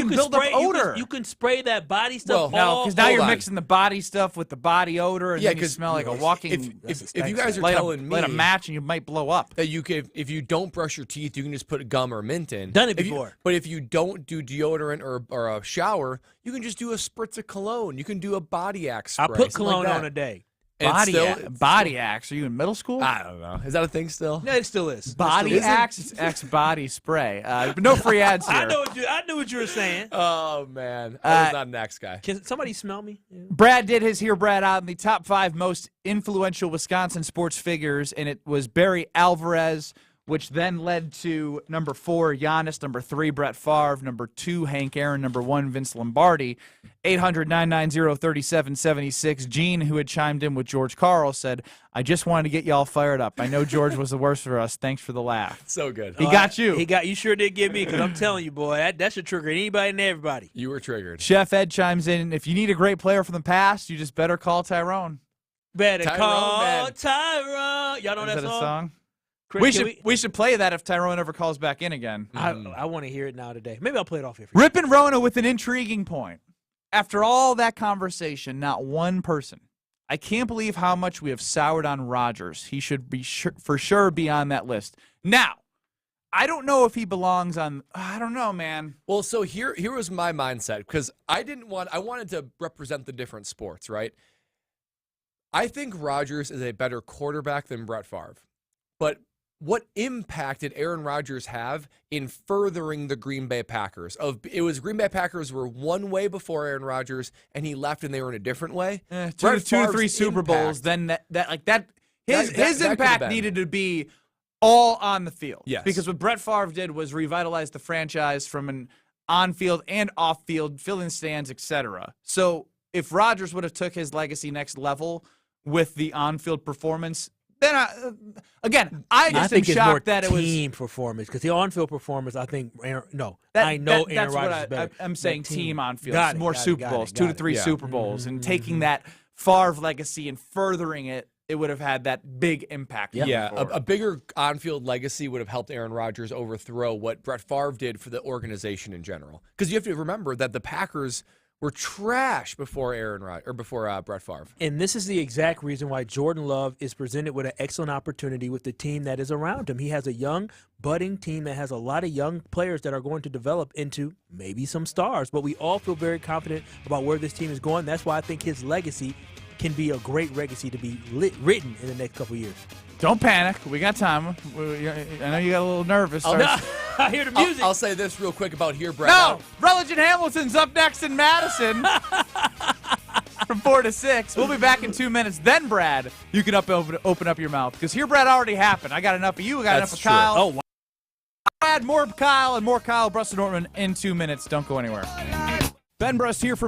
build up odor. You can spray that body stuff. Because now you're mixing the body stuff with the body odor, and then you smell like a walking. If you guys are light telling me a match and you might blow up, that if you don't brush your teeth, you can just put gum or mint in. Done it before. But if you don't do deodorant or a shower, you can just do a spritz of cologne. You can do a body axe spray. I put cologne on a day. Body axe. Are you in middle school? I don't know. Is that a thing still? No, it still is. Body axe. It's X body spray. But no free ads here. I knew what you were saying. Oh man, I was not an axe guy. Can somebody smell me? Yeah. Brad did his Hear Brad out in the top 5 most influential Wisconsin sports figures, and it was Barry Alvarez, which then led to number 4, Giannis, number 3, Brett Favre, number 2, Hank Aaron, number 1, Vince Lombardi. 800-990-3776. Gene, who had chimed in with George Carl, said, I just wanted to get y'all fired up. I know George was the worst for us. Thanks for the laugh. So good. He got you. You sure did get me, because I'm telling you, boy, that should trigger anybody and everybody. You were triggered. Chef Ed chimes in, if you need a great player from the past, you just better call Tyrone. Better call Tyrone. Y'all know that song? Chris, we should play that if Tyrone ever calls back in again. I want to hear it now today. Maybe I'll play it off here. Rip and Rona with an intriguing point. After all that conversation, not one person. I can't believe how much we have soured on Rodgers. He should be for sure be on that list. Now, I don't know if he belongs on. I don't know, man. Well, so here was my mindset, because I wanted to represent the different sports, right? I think Rodgers is a better quarterback than Brett Favre, but what impact did Aaron Rodgers have in furthering the Green Bay Packers? It was Green Bay Packers were one way before Aaron Rodgers, and he left and they were in a different way. 2 to 3 Super Bowls. Then his impact needed to be all on the field. Yes. Because what Brett Favre did was revitalize the franchise from an on-field and off-field, filling stands, etc. So if Rodgers would have took his legacy next level with the on-field performance, then I think it's shocked more that it was team performance, because the on-field performance, I think Aaron Rodgers is better. I'm saying team on-field. Got it, more got it, Super got Bowls, it, 2 to got 3 it. Super Bowls, and taking that Favre legacy and furthering it, it would have had that big impact. Yeah, a bigger on-field legacy would have helped Aaron Rodgers overthrow what Brett Favre did for the organization in general. Because you have to remember that the Packers were trash before Brett Favre. And this is the exact reason why Jordan Love is presented with an excellent opportunity with the team that is around him. He has a young, budding team that has a lot of young players that are going to develop into maybe some stars. But we all feel very confident about where this team is going. That's why I think his legacy can be a great legacy to be written in the next couple of years. Don't panic. We got time. I know you got a little nervous. I hear the music. I'll say this real quick about Here Brad. No, Rutledge and Hamilton's up next in Madison from 4 to 6. We'll be back in 2 minutes. Then, Brad, you can open up your mouth, because Here Brad already happened. I got enough of you. I got enough of Kyle. Oh, wow. Brad, more Kyle, and more Kyle Brust and Nortman in 2 minutes. Don't go anywhere. Ben Brust here from